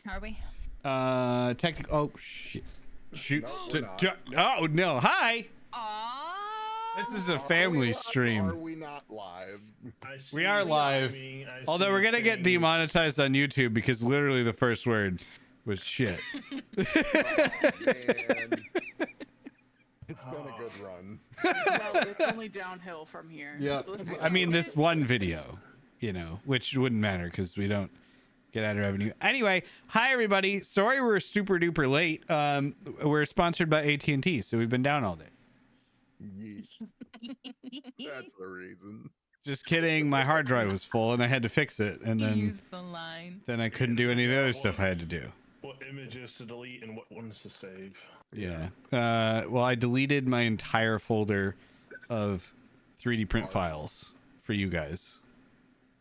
Are we? Technical. Oh shit! Shoot! No, Oh no! Hi. Aww. This is a family Are stream. we not live? We are live. Although we're gonna get demonetized on YouTube because literally the first word was shit. Man. It's been a good run. Well, it's only downhill from here. Yeah. Let's I go. mean, this one video, you know, which wouldn't matter because we don't get ad revenue. Anyway, hi everybody. Sorry we're super duper late. We're sponsored by AT&T, so we've been down all day. Yeesh. That's the reason. Just kidding. My hard drive was full and I had to fix it, and Use the line. then I couldn't do any of the other stuff I had to do. What images to delete and what ones to save? Yeah. Well, I deleted my entire folder of 3D print files for you guys.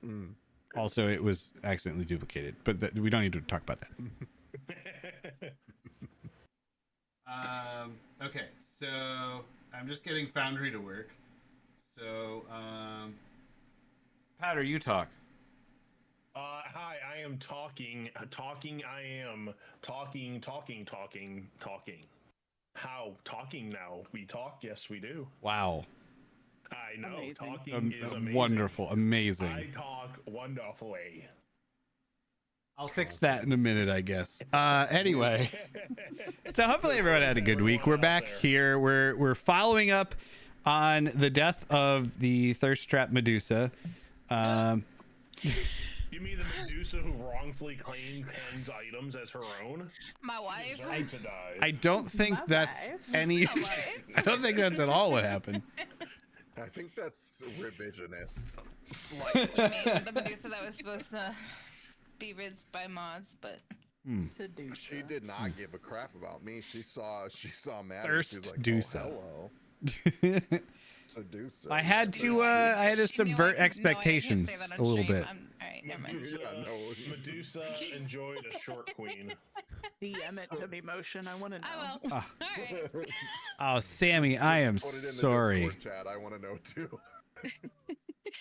Mm. Also, it was accidentally duplicated, but we don't need to talk about that. Okay, so I'm just getting Foundry to work. So, Powder, you talk. Hi, I am talking. I am talking. How? Talking now. We talk? Yes, we do. Wow. I know. Amazing. Talking is amazing. Wonderful. Amazing. I talk wonderfully. I'll fix that in a minute, I guess. Anyway. So hopefully everyone had a good week. We're back here. We're following up on the death of the thirst trap Medusa. You mean the Medusa who wrongfully claimed Ken's items as her own? My wife. Deserved to die. I don't think My that's wife. any. My wife. I don't think that's at all what happened. I think that's revisionist. The Medusa that was supposed to be rizzed by mods, but Seducer. She did not give a crap about me. She saw Maddie. Thirst She's like, Dusa. Oh, hello. Seducer. I had to subvert expectations a little bit. All right, never mind. Yeah, no. Medusa enjoyed a short queen. DM it to me, Motion. I want to know. I will. All right. Oh, Sammy, I am Put it in the sorry. Discord chat. I want to know too.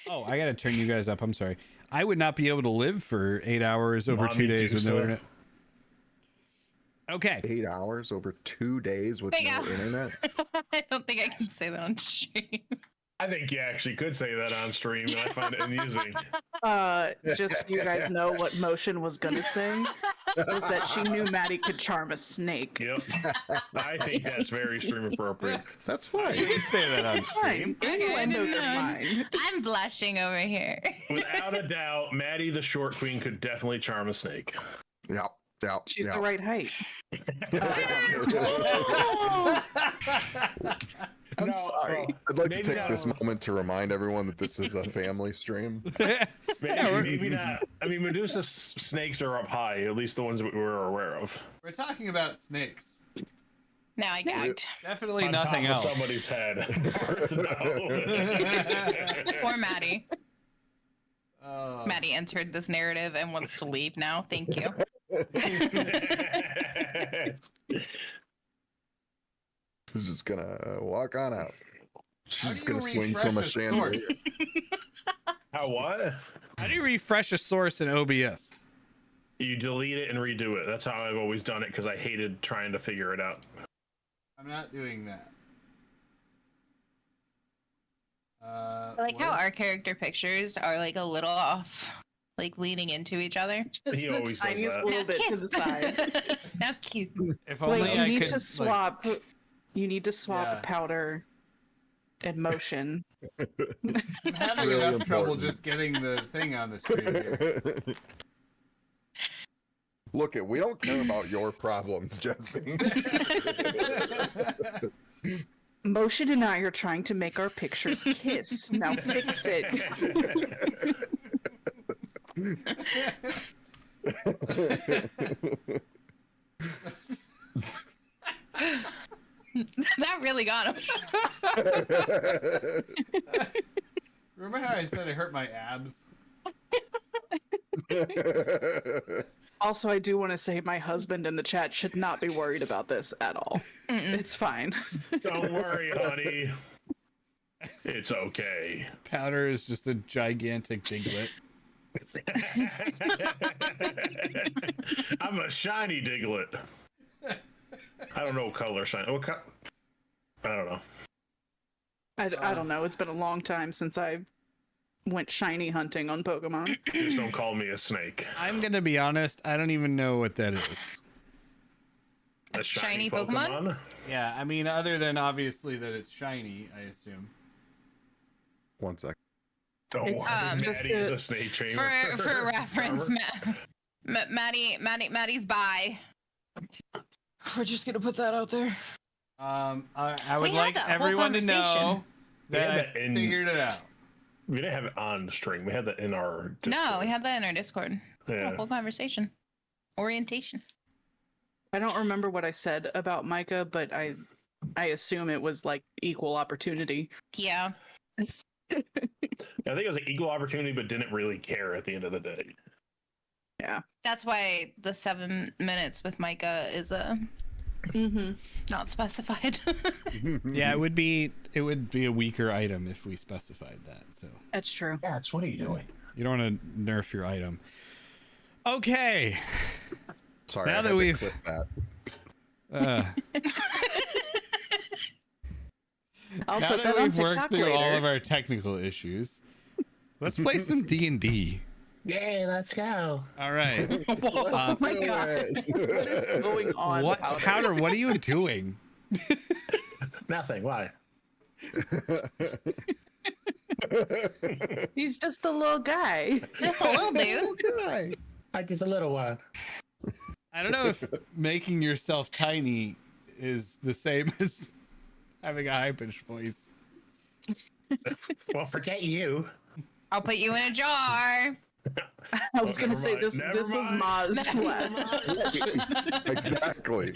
Oh, I gotta turn you guys up. I'm sorry. I would not be able to live for 8 hours over 2 days with no internet. Okay. 8 hours over 2 days with Big no hour. internet. I don't think I can say that on stream. I think you actually could say that on stream, and I find it amusing. Just so you guys know what Motion was gonna say was that she knew Maddie could charm a snake. Yep. I think that's very stream appropriate. That's fine. Say that on It's fine. Innuendos are fine. I'm blushing over here. Without a doubt, Maddie the short queen could definitely charm a snake. Yep. Yep. She's yep. the right height. I'm sorry. I'd like to Maybe take not. this moment to remind everyone that this is a family stream. Maybe not. I mean, Medusa's snakes are up high, at least the ones that we were aware of. We're talking about snakes. Now I gagged. Definitely On nothing top of else. somebody's head. Poor Maddie. Maddie entered this narrative and wants to leave now. Thank you. Who's just gonna walk on out? How She's do you gonna swing refresh from a a chandelier. How what? How do you refresh a source in OBS? You delete it and redo it. That's how I've always done it because I hated trying to figure it out. I'm not doing that. I like how our character pictures are like a little off, like leaning into each other. Just He the always does tiniest that. little bit to the side. Now cute. If only Wait, you I need could to like, swap. You need to swap Yeah. powder and Motion. I'm having really enough trouble important. just getting the thing on the screen here. Look, we don't care about your problems, Jesse. Motion and I are trying to make our pictures kiss. Now fix it. That really got him. Remember how I said it hurt my abs? Also, I do want to say my husband in the chat should not be worried about this at all. It's fine. Don't worry, honey. It's okay. Powder is just a gigantic piglet. I'm a shiny Diglett. I don't know color shiny. I don't know. I don't know. It's been a long time since I went shiny hunting on Pokemon. Just don't call me a snake. I'm gonna be honest. I don't even know what that is. A shiny Pokemon? Yeah, I mean, other than obviously that it's shiny, I assume. 1 second. Don't It's, worry, just Maddie is a snake chain. For reference, Maddie's bi. We're just gonna put that out there. I would We had like that whole everyone to know conversation. that I We had that in- figured it out. We didn't have it on the stream. We had that in our Discord. No, we had that in our Discord. Yeah. A whole conversation. Orientation. I don't remember what I said about Micah, but I assume it was like equal opportunity. Yeah. I think it was like equal opportunity, but didn't really care at the end of the day. Yeah. That's why the 7 minutes with Micah is Mm-hmm. not specified. Yeah, it would be a weaker item if we specified that. So That's true. That's what are you doing? you don't want to nerf your item. Okay. Sorry, Now I that had to we've- clip that. I'll Now put that that on we've worked TikTok through later. all of our technical issues, let's play some D&D. Yay, let's go. All right. Oh my god. What is going on? What, Powder? Powder? What are you doing? Nothing. Why? He's just a little guy. Just a little dude. I just a little one. I don't know if making yourself tiny is the same as having a high-pitched voice. Well, forget you. I'll put you in a jar. I was gonna never say mind. this Never was mind. Ma's last session. Exactly.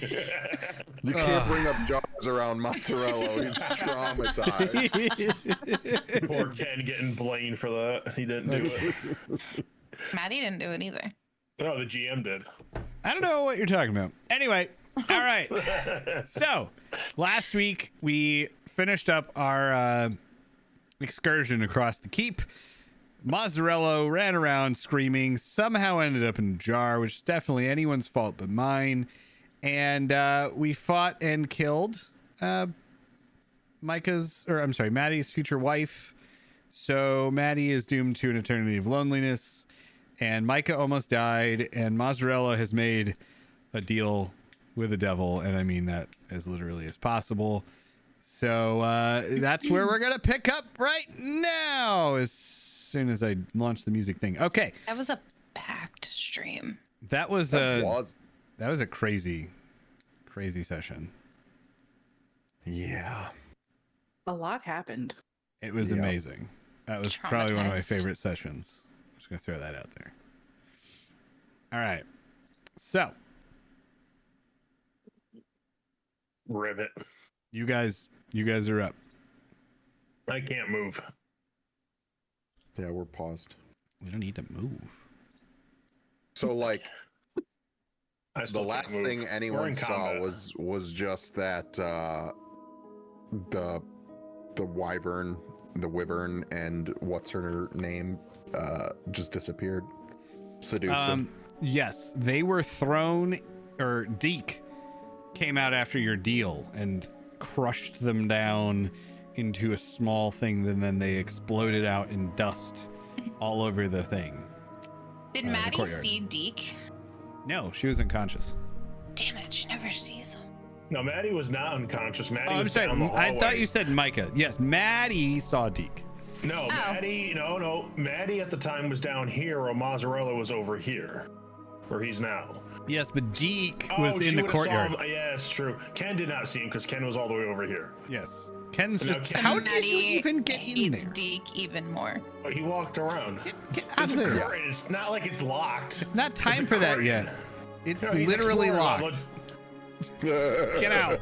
You can't bring up jars around Monterello. He's traumatized. Poor Ken getting blamed for that. He didn't do it. Maddie didn't do it either. No, the GM did. I don't know what you're talking about. Anyway, all right. So, last week we finished up our excursion across the keep. Mozzarella ran around screaming, somehow ended up in a jar, which is definitely anyone's fault but mine. And we fought and killed Maddie's future wife. So Maddie is doomed to an eternity of loneliness. And Micah almost died. And Mozzarella has made a deal with the devil. And I mean that as literally as possible. So that's where we're going to pick up right now. As soon as I launch the music thing. Okay. That was a packed stream. That was That a crazy session. Yeah. A lot happened. It was Yeah. amazing. That was probably one of my Traumatized. favorite sessions. I'm just gonna throw that out there. All right. So Ribbit. you guys are up. I can't move. Yeah, we're paused. We don't need to move. So like I the still can't last move. thing We're anyone in saw combat. was just that the wyvern, the wyvern, and what's her name just disappeared. Seducing. Yes, they were thrown, or Deke came out after your deal and crushed them down into a small thing, and then they exploded out in dust all over the thing. Did the Maddie courtyard. see Deke? No, she was unconscious. Damn it, she never sees him. No, Maddie was not unconscious. Maddie Oh, I'm was sorry. down the hallway. I thought you said Micah. Yes, Maddie saw Deke. No, Oh. Maddie. No. Maddie at the time was down here, while Mozzarella was over here, where he's now. Yes, but Deke Oh, was in she the would've saw courtyard. him. Yes, true. Ken did not see him because Ken was all the way over here. Yes. Ken's No, just. Ken- How did Maddie you even get in hates there? Deke even more. But he walked around. Get It's out of a there. curtain. It's not like it's locked. It's not time a for that curtain. yet. It's No, he's literally exploring all locked. Get out.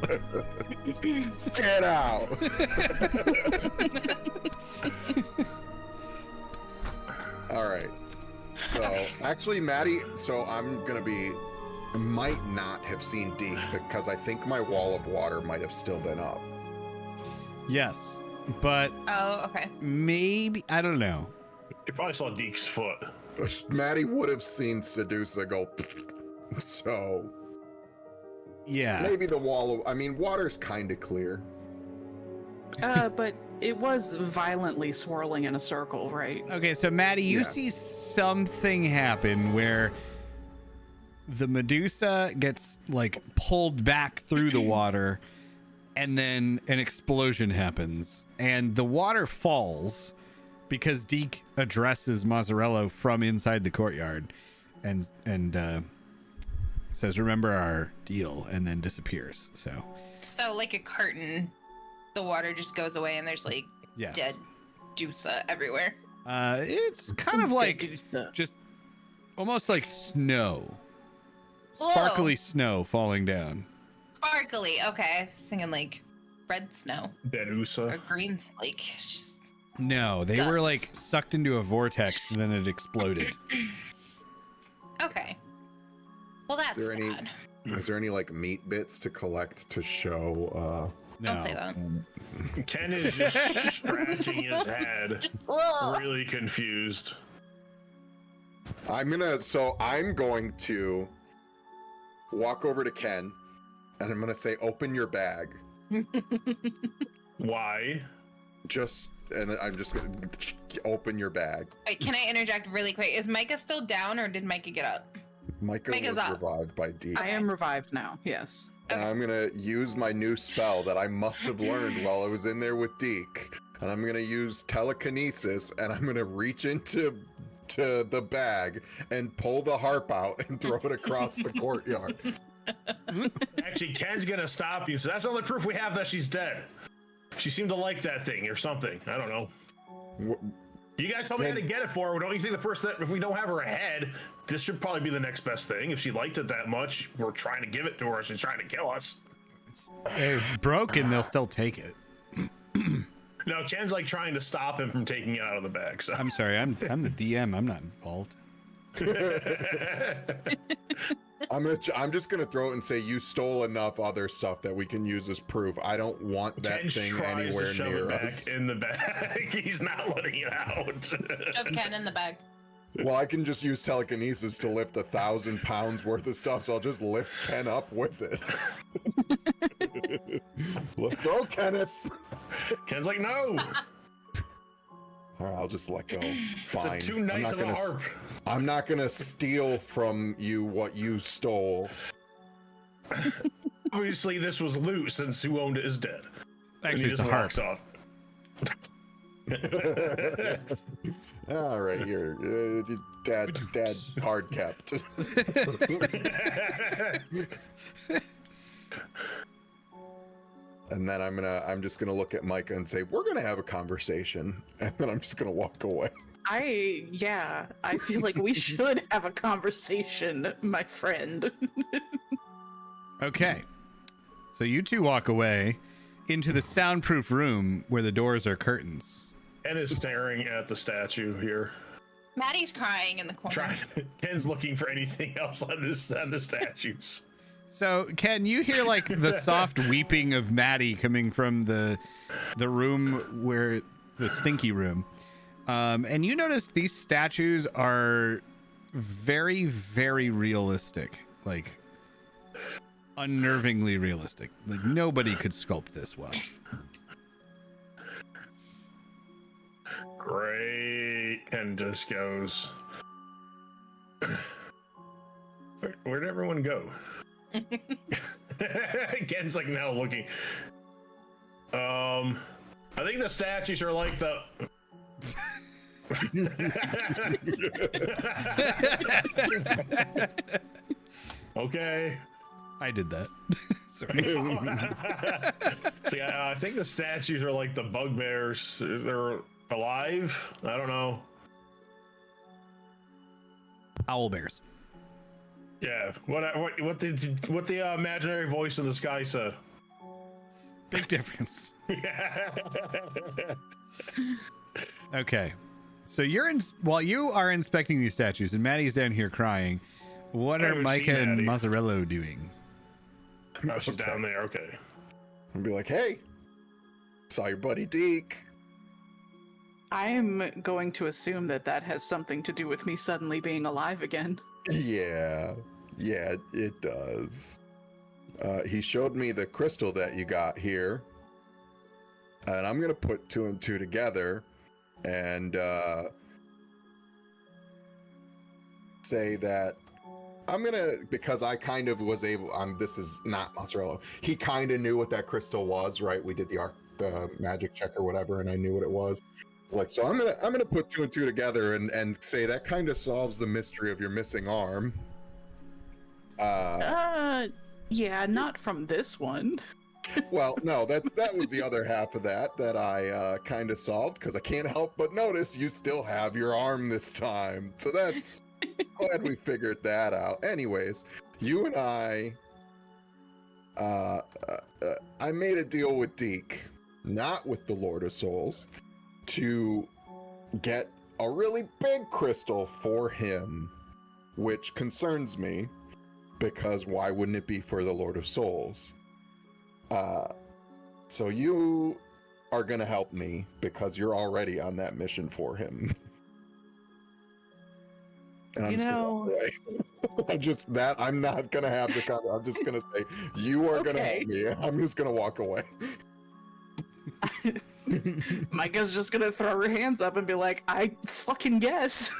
Get out. All right. So actually, Maddie, so I'm going to might not have seen Deke because I think my wall of water might have still been up. Yes, but Oh, okay. maybe I don't know. You probably saw Deke's foot. Maddie would have seen Sedusa go. So Yeah. maybe the wall of, I mean, water's kind of clear. But it was violently swirling in a circle, right? Okay, so Maddie, you Yeah. see something happen where the Medusa gets like pulled back through the water, and then an explosion happens, and the water falls because Deke addresses Mazzarello from inside the courtyard, and says, "Remember our deal," and then disappears. So like a curtain, the water just goes away and there's like Yes. dead Dusa everywhere. It's kind of like Medusa. just almost like snow, Whoa. sparkly snow falling down. Sparkly. Okay, I was thinking like red snow or Denusa. green, like just No, they were Guts. like sucked into a vortex and then it exploded. okay. Well, that's there any- sad. Is there any like meat bits to collect to show? No. Don't say that. Ken is just scratching his head, Whoa. really confused. I'm going to walk over to Ken, and I'm gonna say, "Open your bag." Why? And I'm just gonna open your bag. Wait, can I interject really quick? Is Micah still down or did Micah get up? Micah Micah's was up. revived by Deke. I am revived now. Yes. And I'm gonna use my new spell that I must have learned while I was in there with Deke. And I'm gonna use telekinesis, and I'm gonna reach into the bag and pull the harp out and throw it across the courtyard. Actually, Ken's gonna stop you. So that's the only proof we have that she's dead. She seemed to like that thing or something. I don't know. You guys told me how to get it for her. Don't you think the person that, if we don't have her head, this should probably be the next best thing? If she liked it that much, we're trying to give it to her. She's trying to kill us. If it's broken, they'll still take it. No, Ken's like trying to stop him from taking it out of the bag. So I'm sorry, I'm the DM. I'm not involved. I'm just gonna throw it and say you stole enough other stuff that we can use as proof. I don't want that Ken thing tries anywhere to shove near it back us. in the bag. He's not letting it out. Shove Ken in the bag. Well, I can just use telekinesis to lift 1,000 pounds worth of stuff, so I'll just lift Ken up with it. Let go, Kenneth. Ken's like, no. All right, I'll just let go. It's Fine. too nice of a harp. I'm not gonna steal from you what you stole. Obviously, this was loot since who owned it is dead. And he Actually, it's a just harp. walks off. All right, you're dad hard kept. And then I'm just gonna look at Micah and say, we're gonna have a conversation, and then I'm just gonna walk away. I feel like we should have a conversation, my friend. Okay. So you two walk away into the soundproof room where the doors are curtains. Ken is staring at the statue here. Maddie's crying in the corner. Ken's looking for anything else on the statues. So, Ken, you hear like the soft weeping of Maddie coming from the room where the stinky room. And you notice these statues are very, very realistic, like unnervingly realistic. Like nobody could sculpt this well. Great. Ken just goes. Where'd everyone go? Ken's like now looking. I think the statues are like the. Okay. I did that. Sorry. See, I think the statues are like the bugbears. They're alive. I don't know. Owl bears. Yeah. What the imaginary voice in the sky said? Big difference. Okay. So while you are inspecting these statues and Maddie's down here crying, what I are haven't Micah seen and Maddie. Mazzarello doing? Oh, she's down there. Okay. And be like, hey, saw your buddy Deke. I'm going to assume that that has something to do with me suddenly being alive again. Yeah, it does. He showed me the crystal that you got here, and I'm gonna put 2 and 2 together, and say that because I kind of was able. This is not mozzarella. He kind of knew what that crystal was, right? We did the magic check or whatever, and I knew what it was. It's like, so I'm gonna put 2 and 2 together and say that kind of solves the mystery of your missing arm. Yeah, not from this one. Well, no, that was the other half of that I kind of solved, because I can't help but notice you still have your arm this time. So that's glad we figured that out. Anyways, you and I made a deal with Deke, not with the Lord of Souls, to get a really big crystal for him, which concerns me, because why wouldn't it be for the Lord of Souls? So you are gonna help me because you're already on that mission for him. And I'm I'm not gonna have the conversation. I'm just gonna say you are gonna help me, and I'm just gonna walk away. Micah's just gonna throw her hands up and be like, I fucking guess.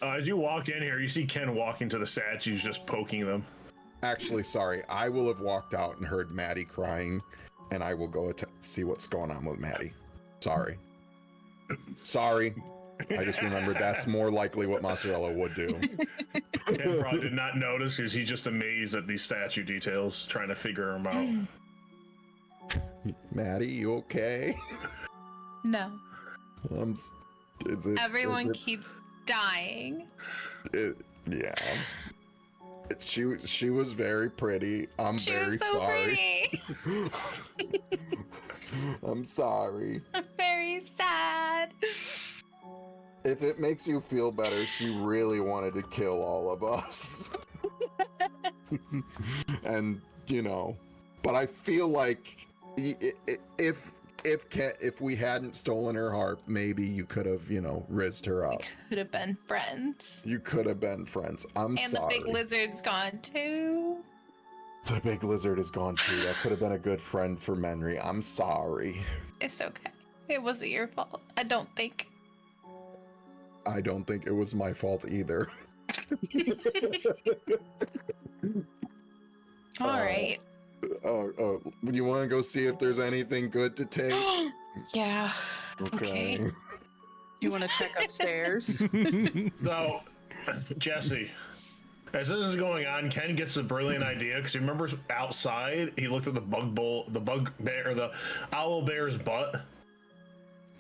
As you walk in here, you see Ken walking to the statues, just poking them. Actually, sorry, I will have walked out and heard Maddie crying, and I will go see what's going on with Maddie. Sorry. I just remembered that's more likely what mozzarella would do. Ken probably did not notice because he's just amazed at these statue details, trying to figure them out. Maddie, you okay? No. Everyone keeps dying. Yeah. She was very pretty. She very was so sorry. pretty. I'm sorry. I'm very sad. If it makes you feel better, she really wanted to kill all of us. And, but I feel like if we hadn't stolen her heart, maybe you could have, rizzed her up. Could have been friends. You could have been friends. I'm sorry. And the big lizard's gone too. The big lizard is gone too. That could have been a good friend for Menry. I'm sorry. It's okay. It wasn't your fault. I don't think. I don't think it was my fault either. All right. You want to go see if there's anything good to take? Yeah. Okay. You want to check upstairs? So, Jesse, as this is going on, Ken gets a brilliant idea because he remembers outside he looked at the the owl bear's butt.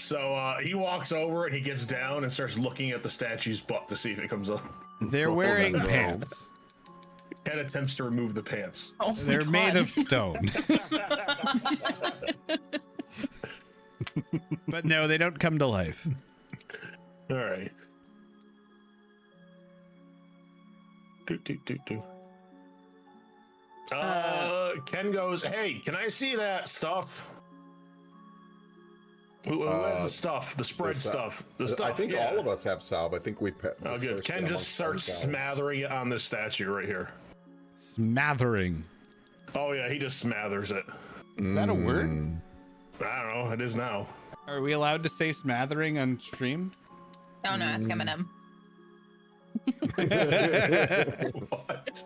So he walks over and he gets down and starts looking at the statue's butt to see if it comes up. They're wearing pants. Ken attempts to remove the pants. Oh They're made of stone. But no, they don't come to life. All right. Ken goes, hey, can I see that stuff? Who has the stuff? The spread stuff. The stuff. I think all of us have salve. I think we pet. Oh, good. Ken just starts smathering it on this statue right here. Smathering. Oh, yeah, he just smathers it. Is that a word? I don't know. It is now. Are we allowed to say smathering on stream? Oh, no, it's Eminem. What?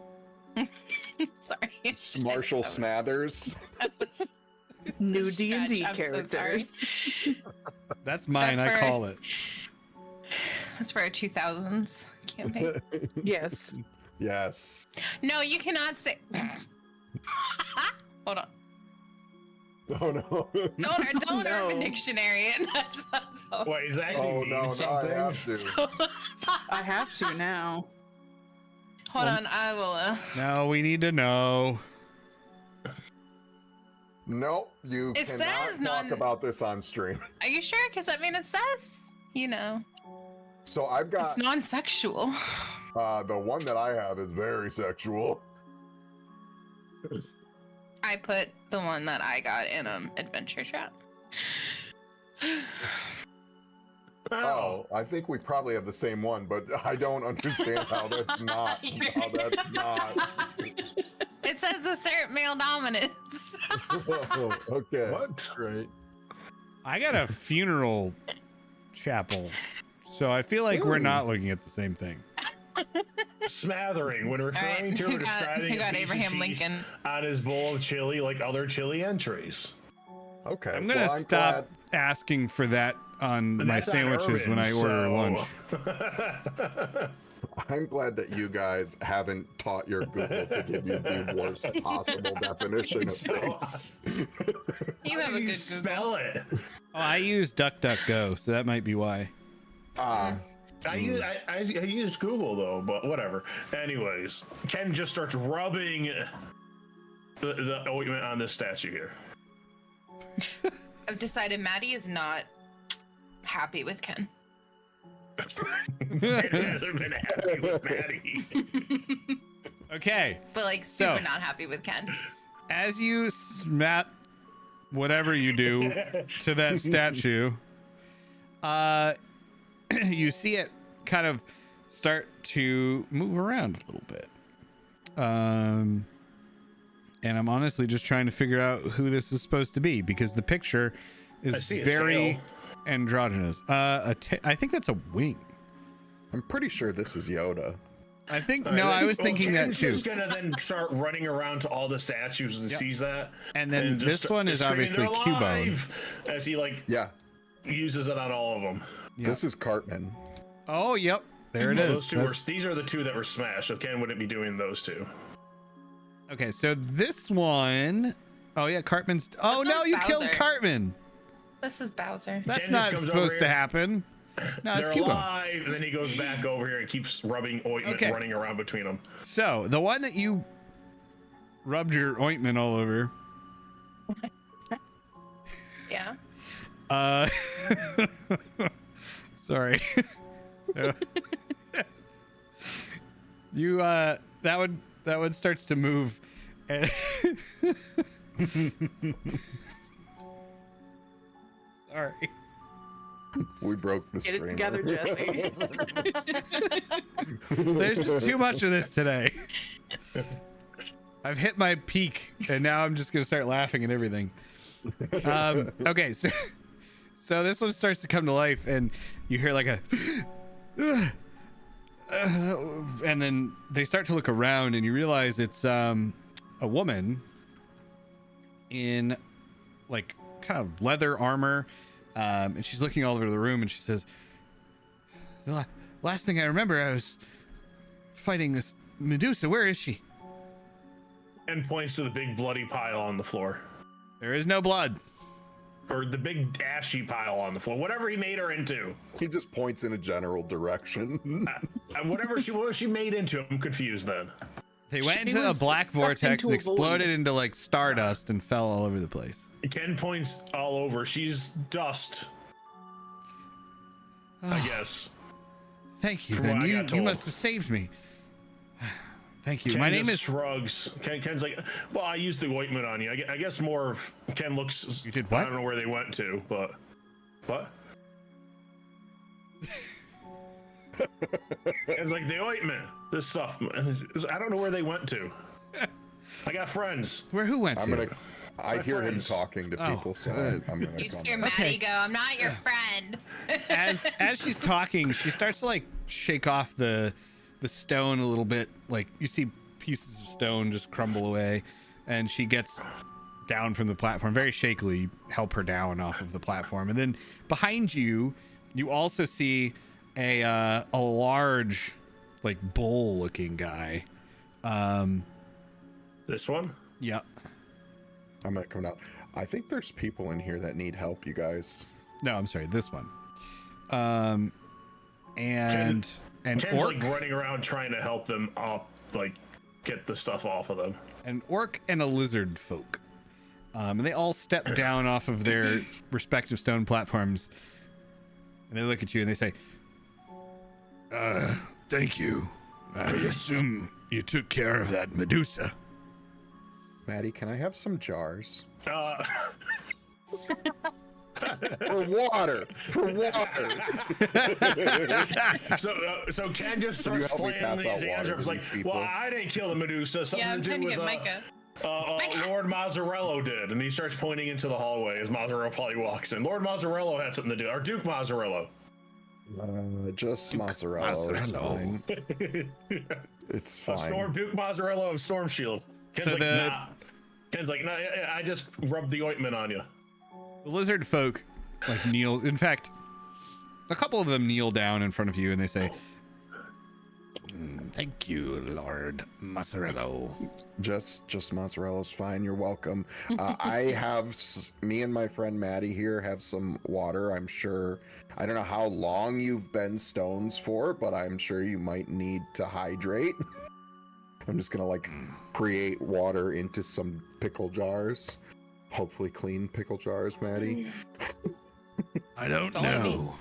Sorry. Marshall Smathers. That was New D&D I'm character. So sorry. That's mine. That's I for- call it. That's for our 2000s campaign. Yes. Yes. No, you cannot say. Hold on. Oh no. Don't No. Urban Dictionary it. That's all. Wait, is that Oh no, something? I have to. I have to now. Hold on, I will. No, we need to know. Nope, you It cannot says talk non- about this on stream. Are you sure? Because I mean, it says, So I've got it's non-sexual. the one that I have is very sexual. I put the one that I got in adventure chat. Oh, I think we probably have the same one, but I don't understand how that's not. How that's not. It says assert male dominance. Oh, okay. What? Great. I got a funeral chapel, so I feel like we're Ooh. not looking at the same thing. Smathering when referring to or describing who got a piece of Abraham cheese Lincoln? on his bowl of chili like other chili entries. Okay. I'm gonna well, stop asking for that on And my that's on sandwiches when I Urban, order so- lunch. I'm glad that you guys haven't taught your Google to give you the worst possible definition of things. You How have do a you good spell Google. it? Oh, I use DuckDuckGo, so that might be why. I used Google though, but whatever. Anyways, Ken just starts rubbing the ointment on this statue here. I've decided Maddie is not happy with Ken. It hasn't been happy with Maddie. Okay, But like super So- not happy with Ken. as you smat whatever you do to that statue, you see it kind of start to move around a little bit. And I'm honestly just trying to figure out who this is supposed to be, because the picture I is see a very tail. androgynous. I think that's a wing. I'm pretty sure this is Yoda. I think no, I was thinking that Ken's too. just gonna then start running around to all the statues and Yep. sees that. And then just this one is screaming, obviously "They're Cubone. alive!" As he like Yeah, uses it on all of them. Yeah. this is Cartman. Oh, yep, there it Those is. two were, That's- these are the two that were smashed. So Ken wouldn't be doing those two. Okay, so this one, oh yeah, Cartman's. Oh This no, one's you killed Bowser. Cartman. This is Bowser. That's Ken just not comes supposed over to here. happen. No, it's They're Cubone. alive, and then he goes back over here and keeps rubbing ointment Okay. running around between them. So the one that you rubbed your ointment all over. Yeah. Sorry. You that one starts to move. And Sorry. We broke the Get it streamer. together, Jesse. There's just too much of this today. I've hit my peak, and now I'm just gonna start laughing at everything. Okay, so this one starts to come to life, and you hear like a, and then they start to look around, and you realize it's a woman in like kind of leather armor, and she's looking all over the room, and she says, "The last thing I remember, I was fighting this Medusa. Where is she?" And points to the big bloody pile on the floor. There is no blood. Or the big ashy pile on the floor. Whatever he made her into. He just points in a general direction. What was she made into? I'm confused then. They went She into a was black sucked vortex, into a exploded void. into like stardust, and fell all over the place. Ken points all over. She's dust. I guess. Thank you. From Then what I you got told. must have saved me. Thank you. Ken My name just is. shrugs. Ken's like, well, I used the ointment on you. I guess more of Ken looks. You did I what? don't know where they went to, but what? It's like the ointment. This stuff. I don't know where they went to. I got friends. Where? Who went I'm to? gonna. I My hear friends. him talking to Oh, people, so good. I'm gonna You come scare back. Maddie go, I'm not your friend. As she's talking, she starts to like shake off the stone a little bit. Like you see pieces of stone just crumble away, and she gets down from the platform very shakily. You help her down off of the platform, and then behind you, you also see a large, like bull-looking guy. This one? Yeah. I'm gonna come down. I think there's people in here that need help, you guys. No, I'm sorry, this one. And an Ken's orc, like running around trying to help them up, like get the stuff off of them. an orc, and a lizard folk. And they all step down off of their respective stone platforms, and they look at you and they say, "Thank you. I assume you took care of that Medusa." Maddie, can I have some jars? Uh, For water! For water! so Ken just Can you starts help me flailing pass out these water answers to like, these people? well, I didn't kill the Medusa. Something Yeah, I'm to trying do to with get Micah. Lord Mazzarello did, and he starts pointing into the hallway as Mazzarello probably walks in. Lord Mazzarello had something to do, or Duke Mazzarello. Just mozzarella is Mazzarello. fine. It's fine. Duke Mazzarello of Storm Shield. Ken's So like, nah. Ken's like, nah, I just rubbed the ointment on you. The lizard folk like kneel. In fact, a couple of them kneel down in front of you and they say, "Thank you, Lord Mazzarello." Just mozzarella's fine. You're welcome. Me and my friend Maddie here have some water. I'm sure. I don't know how long you've been stones for, but I'm sure you might need to hydrate. I'm just gonna create water into some pickle jars. Hopefully clean pickle jars, Maddie. I don't Don't let me. know.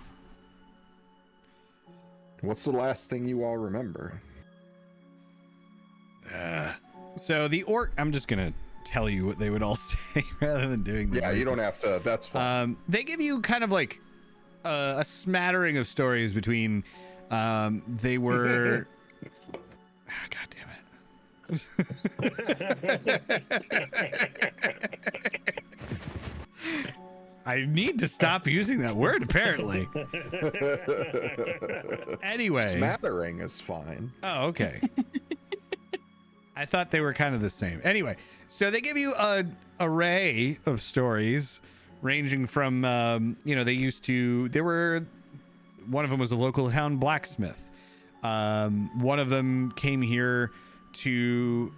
What's the last thing you all remember? So the orc, I'm just gonna tell you what they would all say rather than doing the Yeah, you don't voices. have to. That's fine. They give you kind of like a smattering of stories between they were God damn it. I need to stop using that word apparently. Anyway. Smattering is fine. Oh, okay. I thought they were kind of the same. Anyway, so they give you an array of stories ranging from, one of them was a local town blacksmith. One of them came here to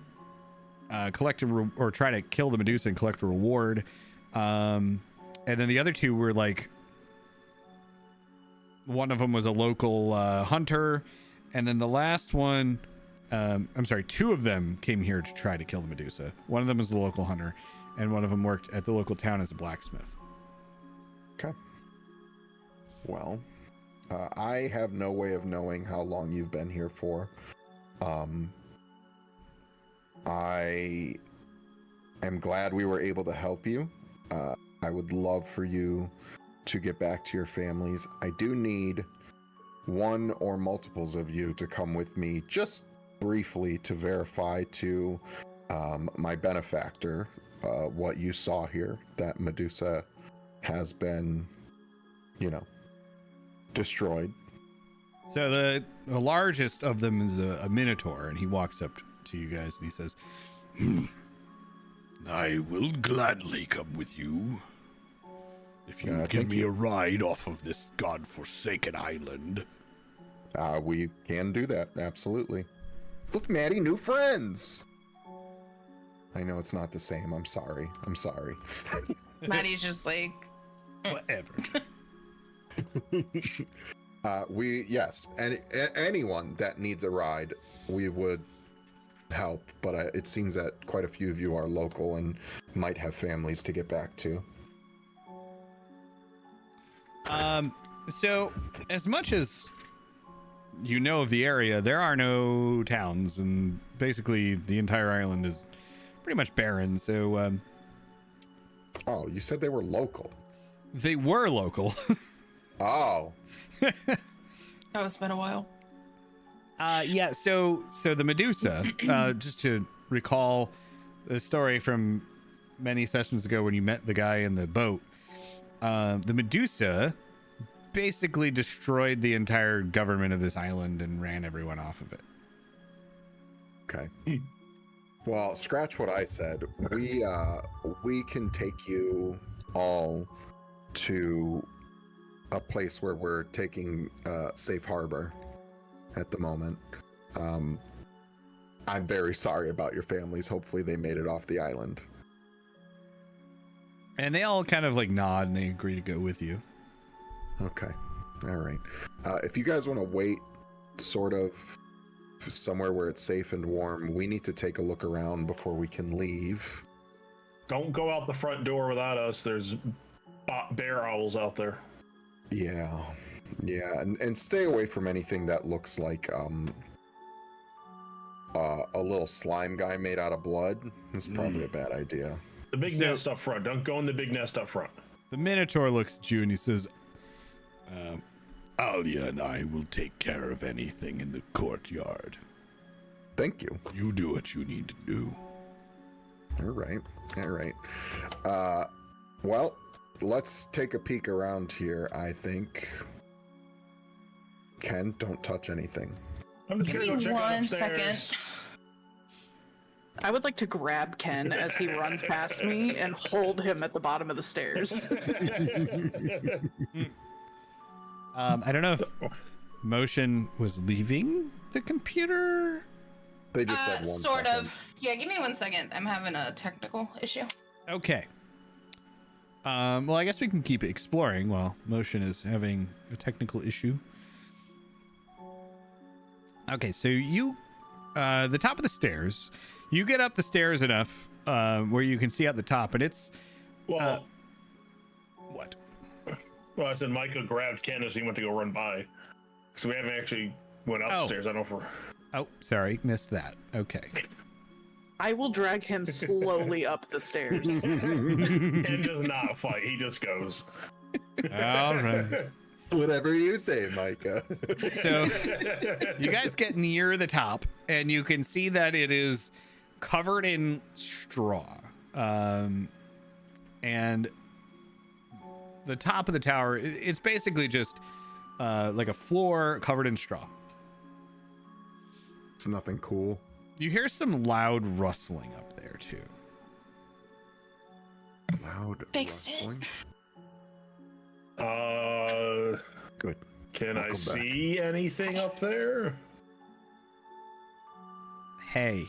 collect or try to kill the Medusa and collect a reward. And then the other two were like, one of them was a local hunter. And then the last one, two of them came here to try to kill the Medusa. One of them was the local hunter, and one of them worked at the local town as a blacksmith. Okay. Well, I have no way of knowing how long you've been here for. I am glad we were able to help you. I would love for you to get back to your families. I do need one or multiples of you to come with me just briefly to verify to my benefactor what you saw here, that Medusa has been, destroyed. So the largest of them is a minotaur, and he walks up to you guys and he says, "I will gladly come with you if you give me a ride off of this godforsaken island." We can do that, absolutely. Look, Maddie, new friends! I know it's not the same. I'm sorry. Maddie's just like, Whatever. Anyone that needs a ride, we would help, but it seems that quite a few of you are local and might have families to get back to. So as much as you know of the area, there are no towns, and basically the entire island is pretty much barren. So Oh, you said they were local. they were local. Oh, oh, it's been a while. Yeah, so the Medusa, just to recall the story from many sessions ago when you met the guy in the boat, the Medusa basically destroyed the entire government of this island and ran everyone off of it. okay. Well, scratch what I said. We can take you all to a place where we're taking safe harbor at the moment. I'm very sorry about your families. Hopefully they made it off the island. And they all kind of like nod and they agree to go with you. Okay. All right. If you guys want to wait sort of somewhere where it's safe and warm, we need to take a look around before we can leave. Don't go out the front door without us. There's bear owls out there. Yeah. And stay away from anything that looks like a little slime guy made out of blood. It's probably a bad idea. The big So- nest up front. Don't go in the big nest up front. The Minotaur looks at you and he says, Alia and I will take care of anything in the courtyard. Thank you. You do what you need to do. All right. All right. Well, let's take a peek around here, I think. Ken, don't touch anything. I'm just Give gonna me go check out 1 second. upstairs. I would like to grab Ken as he runs past me and hold him at the bottom of the stairs. I don't know if Motion was leaving the computer. They just said one Sort second. of. Yeah, give me 1 second. I'm having a technical issue. Okay. Well, I guess we can keep exploring while Motion is having a technical issue. Okay, so you, the top of the stairs, you get up the stairs enough where you can see out the top, and it's Well, what? well, I said Micah grabbed Ken as he went to go run by. So we haven't actually went upstairs. I don't know if we're... Oh, sorry, missed that. Okay. I will drag him slowly up the stairs. Ken does not fight. He just goes. All right. Whatever you say, Micah. So you guys get near the top, and you can see that it is covered in straw. And the top of the tower, it's basically just like a floor covered in straw. It's nothing cool. You hear some loud rustling up there, too. Loud Fixed it. rustling. Good. Can I Welcome back. see anything up there? Hey.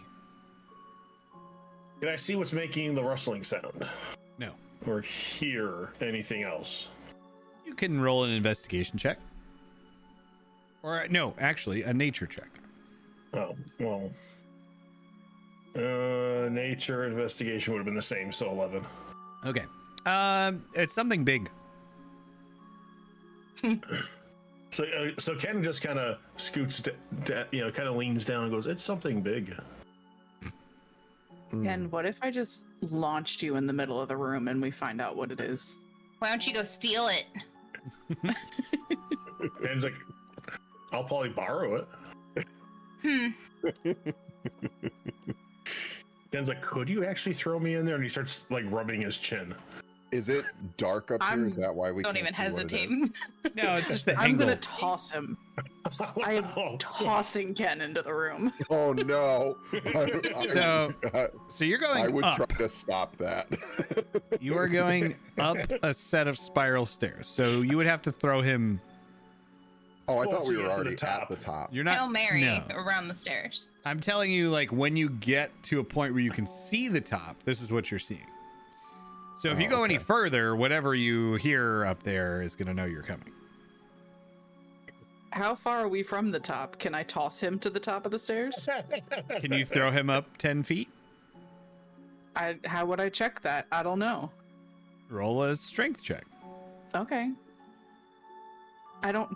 Can I see what's making the rustling sound? No. Or hear anything else? You can roll an investigation check. Or, no, actually, a nature check. Oh, well. Nature investigation would have been the same, so 11. Okay. It's something big. So Ken just kind of scoots, kind of leans down and goes, "It's something big." And what if I just launched you in the middle of the room and we find out what it is? Why don't you go steal it? Ken's like, "I'll probably borrow it." Ken's like, "Could you actually throw me in there?" And he starts like rubbing his chin. Is it dark up here? Is that why we Don't can't even see what it hesitate. is? No, it's just the I'm angle. gonna toss him. I am tossing Ken into the room. Oh no! So you're going I would up. try to stop that. You are going up a set of spiral stairs. So you would have to throw him. Oh, I Well, thought so we you were get to the already top. at the top. You're not. Hail Mary No. around the stairs. I'm telling you, like, when you get to a point where you can see the top, this is what you're seeing. So if you go any okay. further, whatever you hear up there is going to know you're coming. How far are we from the top? Can I toss him to the top of the stairs? Can you throw him up 10 feet? How would I check that? I don't know. Roll a strength check. Okay.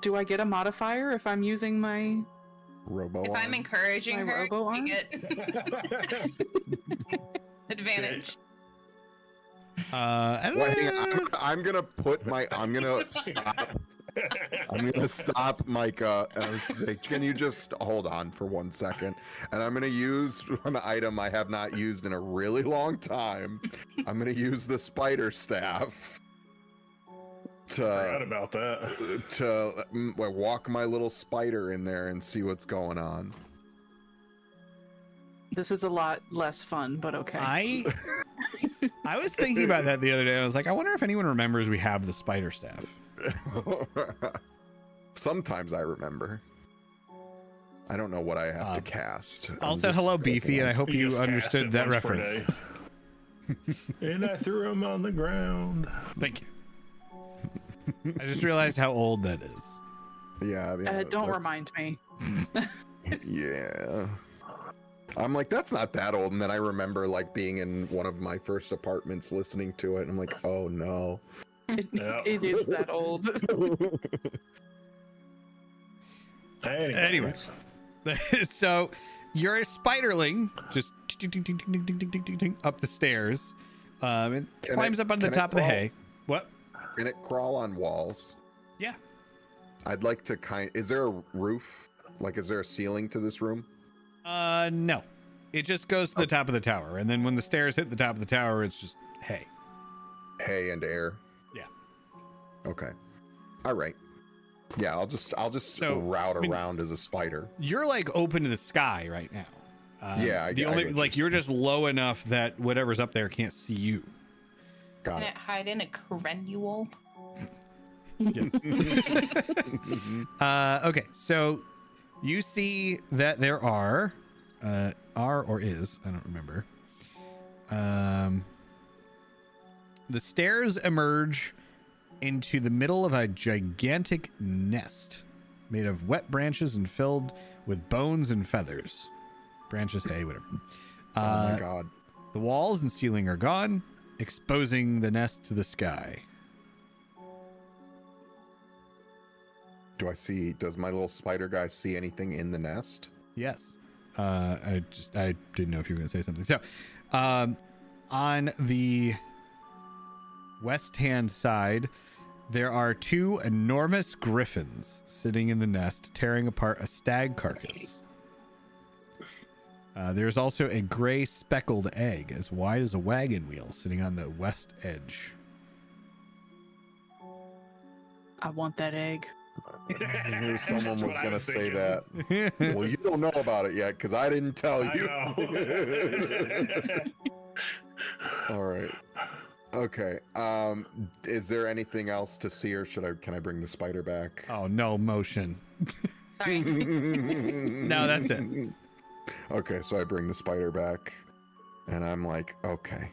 Do I get a modifier if I'm using my... Robo. If I'm arm? encouraging My her, robo arm? you get advantage. I don't Well, hang know. on, I'm gonna put my. I'm gonna stop. I'm gonna stop Micah, and I was gonna say, can you just hold on for 1 second? And I'm gonna use an item I have not used in a really long time. I'm gonna use the spider staff Forgot to about that. walk my little spider in there and see what's going on. This is a lot less fun, but okay. I was thinking about that the other day. I was like, I wonder if anyone remembers we have the spider staff. Sometimes I remember. I don't know what I have to Um, cast. I'm Also, just hello, clicking Beefy, and I on- hope You you just cast understood it that once per reference. day. And I threw him on the ground. Thank you. I just realized how old that is. Yeah. Don't that's- remind me. Yeah. I'm like, that's not that old. And then I remember like being in one of my first apartments listening to it. And I'm like, oh no. Yeah. It is that old. Anyway. So you're a spiderling, just up the stairs, and climbs up on the top of the hay. What? Can it crawl on walls? Yeah. I'd like to is there a roof? Like, is there a ceiling to this room? No. It just goes to the top of the tower, and then when the stairs hit the top of the tower, it's just hay. Hay and air. Yeah. Okay. All right. Yeah, I'll just route around as a spider. You're like open to the sky right now. Yeah, I get like you're just low enough that whatever's up there can't see you. Got Can it. it hide in a crennule? Okay, so you see that there are or is, I don't remember. The stairs emerge into the middle of a gigantic nest made of wet branches and filled with bones and feathers. Branches, hay, whatever. Oh my god. The walls and ceiling are gone, exposing the nest to the sky. Does my little spider guy see anything in the nest? Yes. I didn't know if you were going to say something. So, on the west hand side, there are two enormous griffins sitting in the nest, tearing apart a stag carcass. There's also a gray speckled egg as wide as a wagon wheel sitting on the west edge. I want that egg. I knew someone That's was what I going to was say thinking. that. Well, you don't know about it yet because I didn't tell I you. know. All right. Okay. Is there anything else to see, or can I bring the spider back? Oh, no motion. Sorry. No, that's it. Okay, so I bring the spider back, and I'm like, okay.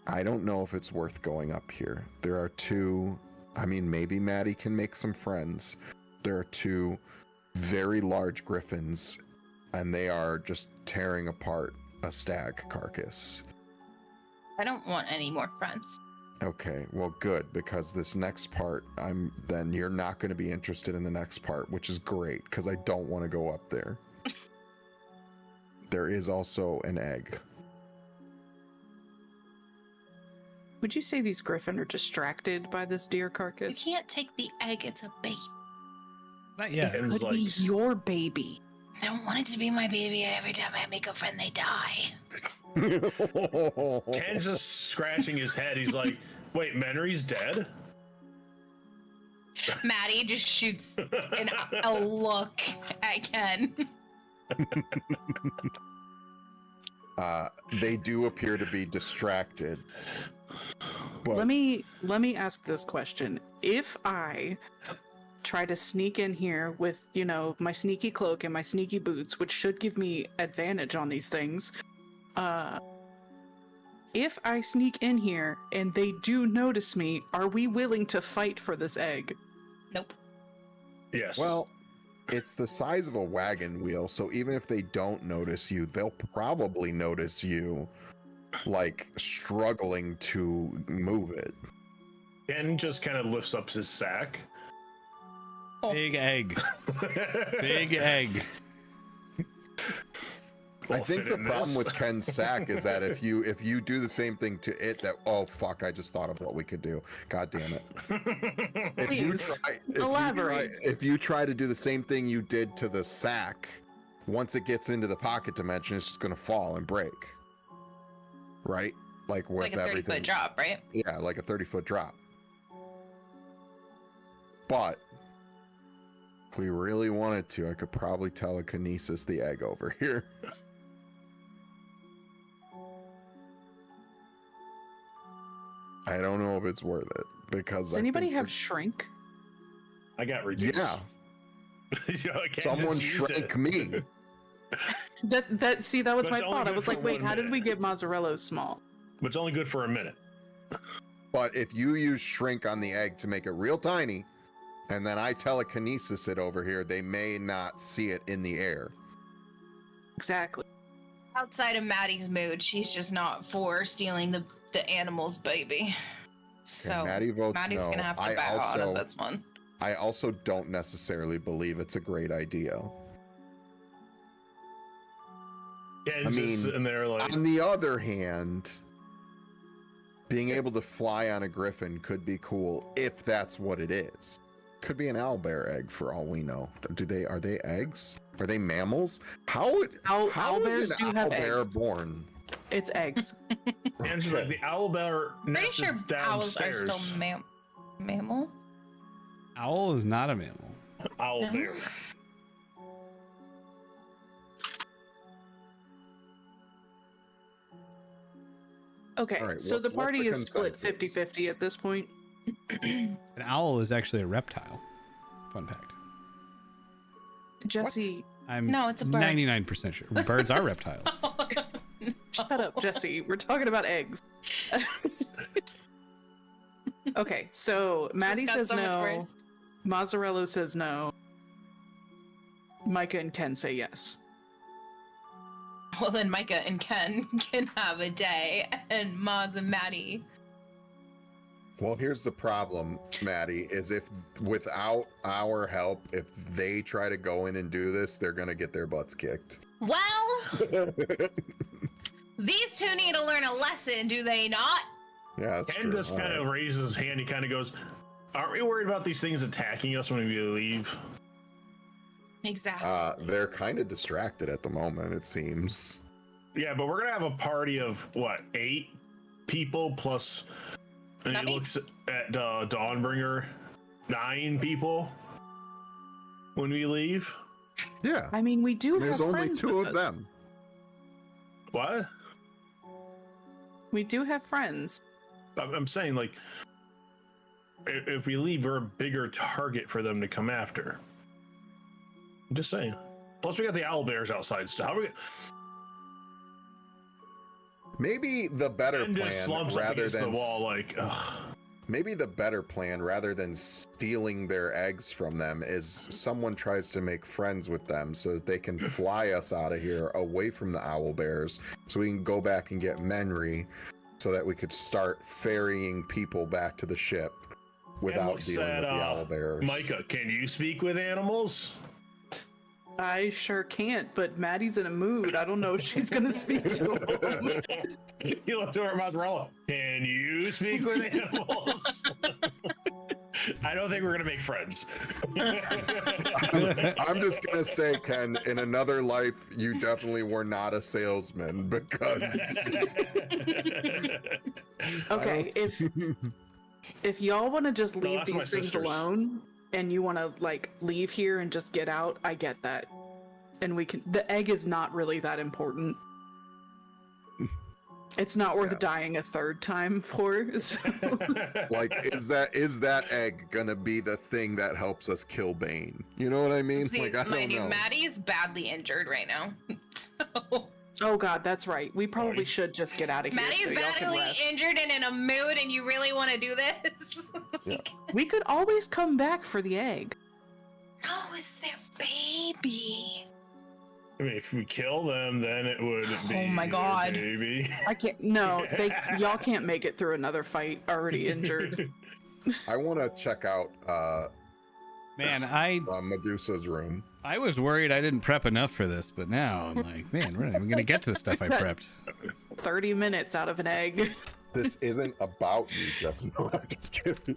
I don't know if it's worth going up here. There are two. I mean, maybe Maddie can make some friends. There are two very large griffins, and they are just tearing apart a stag carcass. I don't want any more friends. Okay, well, good, because this next part, then you're not going to be interested in the next part, which is great, because I don't want to go up there. There is also an egg. Would you say these griffin are distracted by this deer You carcass? can't take the egg, it's a bait. Not yet. Ken's Could like, be your baby. I don't want it to be my baby. Every time I make a friend, they die. Ken's just scratching his head. He's like, wait, Menry's dead? Maddie just shoots a look at Ken. They do appear to be distracted. But Let me ask this question. If I try to sneak in here with, my sneaky cloak and my sneaky boots, which should give me advantage on these things, if I sneak in here and they do notice me, are we willing to fight for this egg? Nope. Yes. well, it's the size of a wagon wheel, so even if they don't notice you, they'll probably notice you, like, struggling to move it. Ken just kind of lifts up his sack. Big egg. Big egg. I Will think fit the in problem this. with Ken's sack is that if you do the same thing to it, oh fuck, I just thought of what we could do. God damn it. Please, elaborate. If you try to do the same thing you did to the sack, once it gets into the pocket dimension, it's just gonna fall and break. Right? Like with Like a 30-foot everything. drop, right? Yeah, like a 30-foot drop. But if we really wanted to, I could probably telekinesis the egg over here. I don't know if it's worth it because Does anybody have shrink? I got reduced. Yeah, You know, Ken someone just used shrank it. me. That was But my it's only thought. I good was for like, wait, 1 how did we minute. get Mozzarella small? But it's only good for a minute. But if you use shrink on the egg to make it real tiny, and then I telekinesis it over here, they may not see it in the air. Exactly. Outside of Maddie's mood, she's just not for stealing the animal's baby. So Maddie votes Maddie's no. gonna have to I bow out of also- this one. I also don't necessarily believe it's a great idea. Ken's I mean, just sitting there like. On the other hand, being able to fly on a griffin could be cool if that's what it is. Could be an owlbear egg for all we know. Are they eggs? Are they mammals? How is Owlbears an do have owlbear eggs. born? It's eggs. And she's like, the owlbear Pretty nest sure is owls are downstairs. still mammal. Owl is not a mammal. Owlbear. Okay, All right, so the what's party the is split consensus? 50-50 at this point. An owl is actually a reptile. Fun fact. Jesse, I'm No, it's a bird. 99% sure. Birds are reptiles. shut up, Jesse. We're talking about eggs. Okay, so Maddie got says so much no. worse. Mazzarello says no. Micah and Ken say yes. Well, then Micah and Ken can have a day, and Mods and Maddie. Well, here's the problem, Maddie, is if without our help, if they try to go in and do this, they're gonna get their butts kicked. Well, these two need to learn a lesson, do they not? Yeah, that's Ken true. just All kind right. of raises his hand. He kind of goes, "Aren't we worried about these things attacking us when we leave?" Exactly. They're kind of distracted at the moment, it seems. Yeah, but we're gonna have a party of what, 8 people plus. And Not he me. looks at Dawnbringer, 9 people when we leave. Yeah. I mean, we do There's have only friends 2 with of us. them. What? We do have friends. I'm saying, like, if we leave, we're a bigger target for them to come after. I'm just saying. Plus, we got the owlbears outside still. How are we? Maybe the better And just plan, slumps up rather against than the wall, like, ugh. maybe the better plan, rather than stealing their eggs from them, is someone tries to make friends with them so that they can fly us out of here, away from the owlbears, so we can go back and get Menry, so that we could start ferrying people back to the ship without looks dealing at, with the owlbears. Micah, can you speak with animals? I sure can't, but Maddie's in a mood. I don't know if she's gonna speak to him. You look to her, Mozzarella. Can you speak with animals? I don't think we're gonna make friends. I'm just gonna say, Ken, in another life, you definitely were not a salesman, because Okay, if y'all want to just leave that's my these things sisters. alone and you want to like leave here and just get out, I get that. And we can. The egg is not really that important. It's not worth Yeah. dying a third time for. So. like, is that egg gonna be the thing that helps us kill Bane? You know what I mean? See, Like, I mind don't you, know. Maddie's badly injured right now. So Oh God, that's right. We probably you- should just get out of here. Maddie's so y'all can badly rest. injured and in a mood, and you really want to do this? Like, We could always come back for the egg. no, it's their baby. I mean, if we kill them, then it would be. Oh my their God. baby. I can't. No, y'all can't make it through another fight. Already injured. I want to check out Man, Medusa's room. I was worried I didn't prep enough for this, but now I'm like, man, we're not even gonna get to the stuff I prepped. 30 minutes out of an egg. This isn't about you, Justin. I'm just kidding.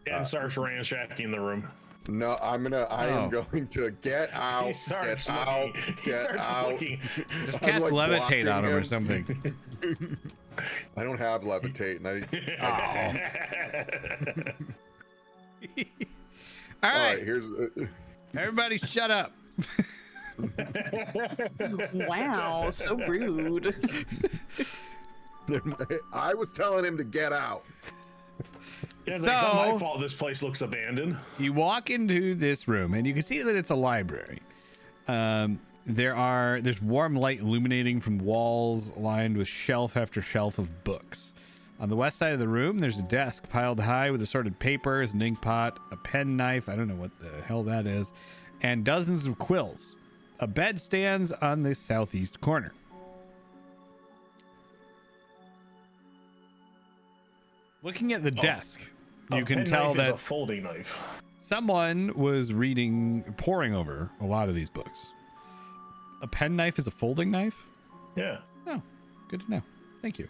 And starts ransacking the room. No, I am Oh. going to get out. He starts Get out. looking. He Get starts out. looking. Just I'm, cast like, levitate on him or blocking something. I don't have levitate, and All all right, right. Here's. everybody, shut up. Wow, so rude. I was telling him to get out. It's like, it's not my So- fault this place looks abandoned. You walk into this room and you can see that it's a library. There's warm light illuminating from walls lined with shelf after shelf of books. On the west side of the room, there's a desk piled high with assorted papers, an ink pot, a pen knife, I don't know what the hell that is, and dozens of quills. A bed stands on the southeast corner. Looking at the desk, you A can pen tell knife is that a folding knife. someone was poring over a lot of these books. A pen knife is a folding knife? Yeah. Oh, good to know. Thank you.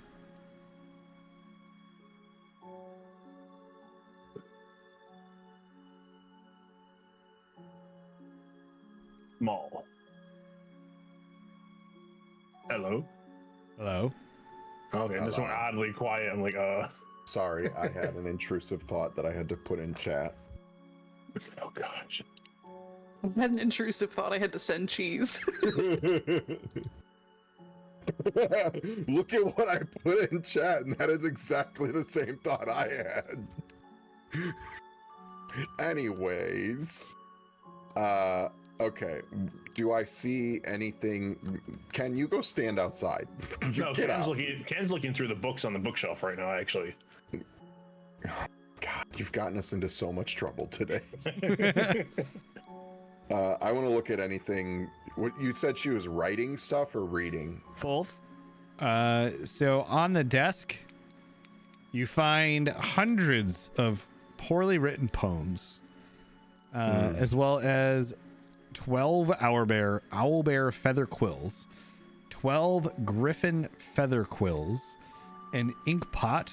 Mall. Hello. Hello. Okay, this went oddly quiet. I'm like, Sorry, I had an intrusive thought that I had to put in chat. oh gosh. I had an intrusive thought I had to send cheese. Look at what I put in chat, and that is exactly the same thought I had. Anyways, okay. Do I see anything? Ken, you go stand outside. No, Ken's looking through the books on the bookshelf right now, actually. God, you've gotten us into so much trouble today. I want to look at anything. What you said, she was writing stuff or reading? Both. So on the desk, you find hundreds of poorly written poems, as well as 12 owlbear feather quills, 12 griffin feather quills, an ink pot,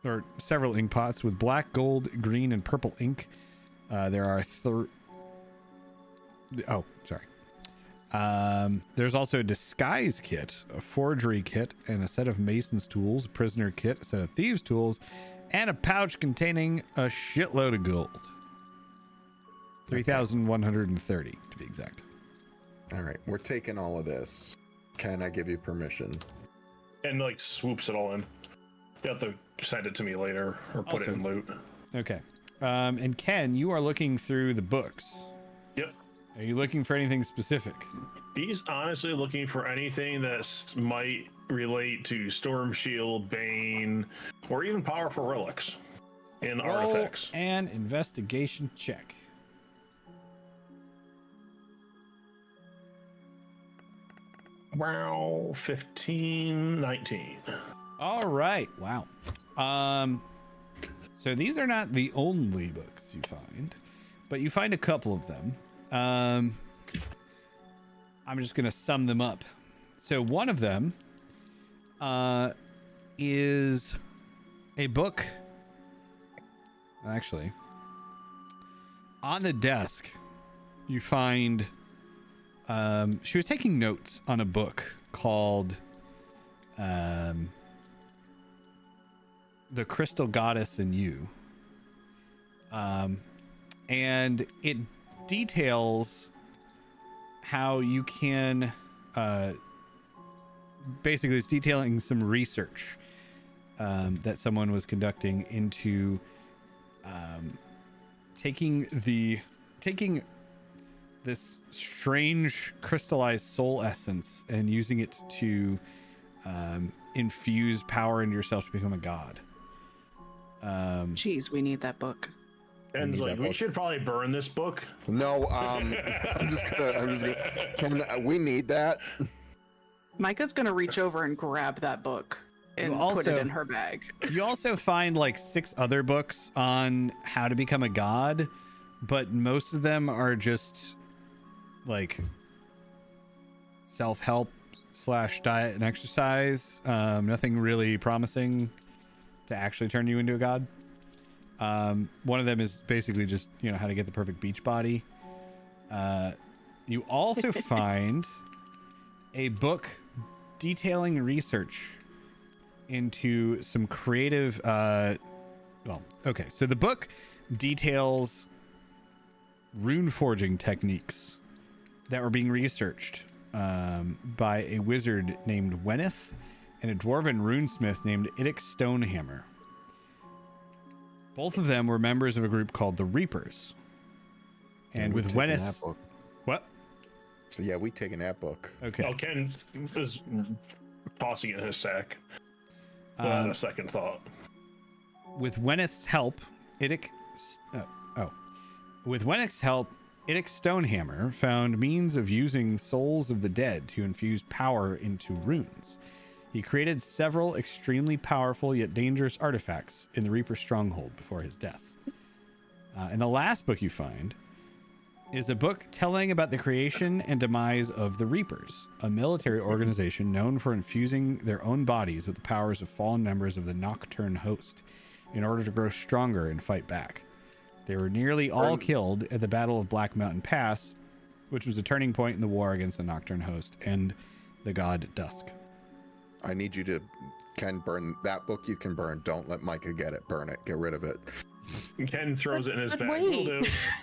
or several ink pots with black, gold, green, and purple ink. There are there's also a disguise kit, a forgery kit, and a set of mason's tools, a prisoner kit, a set of thieves' tools, and a pouch containing a shitload of gold. 3,130 to be exact. All right, we're taking all of this. Can I give you permission? And like swoops it all in. You have to send it to me later or put it in loot. Okay. And Ken, you are looking through the books. Yep. Are you looking for anything specific? He's honestly looking for anything that might relate to Storm Shield, Bane, or even powerful relics and artifacts. And investigation check. Wow, 15, 19. All right. Wow. So these are not the only books you find, but you find a couple of them. I'm just going to sum them up. So one of them is a book. Actually, on the desk, you find she was taking notes on a book called The Crystal Goddess in You. And it details how you can basically it's detailing some research that someone was conducting into taking this strange crystallized soul essence and using it to infuse power into yourself to become a god. Jeez, we need that book. And like, we should probably burn this book. No, I'm just gonna. We need that. Micah's gonna reach over and grab that book and put it in her bag. You also find like 6 other books on how to become a god, but most of them are just like self-help / diet and exercise. Nothing really promising to actually turn you into a god. One of them is basically just, how to get the perfect beach body. You also find a book detailing research into some creative, so the book details rune forging techniques that were being researched by a wizard named Weneth and a dwarven runesmith named Idic Stonehammer. Both of them were members of a group called the Reapers. And with Weneth... What? So yeah, we taking that book. Okay. Oh, Ken is tossing it in his sack. Without a second thought. With Weneth's help, Idic Stonehammer found means of using souls of the dead to infuse power into runes. He created several extremely powerful yet dangerous artifacts in the Reaper stronghold before his death. And the last book you find is a book telling about the creation and demise of the Reapers, a military organization known for infusing their own bodies with the powers of fallen members of the Nocturne Host in order to grow stronger and fight back. They were nearly all killed at the Battle of Black Mountain Pass, which was a turning point in the war against the Nocturne Host and the god Dusk. I need you to, Ken, burn that book. You can burn. Don't let Micah get it. Burn it. Get rid of it. Ken throws it in his But bag. wait.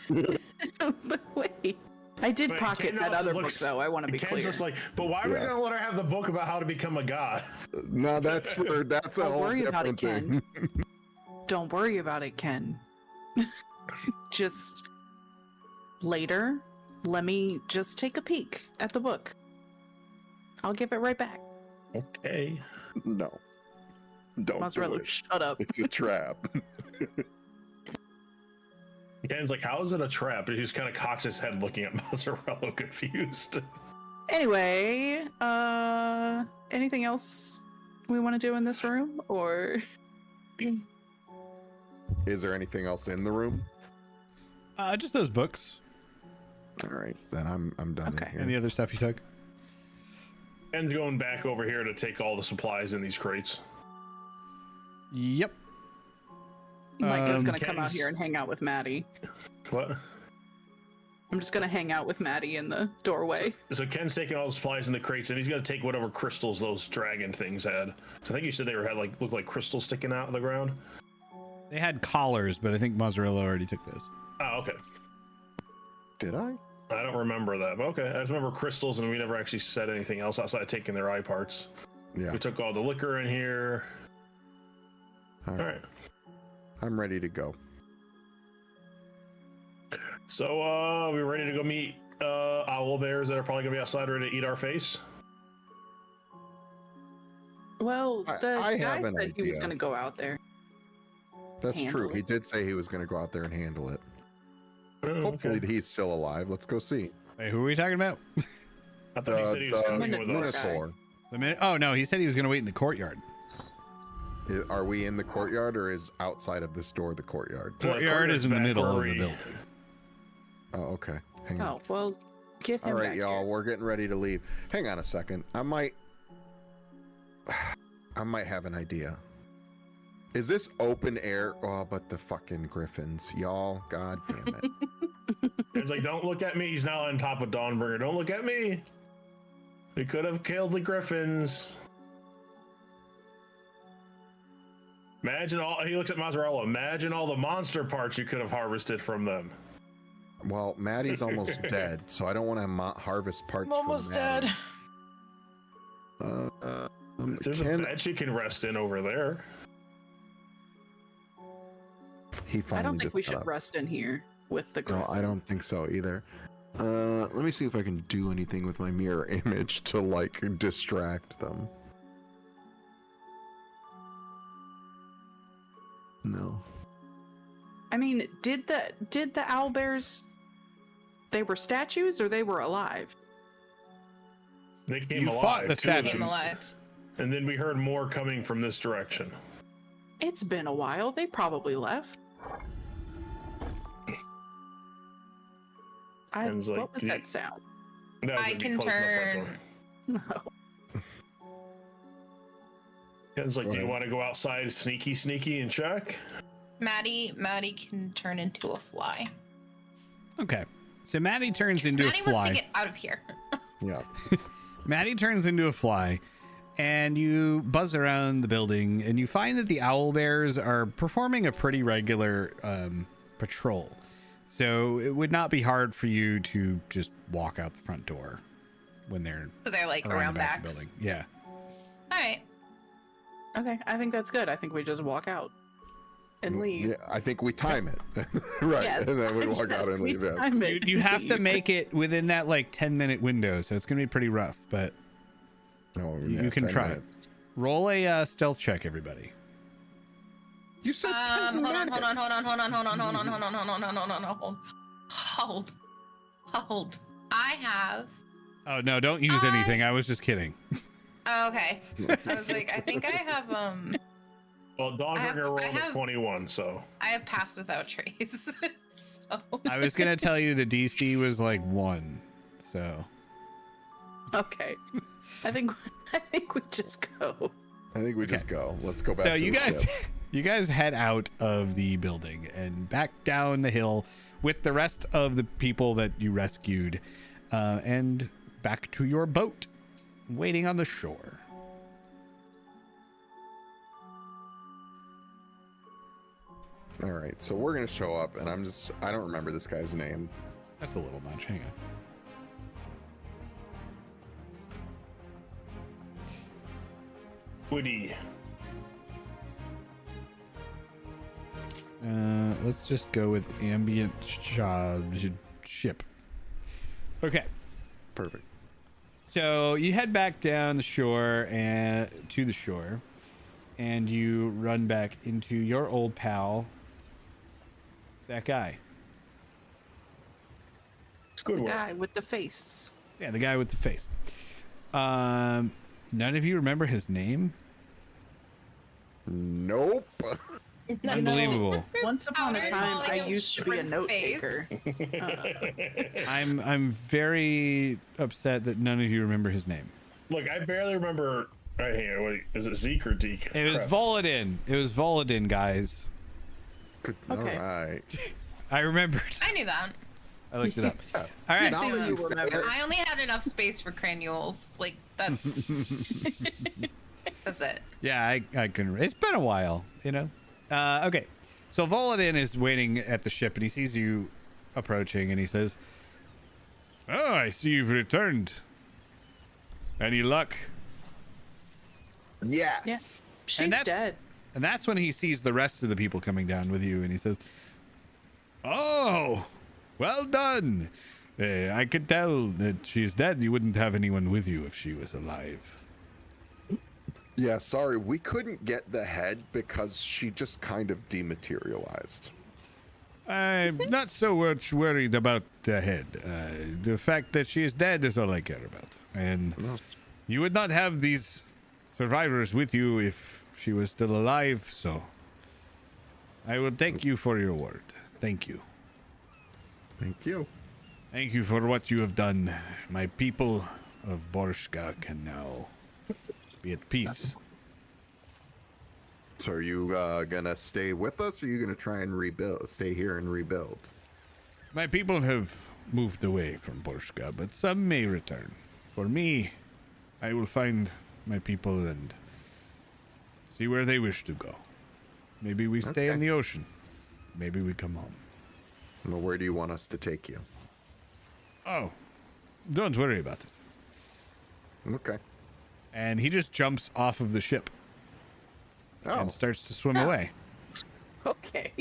Will do. But wait, I did But pocket Ken that also other book, looks- though. I want to be Ken's clear. just like, but why are we Yeah. gonna let her have the book about how to become a god? No, that's a Don't whole worry about it, different thing. Ken. Don't worry about it, Ken. Just later, let me just take a peek at the book. I'll give it right back. Okay. No. Don't do Mozzarella, it. shut up. It's a trap. Ken's like, how is it a trap? And he just kind of cocks his head looking at Mozzarella confused. Anyway, anything else we want to do in this room, or Is there anything else in the room? Just those books All right, then I'm done. Okay. In here. and the other stuff you took. Ken's going back over here to take all the supplies in these crates. Yep. Micah's gonna come out Ken's- here and hang out with Maddie? What? I'm just gonna hang out with Maddie in the doorway. So Ken's taking all the supplies in the crates, and he's gonna take whatever crystals those dragon things had. So I think you said they had looked like crystals sticking out of the ground. They had collars, but I think Mozzarella already took those. Oh, okay. Did I? I don't remember that, but okay. I just remember crystals, and we never actually said anything else outside of taking their eye parts. Yeah. We took all the liquor in here. All All right. right. I'm ready to go. So, we ready to go meet owl bears that are probably gonna be outside ready to eat our face? Well, the I guy have an said he was idea. gonna go out there. That's Handle true. it. He did say he was going to go out there and handle it. Oh, Hopefully okay. he's still alive. Let's go see. Wait, who are we talking about? I thought he said he was coming with us. Minotaur. The minute? Oh no, he said he was going to wait in the courtyard. Are we in the courtyard or is outside of this door the courtyard? Courtyard is in the back middle where of the we- building. Oh, okay. Hang on. Oh well, get him All right, back y'all. here. We're getting ready to leave. Hang on a second. I might have an idea. Is this open air? Oh, but the fucking griffins, y'all. God damn it. It's like, don't look at me. He's now on top of Dawnbringer. Don't look at me. We could have killed the griffins. Imagine all. He looks at Mozzarella. Imagine all the monster parts you could have harvested from them. Well, Maddie's almost dead, so I don't want to harvest parts. I'm almost from Maddie. dead. There's a Ken, bed she can rest in over there. he I finally don't think just we got should up. rest in here with the No, griffin. I don't think so either. Let me see if I can do anything with my mirror image to like distract them. No. I mean, did the owlbears? They were statues or they were alive? They came You alive. fought the two of statues. I'm them. alive. And then we heard more coming from this direction. It's been a while. They probably left. Ken's like, What was "Yeah." that sound? That was I gonna be can close enough front turn. door. No. Ken's like, Go do you ahead. want to go outside sneaky and check? Maddie can turn into a fly. Okay, so Maddie turns into Maddie a fly. wants to get out of here. Yeah. Maddie turns into a fly, and you buzz around the building, and you find that the owl bears are performing a pretty regular patrol. So it would not be hard for you to just walk out the front door when they're So they're like around around the back back. of the building. Yeah. All right. Okay, I think that's good. I think we just walk out and leave. Yeah, I think we time it. Right. Yes. And then we walk Yes, out and we leave. Yeah. time it. You have to Leave. make it within that like 10-minute window, so it's gonna be pretty rough. But No, you yeah, can 10 try it. minutes. roll a stealth check, everybody. You said 10 Hold on. minutes. Hold. I have. Oh no, don't use anything. I was just kidding. Oh, okay. I was like, I think I have Well, Dawnbringer rolled I a have- 21, so. I have passed without trace. I was gonna tell you the DC was like 1, so. Okay. I think we just go. I think we just go. Let's go back So to you the guys, ship. you guys head out of the building and back down the hill with the rest of the people that you rescued, and back to your boat, waiting on the shore. All right, so we're gonna show up, and I don't remember this guy's name. That's a little much. Hang Woody. on. Let's just go with ambient ship. Okay. Perfect. So you head back down the shore and to the shore, and you run back into your old pal, that guy. It's good work. Guy with the face. Yeah, the guy with the face. None of you remember his name? Nope. Unbelievable. Once upon a How time, are you I calling used to be a him note face? taker. I'm very upset that none of you remember his name. Look, I barely remember. Right here, wait, is it Zeke or Deke? It was Crap. Voladin. It was Voladin, guys. Okay. All right. I remembered. I knew that. I looked it up. All right. Now that you say remember. it, I only had enough space for granules. Like that's that's it. Yeah, I can. It's been a while, you know. Okay, so Voladin is waiting at the ship, and he sees you approaching, and he says, "Oh, I see you've returned. Any luck?" yes. She's that's- dead. And that's when he sees the rest of the people coming down with you, and he says, "Oh, well done. I could tell that she's dead. You wouldn't have anyone with you if she was alive." Yeah, sorry, we couldn't get the head because she just kind of dematerialized. I'm not so much worried about the head. The fact that she is dead is all I care about. And you would not have these survivors with you if she was still alive, so I will thank you for your word. Thank you. Thank you. Thank you for what you have done. My people of Borshka can now be at peace. So are you gonna stay with us, or are you gonna try and rebuild? Stay here and rebuild? My people have moved away from Borshka, but some may return. For me, I will find my people and see where they wish to go. Maybe we stay in Okay. the ocean. Maybe we come home. Well, where do you want us to take you? Oh, don't worry about it. Okay. And he just jumps off of the ship Oh, and starts to swim away. Okay.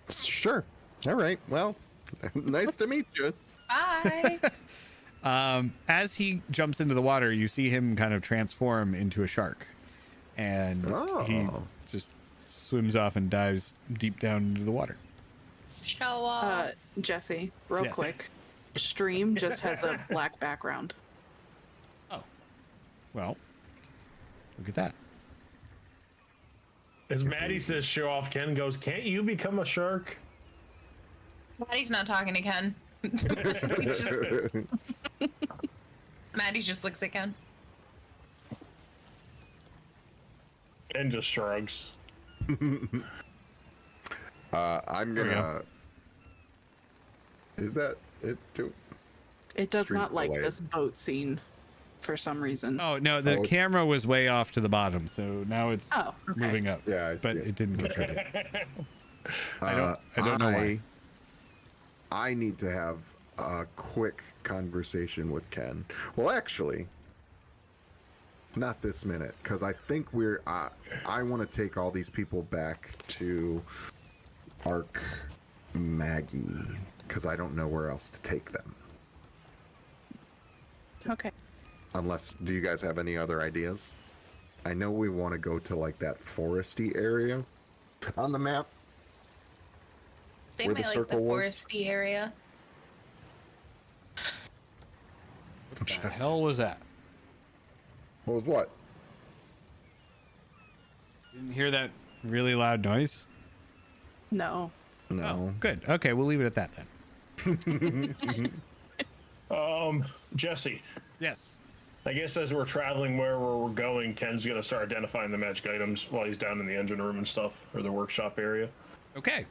sure. All right. Well, nice to meet you. Bye. As he jumps into the water, you see him kind of transform into a shark. And he Oh. just swims off and dives deep down into the water. Show off. Jesse, real Yes. quick. Stream just has a black background. Oh. Well, look at that. As Maddie says, show off, Ken goes, can't you become a shark? Maddie's not talking to Ken. Maddie just looks at Ken. And just shrugs. I'm There we go. gonna. Is that it too? It does Stream not like delay. this boat scene for some reason. Oh, no, the Oh, it's- camera was way off to the bottom, so now it's Oh, okay. moving up. Yeah, I see But it. it didn't get rid of it. I don't know why. I need to have a quick conversation with Ken. Well, actually, not this minute, because I think I want to take all these people back to Ark Maggie, because I don't know where else to take them. Okay. Unless, do you guys have any other ideas? I know we want to go to like that foresty area on the map. They Where might the like the circle was? foresty area. What the hell was that? What was what? Didn't hear that really loud noise? No. No. Good. Okay, we'll leave it at that then. Jesse, Yes. I guess as we're traveling where we're going, Ken's gonna start identifying the magic items while he's down in the engine room and stuff, or the workshop area. Okay.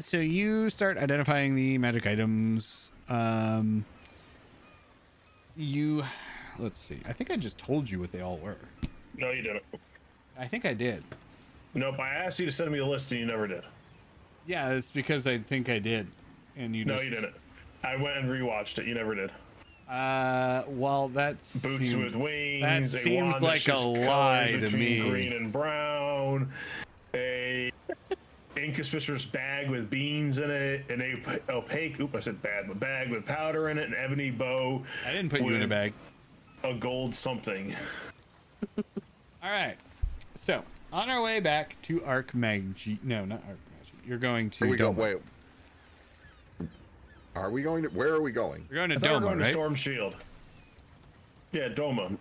So you start identifying the magic items. Let's see. I think I just told you what they all were. No, you didn't. I think I did. Nope, I asked you to send me a list and you never did. Yeah, it's because I think I did. And you No, just... you didn't. I went and rewatched it. You never did. Well, that's... Boots with wings. That a seems wand like a that's just lie colors to between me. green and brown. A inconspicuous bag with beans in it. An opaque, I said bad, but bag with powder in it. An ebony bow. I didn't put you in a with bag. A gold something. All right. So, on our way back to Archmagi... No, not Archmagi. You're going to Here we go. Doma. Wait. Are we going to... Where are we going? We're going to I thought we were Doma, going to right? Storm Shield. Yeah, Doma.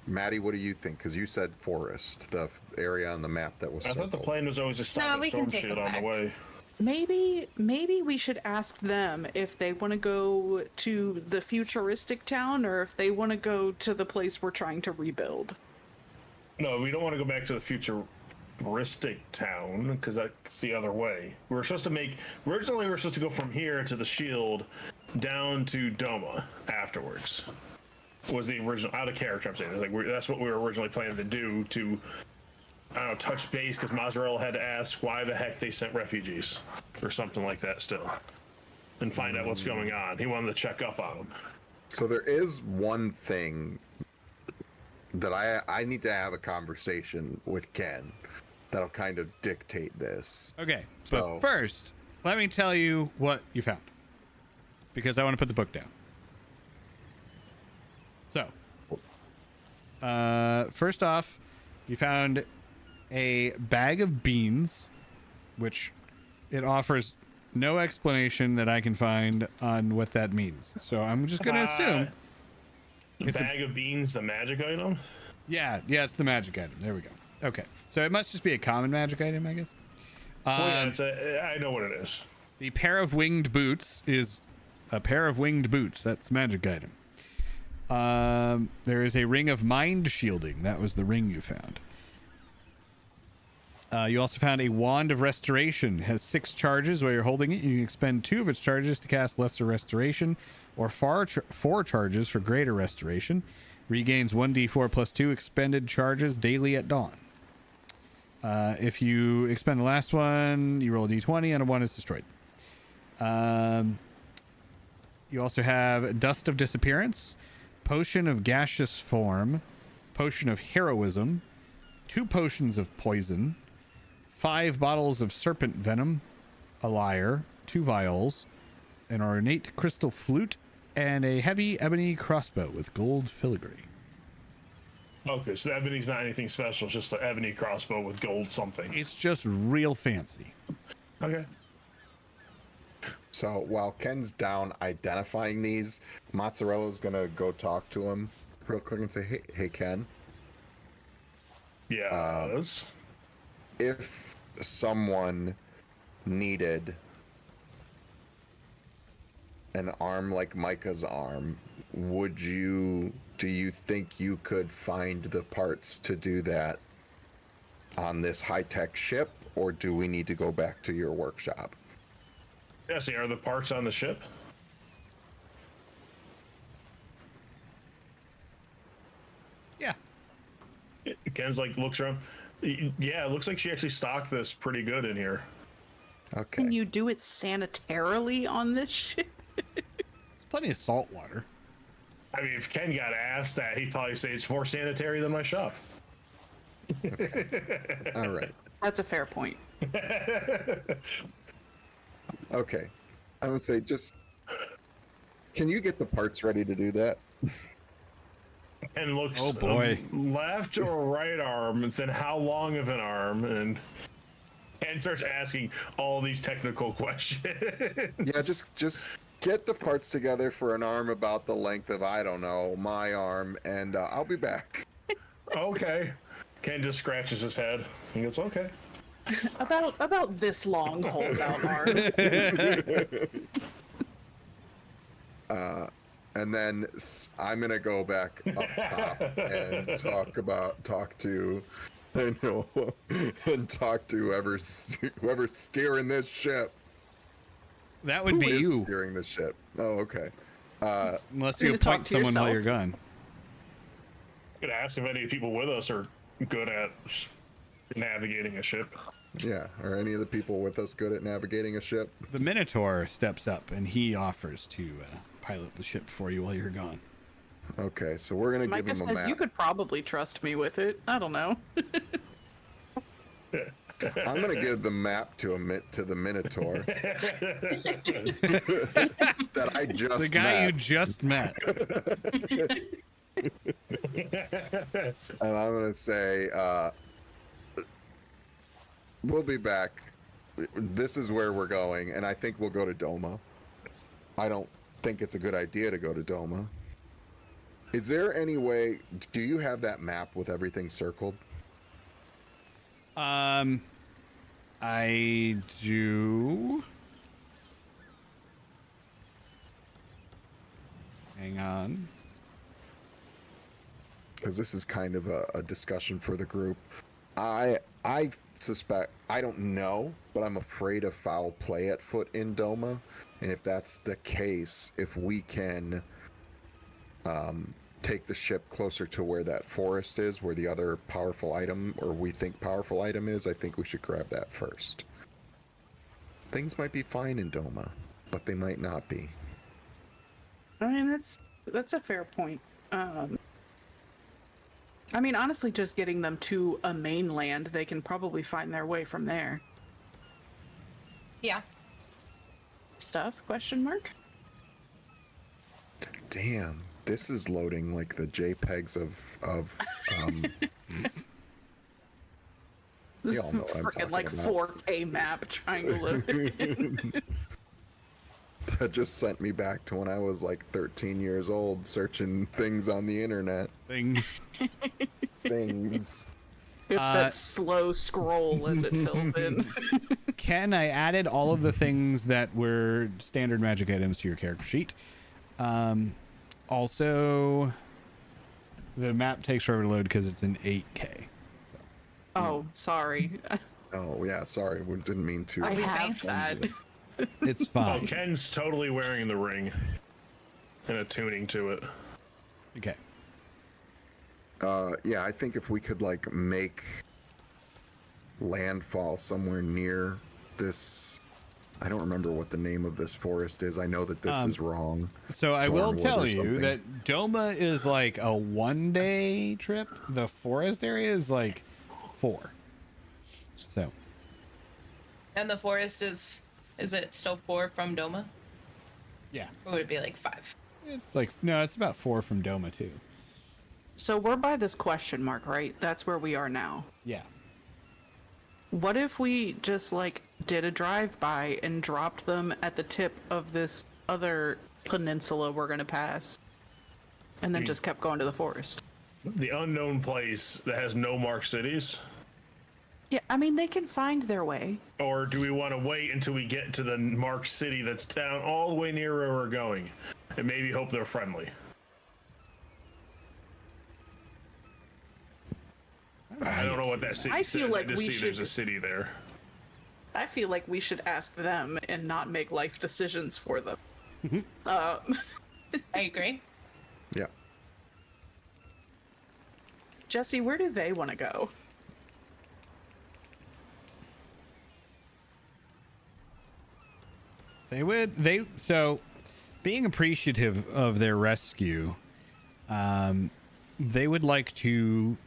Maddie, what do you think? Because you said forest, the area on the map that was I thought the circled. plan was always to stop No, at we can Storm take Shield it on the back. way. Maybe we should ask them if they want to go to the futuristic town or if they want to go to the place we're trying to rebuild. No, we don't want to go back to the futuristic town because that's the other way. Originally we were supposed to go from here to the Shield down to Doma afterwards. Was the original out of character? I'm saying that's what we were originally planning to do. To I don't know, touch base because Mozzarella had to ask why the heck they sent refugees or something like that still, and find out what's going on. He wanted to check up on them. So there is one thing that I need to have a conversation with Ken that'll kind of dictate this. Okay, So- but first, let me tell you what you found. Because I want to put the book down. So, first off, you found a bag of beans, which it offers no explanation that I can find on what that means. So I'm just going to assume. The It's a- bag of beans, the magic item. Yeah, it's the magic item. There we go. Okay, so it must just be a common magic item, I guess. Well, yeah, I know what it is. The pair of winged boots is a pair of winged boots. That's a magic item. There is a ring of mind shielding. That was the ring you found. You also found a wand of restoration. It has 6 charges while you're holding it. You can expend 2 of its charges to cast lesser restoration, or 4 charges for greater restoration. Regains 1d4 plus 2 expended charges daily at dawn. If you expend the last one, you roll a d20, and a 1 is destroyed. You also have Dust of Disappearance, Potion of Gaseous Form, Potion of Heroism, 2 potions of poison, 5 bottles of serpent venom, a lyre, 2 vials, an ornate crystal flute, and a heavy ebony crossbow with gold filigree. Okay, so the ebony's not anything special. It's just an ebony crossbow with gold something. It's just real fancy. Okay. So while Ken's down identifying these, Mozzarella's gonna go talk to him real quick and say, hey Ken, Yes. if someone needed an arm like Micah's arm, do you think you could find the parts to do that on this high-tech ship, or do we need to go back to your workshop? Jesse, are the parts on the ship? Yeah. Ken's looks around. Yeah, it looks like she actually stocked this pretty good in here. Okay. Can you do it sanitarily on this ship? There's plenty of salt water. I mean, if Ken got asked that, he'd probably say it's more sanitary than my shop. All right. That's a fair point. Okay. I would say can you get the parts ready to do that? And looks Oh, boy. Left or right arm, and then how long of an arm, and starts asking all these technical questions. Yeah, just get the parts together for an arm about the length of, I don't know, my arm, and I'll be back. Okay. Ken just scratches his head. He goes, okay. About this long holds out arm. And then I'm gonna go back up top and talk to whoever's steering this ship. That would Who be is you, steering the ship? Oh, okay. unless You're you gonna talk appoint to someone while yourself? you're gone. Could ask if any people with us are good at navigating a ship. Yeah. Are any of the people with us good at navigating a ship? The Minotaur steps up and he offers to pilot the ship for you while you're gone. Okay, so we're gonna Micah give him a says map. you could probably trust me with it. I don't know. I'm gonna give the map to the Minotaur that I just The guy you met. just met. And I'm gonna say, we'll be back. This is where we're going, and I think we'll go to Doma. I don't think it's a good idea to go to Doma. Is there any way? Do you have that map with everything circled? I do. Hang on. Because this is kind of a discussion for the group. I suspect, I don't know, but I'm afraid of foul play at foot in Doma. And if that's the case, if we can take the ship closer to where that forest is, where the other powerful item, or we think powerful item is, I think we should grab that first. Things might be fine in Doma, but they might not be. I mean, that's a fair point. I mean, honestly, just getting them to a mainland, they can probably find their way from there. Yeah. Stuff? Question mark? Damn, this is loading like the JPEGs of This Y'all know what I'm freaking talking like about. 4K map trying to load. that just sent me back to when I was like 13 years old searching things on the internet. Things. Things. It's that slow scroll as it fills in. Ken, I added all of the things that were standard magic items to your character sheet. Also, the map takes forever to load because it's in 8K. Oh, sorry. Oh yeah, sorry, we didn't mean to. I we have think? that. It's Oh, fine. Ken's totally wearing the ring and attuning to it. Okay. Yeah, I think if we could like make landfall somewhere near this, I don't remember what the name of this forest is. I know that this is wrong. So I will Thornwood tell or you something. that Doma is like a 1-day trip. The forest area is like 4. So And the forest is it still 4 from Doma? yeah, Or would it be like 5? it's like no, it's about 4 from Doma too. So we're by this question mark, right? That's where we are now. Yeah. What if we just like did a drive-by and dropped them at the tip of this other peninsula we're gonna pass, and then just kept going to the forest? The unknown place that has no marked cities? Yeah, I mean they can find their way. Or do we want to wait until we get to the marked city that's down all the way near where we're going and maybe hope they're friendly? I don't know what that city I says. feel like I just we see there's a should- city there. I feel like we should ask them and not make life decisions for them. I agree. Yeah. Jesse, where do they want to go? So being appreciative of their rescue, they would like to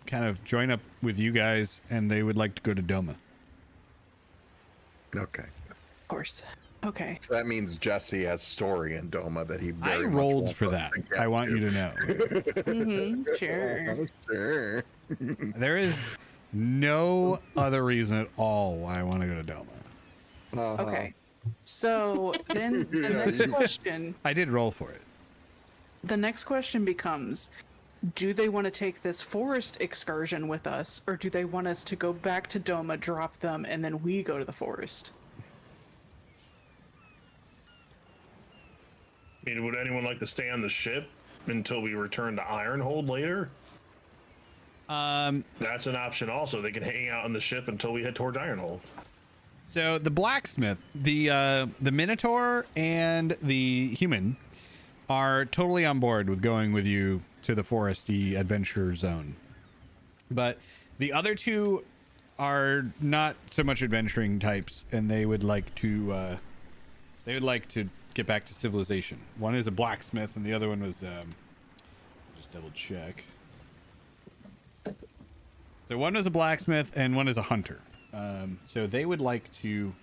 kind of join up with you guys, and they would like to go to Doma. Okay. Of course. Okay. So that means Jesse has story in Doma that he I very much rolled wants for us that. to get I want you to know. Mm-hmm. Sure. Oh, sure. There is no other reason at all why I want to go to Doma. Uh-huh. Okay. So then the Yeah, next you- question I did roll for it. the next question becomes, do they want to take this forest excursion with us, or do they want us to go back to Doma, drop them, and then we go to the forest? I mean, would anyone like to stay on the ship until we return to Ironhold later? That's an option also. They can hang out on the ship until we head towards Ironhold. So the blacksmith, the Minotaur and the human are totally on board with going with you to the foresty adventure zone. But the other two are not so much adventuring types, and they would like to get back to civilization. One is a blacksmith, and the other one was just double check. So one is a blacksmith, and one is a hunter. So they would like to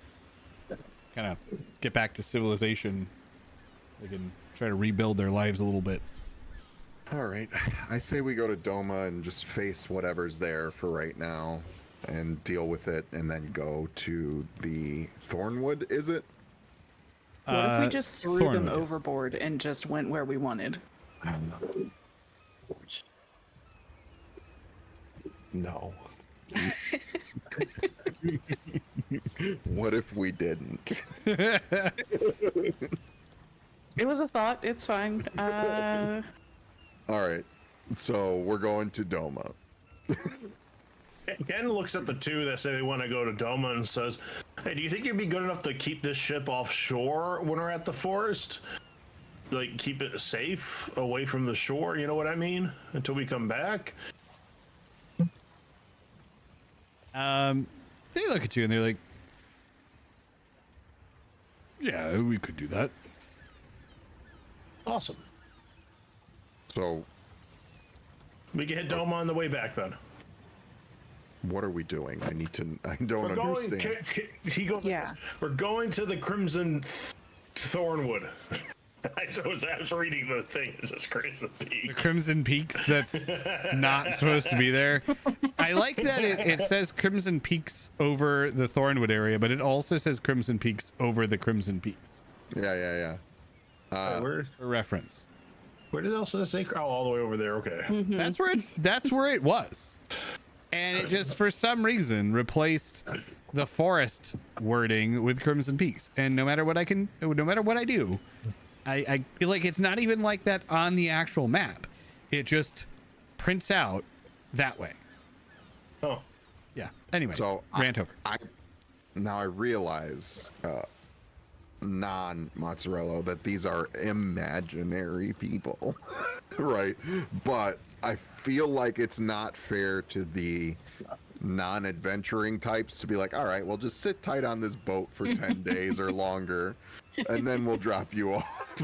kind of get back to civilization. They can try to rebuild their lives a little bit. All right. I say we go to Doma and just face whatever's there for right now and deal with it, and then go to the Thornwood, is it? What if we just threw them Thornwood, yes. overboard and just went where we wanted? No. What if we didn't? It was a thought. It's fine. All right. So we're going to Doma. Ken looks at the two that say they want to go to Doma and says, "Hey, do you think you'd be good enough to keep this ship offshore when we're at the forest? Like, keep it safe away from the shore, you know what I mean? Until we come back?" They look at you and they're like, yeah, we could do that. Awesome. So We can hit Doma on the way back then. what are we doing? I don't We're understand. going, he goes, Yeah. we're going to the Crimson Thornwood. I was reading the thing. It says Crimson The Peak. Crimson Peaks that's not supposed to be there. I like that it says Crimson Peaks over the Thornwood area, but it also says Crimson Peaks over the Crimson Peaks. Yeah. Where For reference. did it also say? Oh, all the way over there. Okay. That's where it was. And it just for some reason replaced the forest wording with Crimson Peaks. And no matter what I do, I feel like it's not even like that on the actual map. It just prints out that way. Oh. Yeah. Anyway, So rant over. I realize, non-mozzarella, that these are imaginary people, right? But I feel like it's not fair to the non-adventuring types to be like, all right, well, just sit tight on this boat for 10 days or longer, and then we'll drop you off.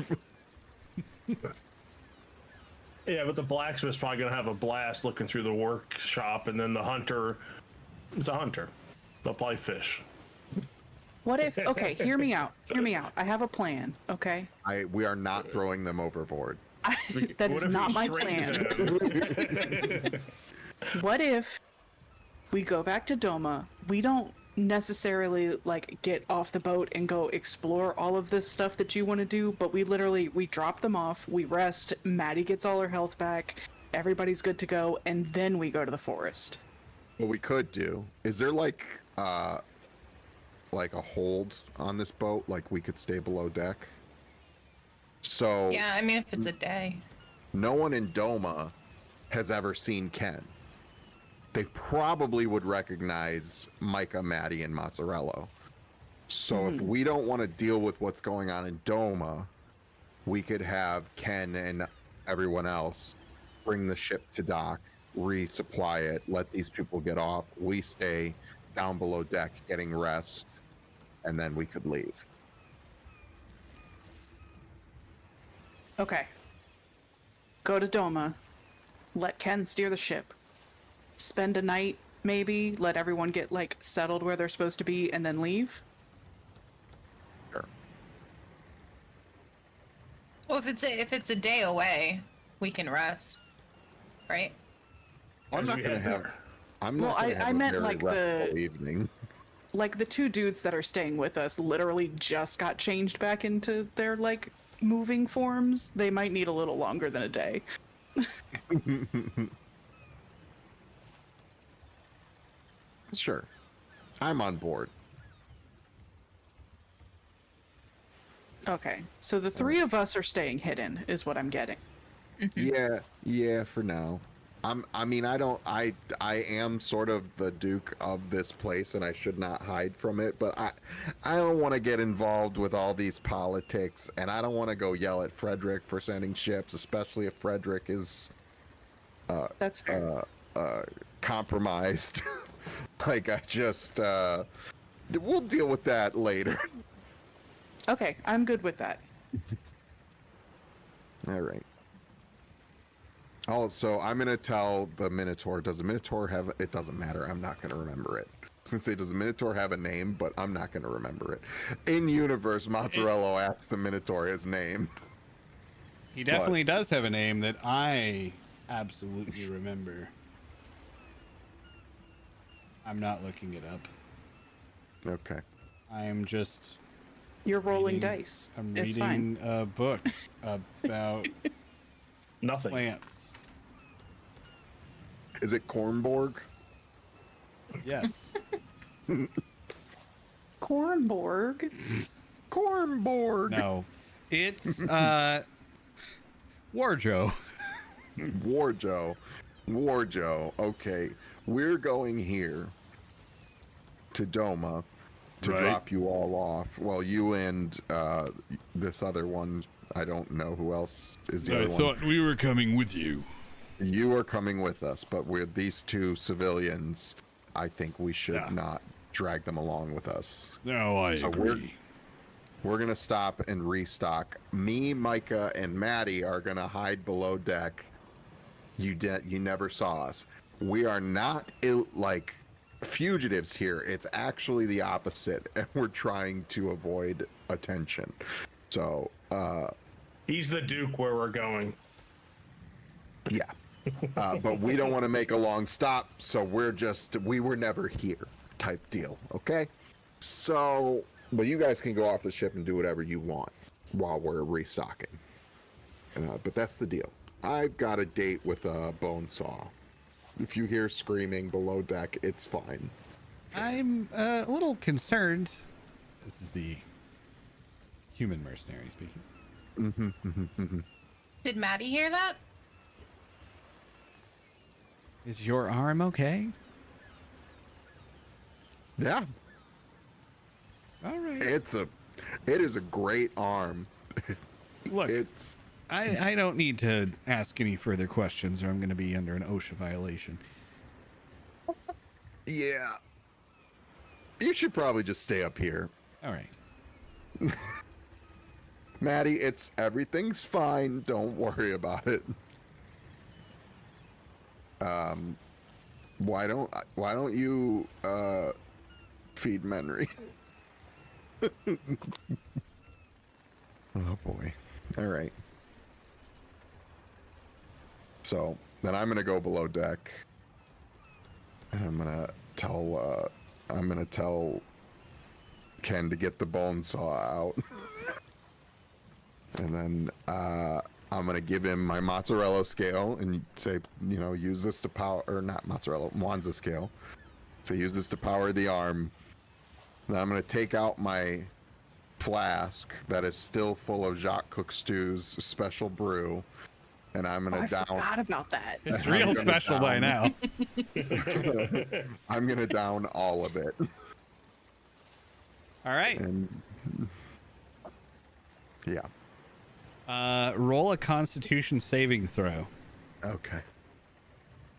Yeah, but the blacksmith's probably gonna have a blast looking through the workshop, and then the hunter is a hunter. They'll probably fish. What if? Okay, hear me out. I have a plan. Okay, We are not throwing them overboard. that What is if not we my shrink plan. them? What if we go back to Doma? We don't necessarily like get off the boat and go explore all of this stuff that you want to do, but we drop them off, we rest, Maddie gets all her health back, everybody's good to go, and then we go to the forest. What we could do, is there like a hold on this boat? Like we could stay below deck? So Yeah, I mean, if it's a day. no one in Doma has ever seen Ken. They probably would recognize Micah, Maddie, and Mozzarella. So if we don't want to deal with what's going on in Doma, we could have Ken and everyone else bring the ship to dock, resupply it, let these people get off. We stay down below deck getting rest, and then we could leave. Okay. Go to Doma. Let Ken steer the ship. Spend a night, maybe. Let everyone get like settled where they're supposed to be, and then leave. Sure. Well, if it's a day away, we can rest, right? I'm As not we gonna head have. there. I'm Well, not gonna I have a meant very like restful the- evening. Like the two dudes that are staying with us literally just got changed back into their like moving forms. They might need a little longer than a day. Sure. I'm on board. Okay, so the three of us are staying hidden, is what I'm getting. Yeah, for now. I am sort of the Duke of this place and I should not hide from it, but I don't want to get involved with all these politics, and I don't want to go yell at Frederick for sending ships, especially if Frederick is That's fair. compromised. Like, we'll deal with that later. Okay, I'm good with that. All right. Also, I'm going to tell the Minotaur. Does the Minotaur have... It doesn't matter. I'm not going to remember it. I was going to say, does the Minotaur have a name? But I'm not going to remember it. In universe, Mozzarella asks the Minotaur his name. He definitely does have a name that I absolutely remember. I'm not looking it up. Okay. I am just... You're rolling reading- dice. I'm It's reading fine. a book about Nothing. plants. Is it Kornborg? Yes. Kornborg. Kornborg! No. It's Warjo. Warjo. Okay. We're going here to Doma to Right. drop you all off. Well, you and this other one, I don't know who else is the other one. we were coming with you. You are coming with us, but with these two civilians, I think we should Yeah. not drag them along with us. No, I So we're gonna stop and restock. Me, Micah, and Maddie are gonna hide below deck. You never saw us. We are not like fugitives here. It's actually the opposite, and we're trying to avoid attention. So, He's the Duke where we're going. yeah. But we don't want to make a long stop, so we were never here type deal, okay? So, but you guys can go off the ship and do whatever you want while we're restocking. But that's the deal. I've got a date with a bone saw. If you hear screaming below deck, it's fine. I'm a little concerned. This is the human mercenary speaking. Did Maddie hear that? Is your arm okay? Yeah, All right. it is a great arm. Look, It's I don't need to ask any further questions or I'm going to be under an OSHA violation. yeah. You should probably just stay up here. All right. Maddie, everything's fine. Don't worry about it. Why don't you feed Menry? Oh boy. All right. So then I'm gonna go below deck, and I'm gonna tell Ken to get the bone saw out. And then I'm gonna give him my mozzarella scale and say, use this to power, or not mozzarella, Mwanza scale. So use this to power the arm. Then I'm gonna take out my flask that is still full of Jacques Cookstew's special brew, and I'm gonna I down. forgot about that. It's I'm real gonna special by down- now. I'm gonna down all of it, All right. and yeah. Roll a Constitution saving throw. Okay.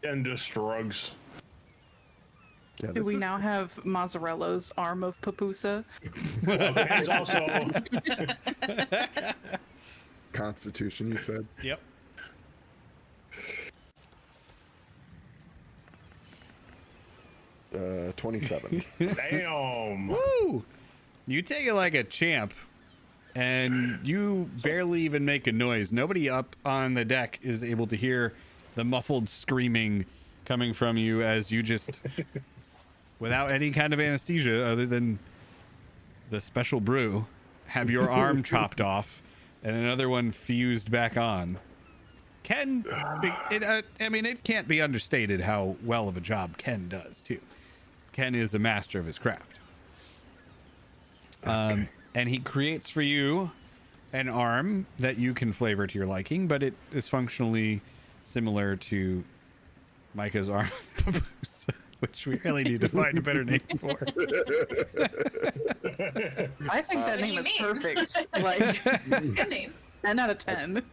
And just drugs. Yeah, Do this we is- now have Mazzarella's arm of Papusa? He's also Constitution, you said? Yep. Uh, 27. damn. Woo! You take it like a champ, and you barely even make a noise. Nobody up on the deck is able to hear the muffled screaming coming from you as you just, without any kind of anesthesia other than the special brew, have your arm chopped off and another one fused back on. Ken, I mean, it can't be understated how well of a job Ken does too. Ken is a master of his craft. And he creates for you an arm that you can flavor to your liking, but it is functionally similar to Micah's arm of Papoose, which we really need to find a better name for. I think that What do name you is mean? perfect. Like, Good name. 10 out of 10.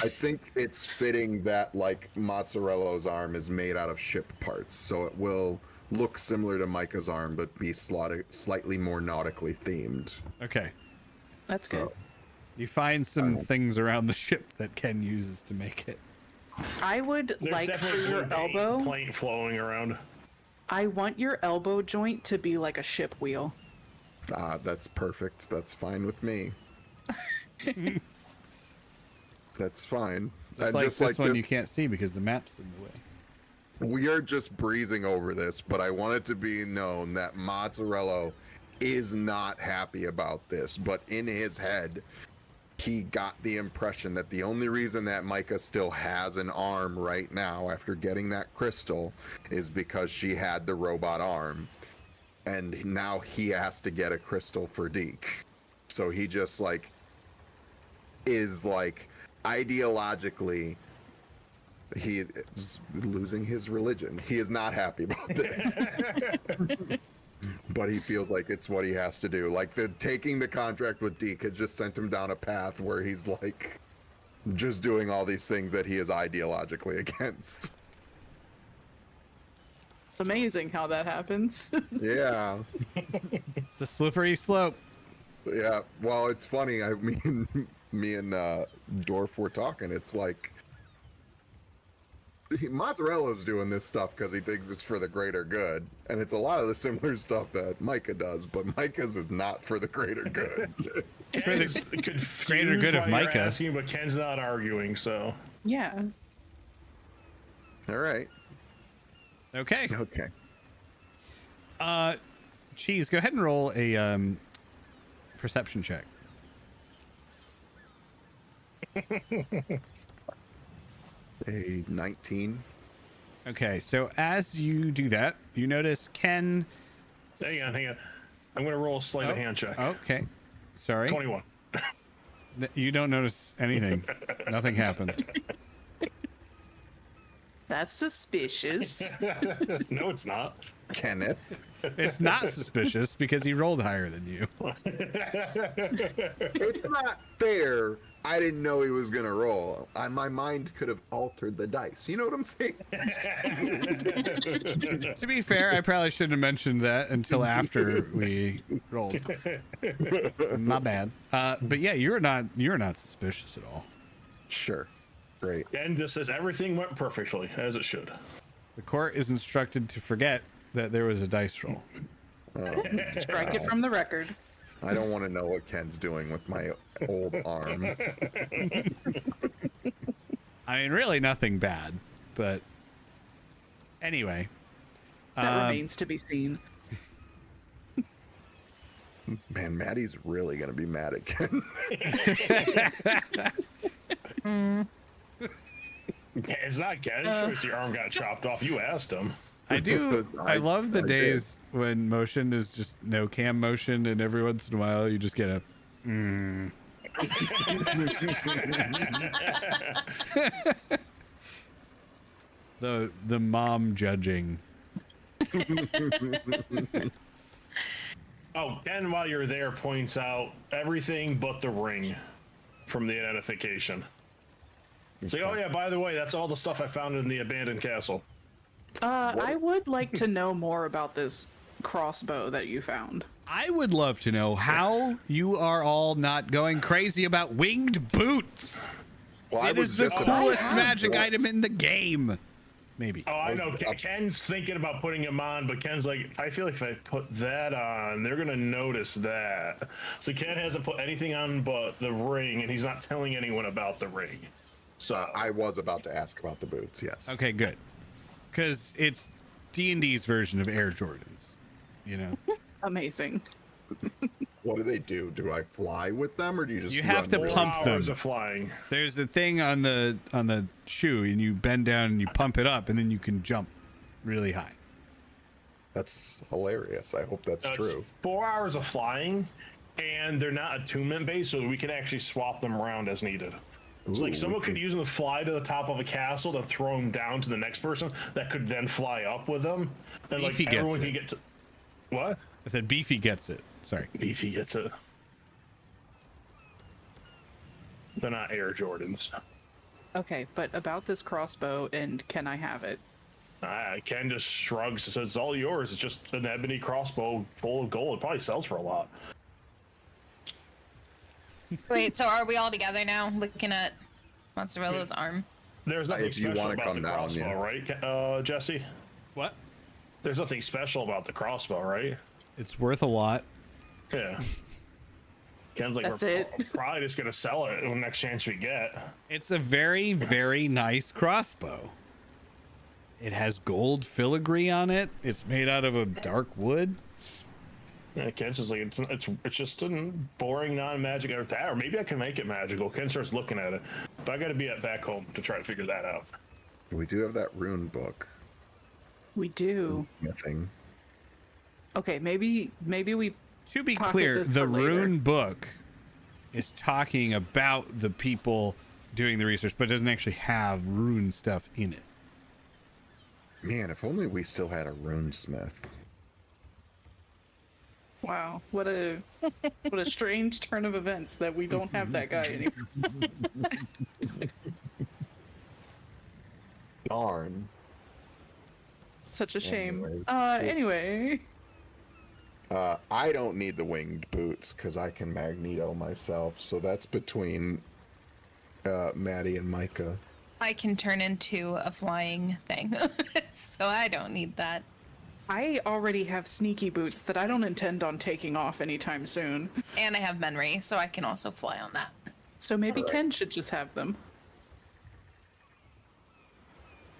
I think it's fitting that like Mozzarella's arm is made out of ship parts, so it will look similar to Micah's arm, but be slightly more nautically themed. Okay. That's good. You find some things around the ship that Ken uses to make it. I would There's like for definitely your paint elbow. Paint flowing around. I want your elbow joint to be like a ship wheel. That's perfect. That's fine with me. That's fine. Just like this one you can't see because the map's in the way. We are just breezing over this, but I want it to be known that Mozzarella is not happy about this, but in his head, he got the impression that the only reason that Micah still has an arm right now after getting that crystal is because she had the robot arm. And now he has to get a crystal for Deke. So he just like is like ideologically he is losing his religion. He is not happy about this. But he feels like it's what he has to do. Like taking the contract with Deke has just sent him down a path where he's like just doing all these things that he is ideologically against. It's amazing how that happens. Yeah. It's a slippery slope. Yeah. Well, it's funny. I mean, me and Dorf were talking. It's like Mozzarella's doing this stuff because he thinks it's for the greater good, and it's a lot of the similar stuff that Micah does, but Micah's is not for the greater good. Ken's greater good of while you're Micah. asking, but Ken's not arguing, so. Yeah. All right. Okay. Okay. Cheese, go ahead and roll a perception check. A 19. Okay, so as you do that, you notice Ken. Hang on. I'm going to roll a sleight of hand check. Okay. Sorry. 21. You don't notice anything. Nothing happened. That's suspicious. No, it's not. Kenneth. It's not suspicious because he rolled higher than you. It's not fair. I didn't know he was gonna roll. My mind could have altered the dice. You know what I'm saying? To be fair, I probably shouldn't have mentioned that until after we rolled. My bad. But yeah, you're not suspicious at all. Sure. Great. Ken just says everything went perfectly, as it should. The court is instructed to forget that there was a dice roll. Strike it from the record. I don't want to know what Ken's doing with my old arm. I mean, really nothing bad, but anyway. That remains to be seen. Man, Maddie's really gonna be mad at Ken. It's not Ken. It's sure as your arm got chopped off. You asked him. I love the days when motion is just no cam motion, and every once in a while you just get a. The mom judging. Oh, Ken, while you're there, points out everything but the ring from the identification. It's like, oh yeah, by the way, that's all the stuff I found in the abandoned castle. I would like to know more about this crossbow that you found. I would love to know how you are all not going crazy about winged boots. Well, I It was is the just about coolest to ask magic that. item in the game. Maybe. Oh, I know. Ken's thinking about putting him on, but Ken's like, I feel like if I put that on, they're going to notice that. So Ken hasn't put anything on but the ring, and he's not telling anyone about the ring. So I was about to ask about the boots. Yes. Okay, good. Because it's D&D's version of Air Jordans, you know? Amazing. What do they do? Do I fly with them, or do you just? You have run to really pump fast? them. Hours of flying. There's a thing on the shoe, and you bend down and you pump it up, and then you can jump really high. That's hilarious. I hope that's It's true. 4 hours of flying, and they're not attunement based, so we can actually swap them around as needed. It's like Ooh, someone could use them to fly to the top of a castle to throw them down to the next person that could then fly up with them, and like Beefy gets everyone it. can get to. What? I said Beefy gets it. Sorry. Beefy gets it. They're not Air Jordans. Okay, but about this crossbow, and can I have it? Ken just shrugs and says, "It's all yours. It's just an ebony crossbow full of gold. It probably sells for a lot." Wait, so are we all together now, looking at Mozzarella's arm? There's nothing If you special wanna about come the down, crossbow, yeah. right, Jesse? What? There's nothing special about the crossbow, right? It's worth a lot. Yeah. Ken's like, That's we're it. probably just gonna sell it the next chance we get. It's a very, very nice crossbow. It has gold filigree on it. It's made out of a dark wood. Yeah, Ken's just like, it's just a boring non-magic or maybe I can make it magical. Ken starts looking at it, but I got to be back home to try to figure that out. We do have that rune book. We do. Nothing. Okay, maybe we. To be Pocket clear, this the for later. rune book is talking about the people doing the research, but doesn't actually have rune stuff in it. Man, if only we still had a runesmith. Wow, what a strange turn of events that we don't have that guy anymore. Darn. Such a shame. Anyway, Anyway. I don't need the winged boots because I can Magneto myself. So that's between Maddie and Micah. I can turn into a flying thing, so I don't need that. I already have sneaky boots that I don't intend on taking off anytime soon. And I have memory, so I can also fly on that. So maybe Alright. Ken should just have them.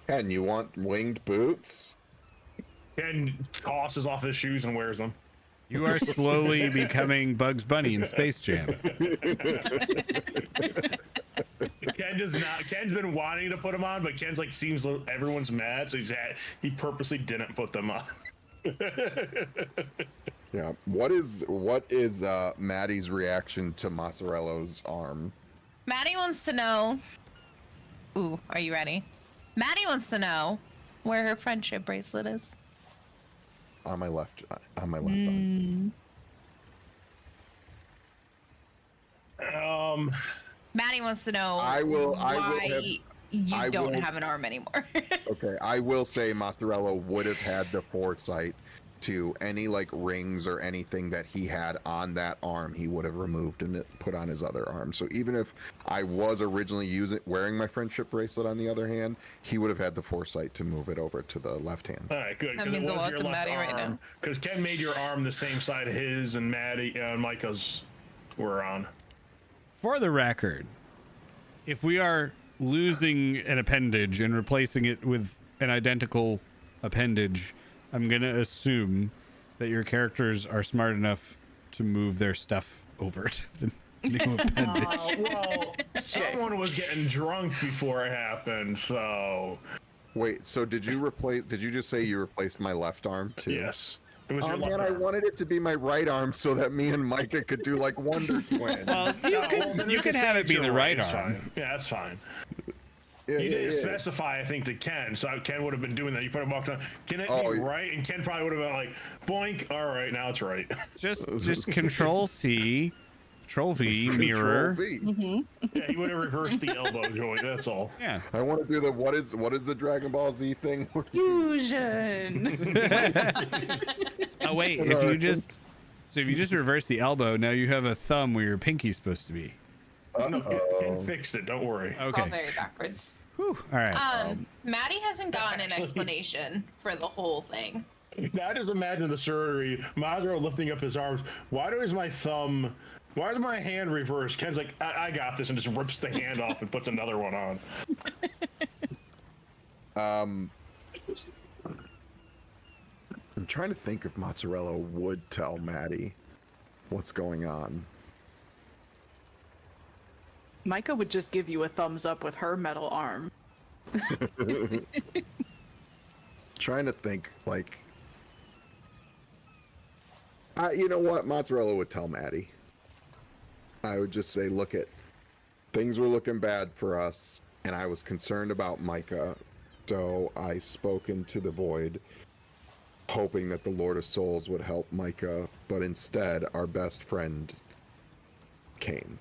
Ken, you want winged boots? Ken tosses off his shoes and wears them. You are slowly becoming Bugs Bunny in Space Jam. Ken does not. Ken's been wanting to put them on, but Ken's like seems everyone's mad, so he purposely didn't put them on. Yeah. What is Maddie's reaction to Mozzarella's arm? Maddie wants to know. Ooh, are you ready? Maddie wants to know where her friendship bracelet is. On my left arm. Maddie wants to know I will why have- you I don't will- have an arm anymore. Okay, I will say Mozzarella would have had the foresight to any like rings or anything that he had on that arm, he would have removed and put on his other arm. So even if I was originally wearing my friendship bracelet on the other hand, he would have had the foresight to move it over to the left hand. All right, good. That 'cause it means a was lot your to left Maddie right now. Because Ken made your arm the same side of his and Maddie and Micah's were on. For the record, if we are losing an appendage and replacing it with an identical appendage, I'm going to assume that your characters are smart enough to move their stuff over to the new appendage. Well, someone was getting drunk before it happened, so Wait, so did you just say you replaced my left arm too? yes. It was Oh your left man, I arm. wanted it to be my right arm so that me and Micah could do like Wonder Twin. Well, Then you can say have it it's be your the right it's arm. Fine. Yeah, that's fine. Yeah, You yeah, didn't yeah. specify, I think, to Ken, so Ken would have been doing that. You put him walked on. Can it Oh, be yeah. right? And Ken probably would have been like, "Boink! All right, now it's right." Just Control C, Control V, mirror. Control V. Yeah, he would have reversed the elbow joint. That's all. Yeah. I want to do the what is the Dragon Ball Z thing? Fusion. Oh wait, if you just reverse the elbow, now you have a thumb where your pinky's supposed to be. No, Ken fixed it. Don't worry. All Okay. very backwards. Whew. All right. Maddie hasn't gotten an Actually- explanation for the whole thing. Now just imagine the surgery. Mazaro lifting up his arms. Why is my hand reversed? Ken's like, I got this, and just rips the hand off and puts another one on. I'm trying to think if Mozzarella would tell Maddie what's going on. Micah would just give you a thumbs up with her metal arm. Trying to think, like, you know what? Mozzarella would tell Maddie. I would just say, look at, things were looking bad for us, and I was concerned about Micah, so I spoke into the void, hoping that the Lord of Souls would help Micah, but instead, our best friend came.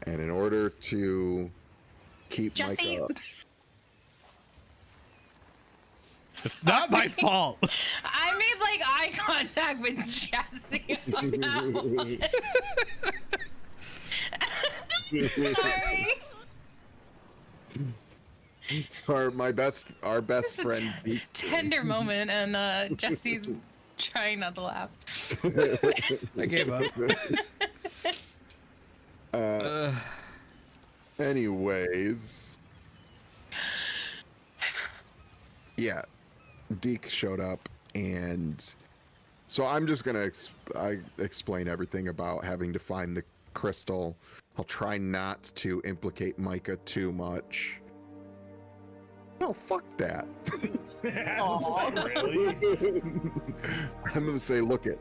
And in order to keep Jesse. Micah... It's not my fault. I made like eye contact with Jesse on that one. Sorry. So our best friend. Tender moment, and Jesse's trying not to laugh. I gave up. Anyways, yeah, Deke showed up, and so I'm just gonna explain everything about having to find the crystal. I'll try not to implicate Micah too much. No, fuck that. Really? I'm gonna say, look it.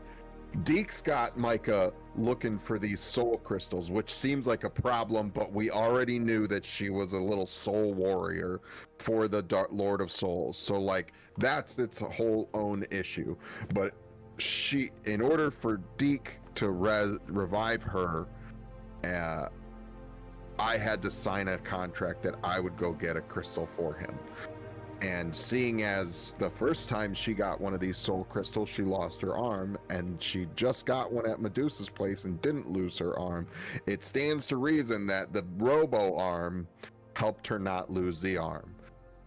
Deke's got Micah looking for these soul crystals, which seems like a problem, but we already knew that she was a little soul warrior for the Lord of Souls. So, like, that's its whole own issue. But she, in order for Deke to revive her, I had to sign a contract that I would go get a crystal for him. And seeing as the first time she got one of these soul crystals, she lost her arm, and she just got one at Medusa's place and didn't lose her arm, it stands to reason that the robo arm helped her not lose the arm.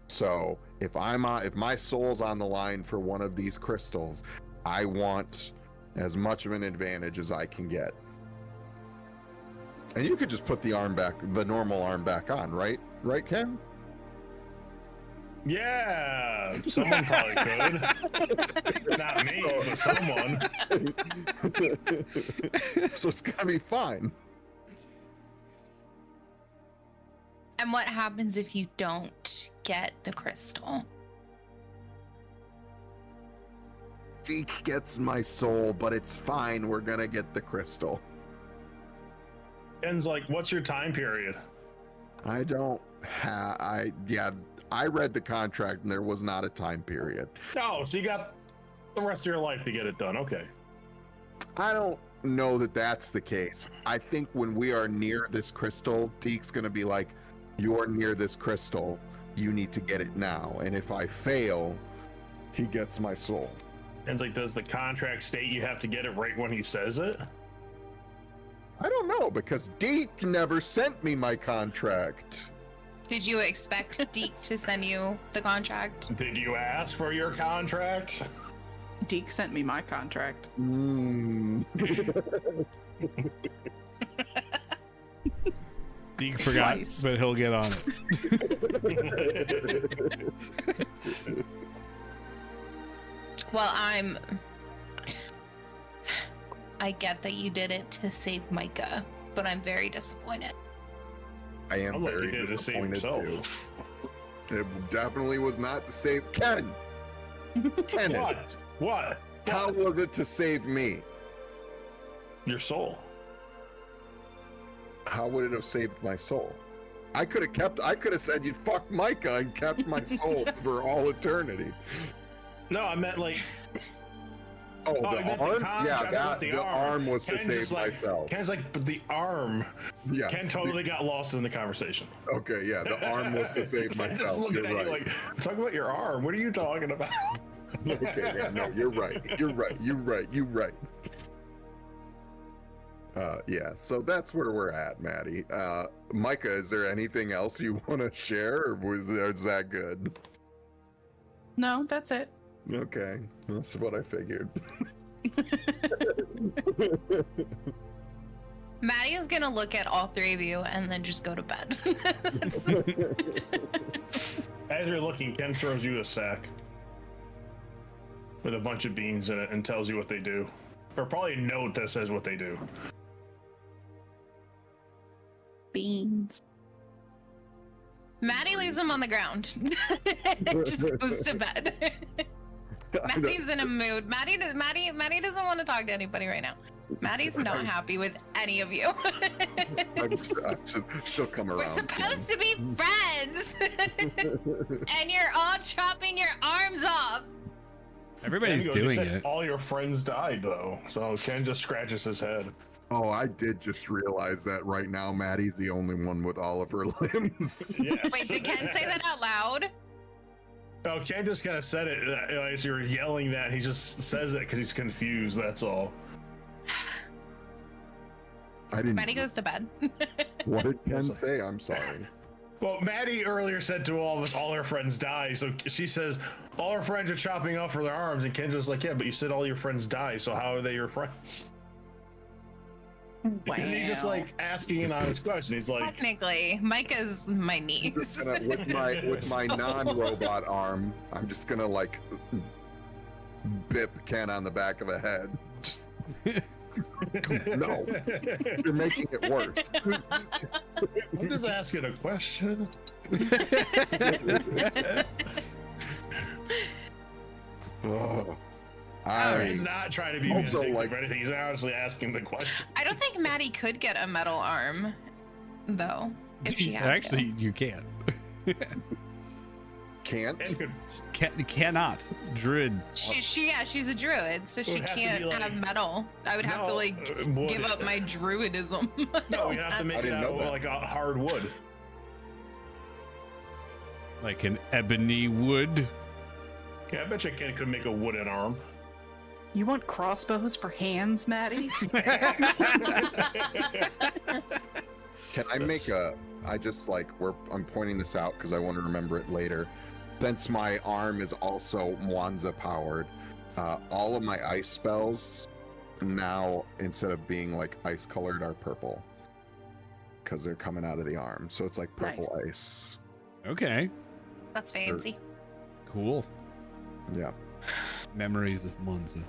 So if my soul's on the line for one of these crystals, I want as much of an advantage as I can get. And you could just put the normal arm back on, right? Right, Ken? Yeah, someone probably could. Not me, but someone. So it's gonna be fine. And what happens if you don't get the crystal? Deke gets my soul, but it's fine. We're gonna get the crystal. Ken's like, what's your time period? I don't have. I read the contract and there was not a time period. Oh, so you got the rest of your life to get it done. Okay. I don't know that that's the case. I think when we are near this crystal, Deke's gonna be like, "You are near this crystal. You need to get it now." And if I fail, he gets my soul. Ken's like, does the contract state you have to get it right when he says it? I don't know, because Deke never sent me my contract. Did you expect Deke to send you the contract? Did you ask for your contract? Deke sent me my contract. Deke forgot, Twice. but he'll get on it. Well, I get that you did it to save Micah, but I'm very disappointed. I am I'm like, very he did it to save disappointed himself. too. It definitely was not to save Ken. Ken, What? how was it to save me? Your soul. How would it have saved my soul? I could have said you'd fuck Micah and kept my soul for all eternity. No, I meant like. Oh, I the meant arm? contract, Yeah, not that the arm was to Ken's save just like, myself. Ken's like, but the arm. Yes. Ken totally got lost in the conversation. Okay, yeah, the arm was to save Ken's myself. just looking You're at you right. like, talk about your arm. What are you talking about? Okay, yeah, no, you're right. You're right. Yeah, so that's where we're at, Maddie. Micah, is there anything else you want to share, or is that good? No, that's it. Okay, that's what I figured. Maddie is gonna look at all three of you and then just go to bed. As you're looking, Ken throws you a sack with a bunch of beans in it and tells you what they do. or probably a note that says what they do. Beans. Maddie leaves him on the ground. Just goes to bed. Maddie's in a mood. Maddie doesn't want to talk to anybody right now. Maddie's not happy with any of you. She'll come around. We're supposed to be friends, and you're all chopping your arms off. Everybody's You doing said it. all your friends died though, so Ken just scratches his head. Oh, I did just realize that right now Maddie's the only one with all of her limbs. Yes. Wait, did Ken say that out loud? No, Ken just kind of said it as you're yelling that. He just says it because he's confused. That's all. I didn't. Maddie goes to bed. What did Ken say? I'm sorry. Well, Maddie earlier said to all of us, all her friends die. So she says, all her friends are chopping off for their arms. And Ken's just like, yeah, but you said all your friends die. So how are they your friends? Wow. And he's just like asking an honest question. He's like, Technically, Micah's my niece. With my non-robot arm, I'm just gonna like bip Ken on the back of the head. Just no, you're making it worse. I'm just asking a question. Oh, He's not trying to be Also, vindictive like- or anything. He's honestly asking the question. I don't think Maddie could get a metal arm, though. If she had Actually, you can't. can't. Ken could Cannot. Druid. she's a druid, so she would have to be, can't like- have metal. I would have to wood. give up my druidism. No, you have to make I it didn't out know of that. like a hard wood. Like an ebony wood. Yeah, I bet you Ken could make a wooden arm. You want crossbows for hands, Maddie? Can I make a? I just like I'm pointing this out because I want to remember it later. Since my arm is also Mwanza powered, all of my ice spells now, instead of being like ice colored, are purple because they're coming out of the arm. So it's like purple ice. Okay. That's fancy. Cool. Yeah. Memories of Monza.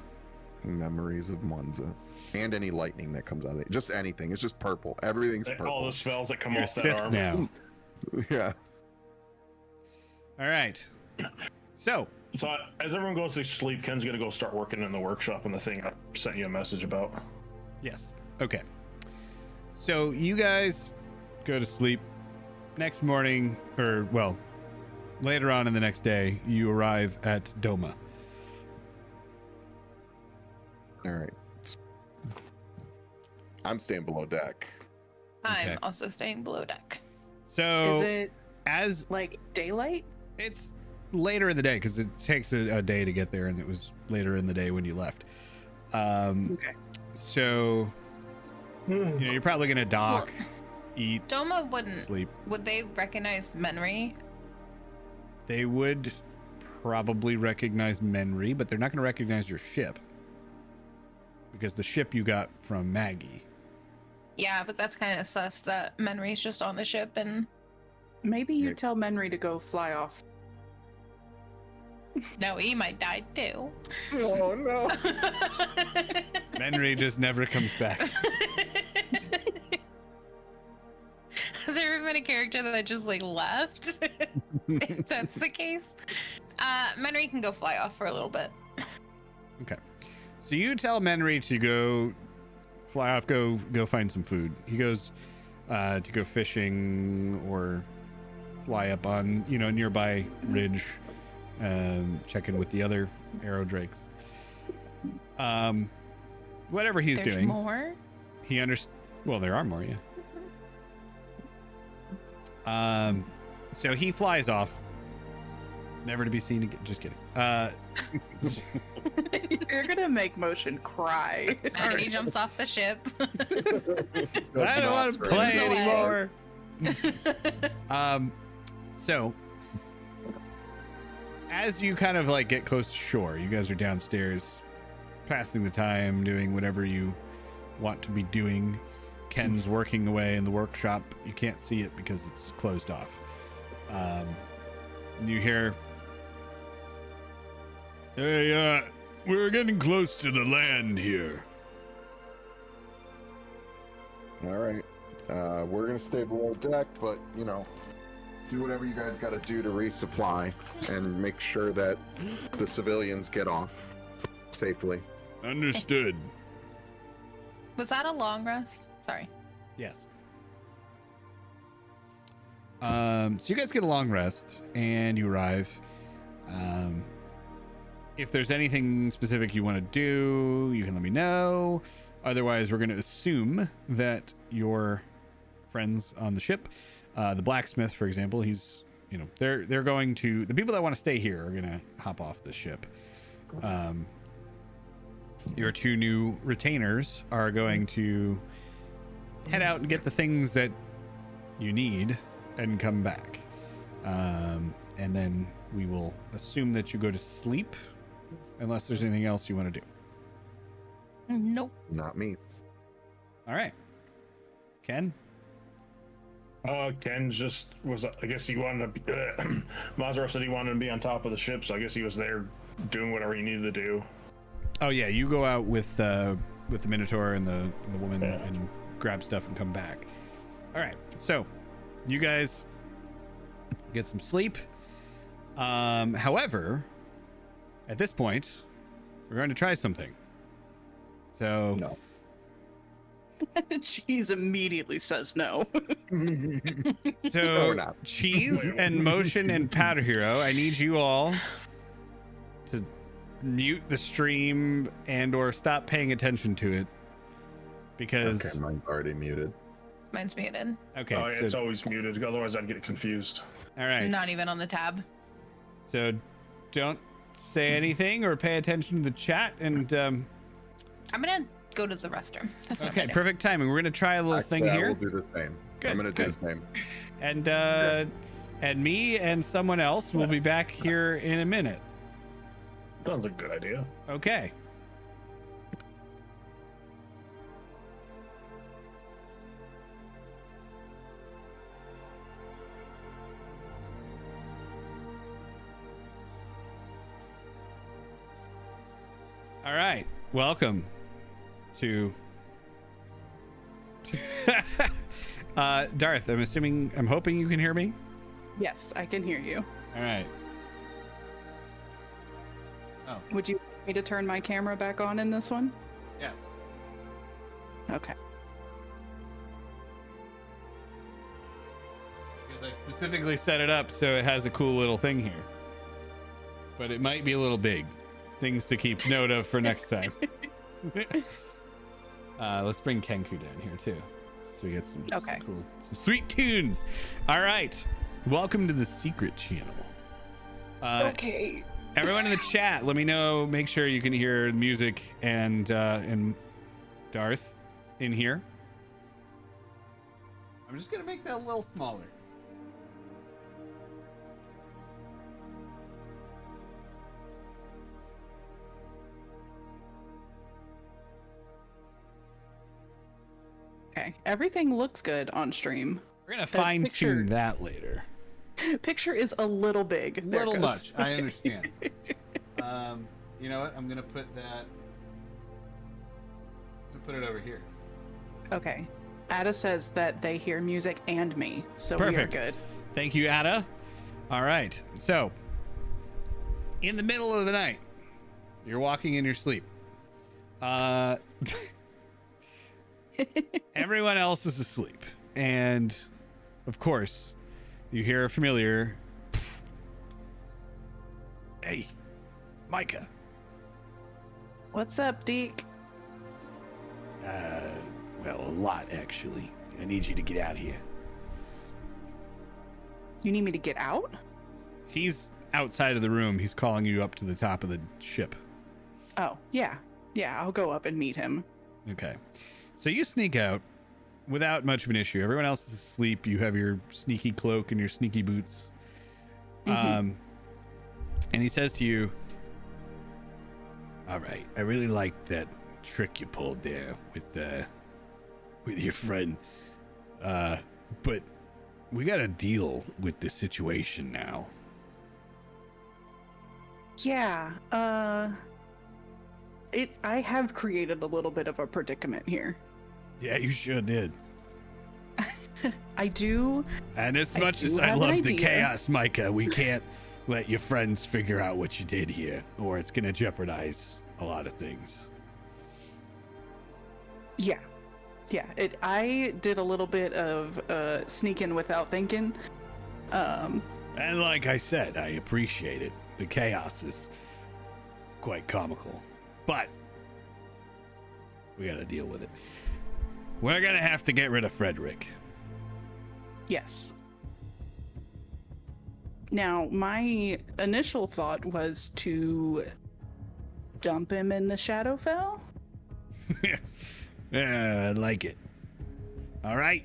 Memories of Mwanza. And any lightning that comes out of it. Just anything. It's just purple. Everything's purple. All the spells that come You're off that Sith arm. now. Yeah. All right. So, So as everyone goes to sleep, Ken's gonna go start working in the workshop on the thing I sent you a message about. yes. Okay. So you guys go to sleep. Next morning, or well, later on in the next day, you arrive at Doma. All right. I'm staying below deck. Okay. I'm also staying below deck. So Is it as like daylight? it's later in the day, because it takes a day to get there, and it was later in the day when you left. Okay. So you're probably gonna dock, eat, Doma wouldn't. sleep. Would they recognize Menry? They would probably recognize Menry, but they're not gonna recognize your ship, because the ship you got from Maggie. Yeah, but that's kind of sus that Menry's just on the ship and Maybe you Maybe. tell Menry to go fly off. no, he might die too. Oh no. Menry just never comes back. Has there ever been a character that just like left? If that's the case. Menry can go fly off for a little bit. Okay. So you tell Menry to go fly off, go find some food. He goes to go fishing or fly up on, nearby ridge, check in with the other arrow drakes. Whatever he's There's doing, more. he well, there are more, yeah. So he flies off, never to be seen again. Just kidding. You're gonna make Motion cry. And he jumps off the ship. I don't want to play Runs away. anymore. So as you kind of like get close to shore, you guys are downstairs, passing the time, doing whatever you want to be doing. Ken's working away in the workshop. You can't see it because it's closed off. You hear, "Hey, we're getting close to the land here. All right. We're gonna stay below deck, but you know, do whatever you guys got to do to resupply and make sure that the civilians get off safely. Understood. Was that a long rest? Sorry. Yes. So you guys get a long rest and you arrive. If there's anything specific you want to do, you can let me know. Otherwise, we're going to assume that your friends on the ship, the blacksmith, for example, he's, you know, they're going to, the people that want to stay here are going to hop off the ship. Your two new retainers are going to head out and get the things that you need and come back. And then we will assume that you go to sleep unless there's anything else you want to do. Nope. Not me. All right. Ken? Ken just was, I guess he wanted to be, Mazaro said he wanted to be on top of the ship, so I guess he was there doing whatever he needed to do. Oh yeah, you go out with the Minotaur and the woman and grab stuff and come back. All right, so you guys get some sleep. However, at this point, we're going to try something. So No. Cheese immediately says no. So No. Cheese and Motion and Powder Hero, I need you all to mute the stream and or stop paying attention to it, because Okay, mine's already muted. Mine's muted. okay, Oh, yeah, so, it's always muted, otherwise I'd get confused. all right, Not even on the tab. so don't say anything or pay attention to the chat, and I'm gonna go to the restroom. That's what okay, I'm gonna perfect timing. We're gonna try a little thing I here, will do the same. Good, I'm gonna good. do the same. and me and someone else will be back here in a minute. Sounds like a good idea. Okay. All right. Welcome to Darth. I'm hoping you can hear me. Yes, I can hear you. All right. Oh, Would you like me to turn my camera back on in this one? yes. Okay. Because I specifically set it up so it has a cool little thing here. But it might be a little big. Things to keep note of for next time. Let's bring Kenku down here too, so we get some Okay. cool, some sweet tunes. All right, welcome to the secret channel. Okay. Everyone in the chat, let me know. Make sure you can hear music and Darth in here. I'm just gonna make that a little smaller. Okay. Everything looks good on stream. We're gonna fine picture- tune that later. Picture is a little big. There it Little goes. much, I understand. You know what? I'm gonna put that. I'm gonna put it over here. Okay. Ada says that they hear music and me, so Perfect. we are good. Thank you, Ada. All right. So, in the middle of the night, you're walking in your sleep. Everyone else is asleep. And, of course, you hear a familiar. Hey, Micah. What's up, Deke? Well, a lot, actually. I need you to get out of here. You need me to get out? He's outside of the room. He's calling you up to the top of the ship. Oh, yeah. Yeah, I'll go up and meet him. Okay. So you sneak out without much of an issue. Everyone else is asleep. You have your sneaky cloak and your sneaky boots. Mhm. And he says to you, all right, I really liked that trick you pulled there with your friend. But we got to deal with the situation now. Yeah, I have created a little bit of a predicament here. Yeah, you sure did. I do. And as I much do as I have an love the idea. chaos, Micah, we can't let your friends figure out what you did here, or it's going to jeopardize a lot of things. Yeah. Yeah. I did a little bit of sneaking without thinking. And like I said, I appreciate it. The chaos is quite comical, but we got to deal with it. We're going to have to get rid of Frederick. Yes. Now, my initial thought was to dump him in the Shadowfell. Yeah, I like it. All right.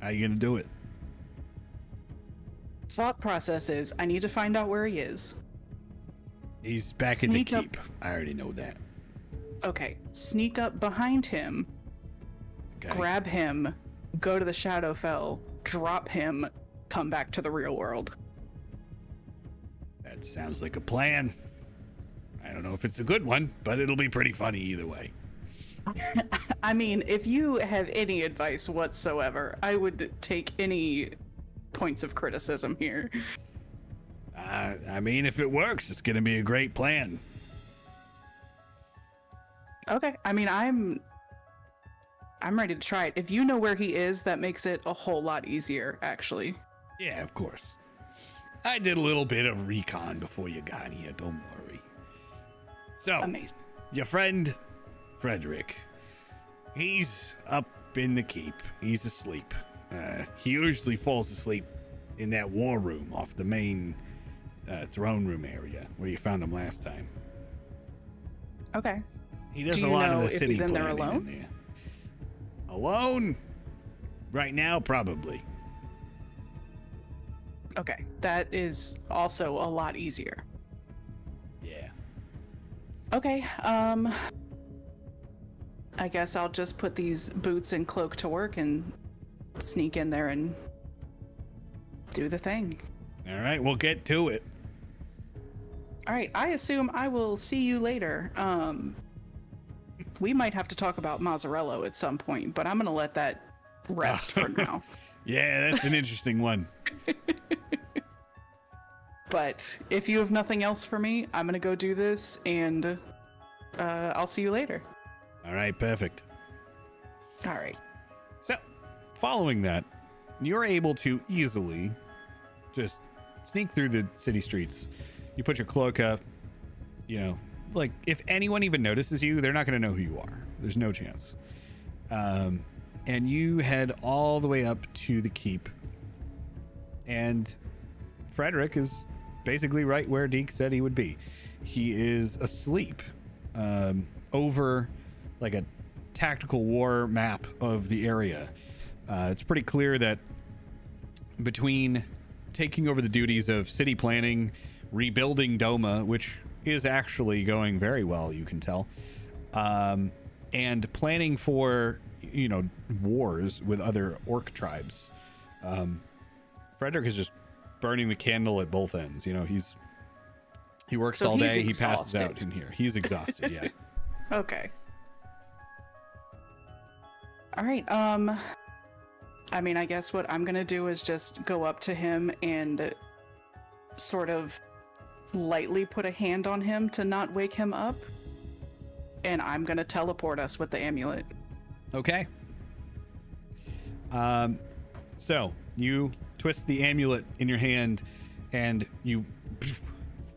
How you going to do it? Thought process is I need to find out where he is. He's back in the Sneak up- keep. I already know that. Okay, sneak up behind him, Okay. grab him, go to the Shadowfell, drop him, come back to the real world. That sounds like a plan. I don't know if it's a good one, but it'll be pretty funny either way. I mean, if you have any advice whatsoever, I would take any points of criticism here. I mean, if it works, it's going to be a great plan. Okay, I mean, I'm ready to try it. If you know where he is, that makes it a whole lot easier, actually. Yeah, of course. I did a little bit of recon before you got here, don't worry. So, Amazing. your friend, Frederick, he's up in the keep. He's asleep. He usually falls asleep in that war room off the main throne room area where you found him last time. Okay. He does Do a you lot of know the if city he's in there planning alone? in there. Alone? Right now, probably. Okay, that is also a lot easier. Yeah. Okay, I guess I'll just put these boots and cloak to work and sneak in there and do the thing. All right, we'll get to it. All right, I assume I will see you later. We might have to talk about Mazzarello at some point, but I'm gonna let that rest for now. Yeah, that's an interesting one. But if you have nothing else for me, I'm gonna go do this, and I'll see you later. All right, perfect. All right. So, following that, you're able to easily just sneak through the city streets. You put your cloak up, you know, like if anyone even notices you, they're not going to know who you are. There's no chance. And you head all the way up to the keep. And Frederick is basically right where Deke said he would be. He is asleep over like a tactical war map of the area. It's pretty clear that between taking over the duties of city planning, rebuilding Doma, which is actually going very well, you can tell, and planning for, you know, wars with other orc tribes. Frederick is just burning the candle at both ends. You know, he works So all he's day. He passes exhausted. out in here. He's exhausted. Yeah. Okay. All right. I mean, I guess what I'm gonna do is just go up to him and sort of lightly put a hand on him to not wake him up. And I'm gonna teleport us with the amulet. Okay. So you twist the amulet in your hand and you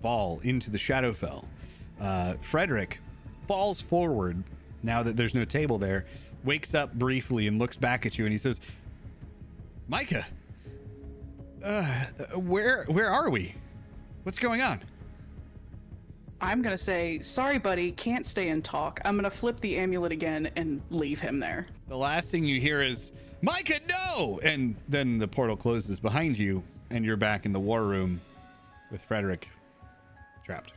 fall into the Shadowfell. Frederick falls forward now that there's no table there, wakes up briefly and looks back at you and he says, Micah, where are we? What's going on? I'm gonna say, sorry, buddy, can't stay and talk. I'm gonna flip the amulet again and leave him there. The last thing you hear is, Micah, no! And then the portal closes behind you and you're back in the war room with Frederick trapped.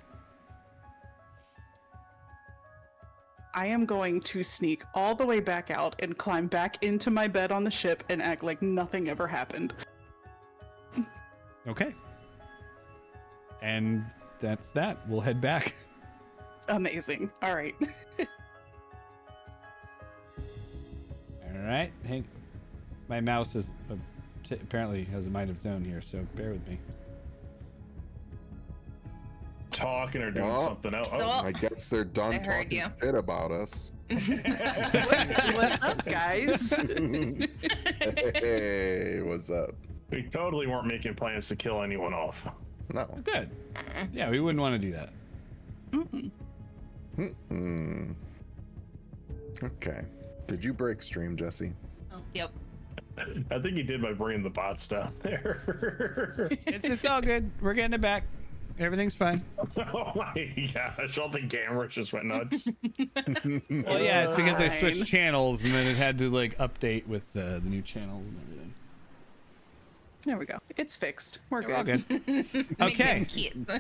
I am going to sneak all the way back out and climb back into my bed on the ship and act like nothing ever happened. Okay. And that's that. We'll head back. Amazing. All right. All right. Hey, My mouse is apparently has a mind of its own here, so bear with me. Talking or doing something else. Stop. I guess they're done I heard talking you. shit about us. What's up, guys? Hey, what's up? We totally weren't making plans to kill anyone off. No. Good. Yeah, we wouldn't want to do that. Okay. Did you break stream, Jesse? Yep. I think he did by bringing the bots down there. It's all good. We're getting it back. Everything's fine. Oh my gosh, all the cameras just went nuts. Well, yeah, it's because I Fine. switched channels and then it had to like update with the new channels and everything. There we go. It's fixed. We're We're all good. good. Make Okay. them kids.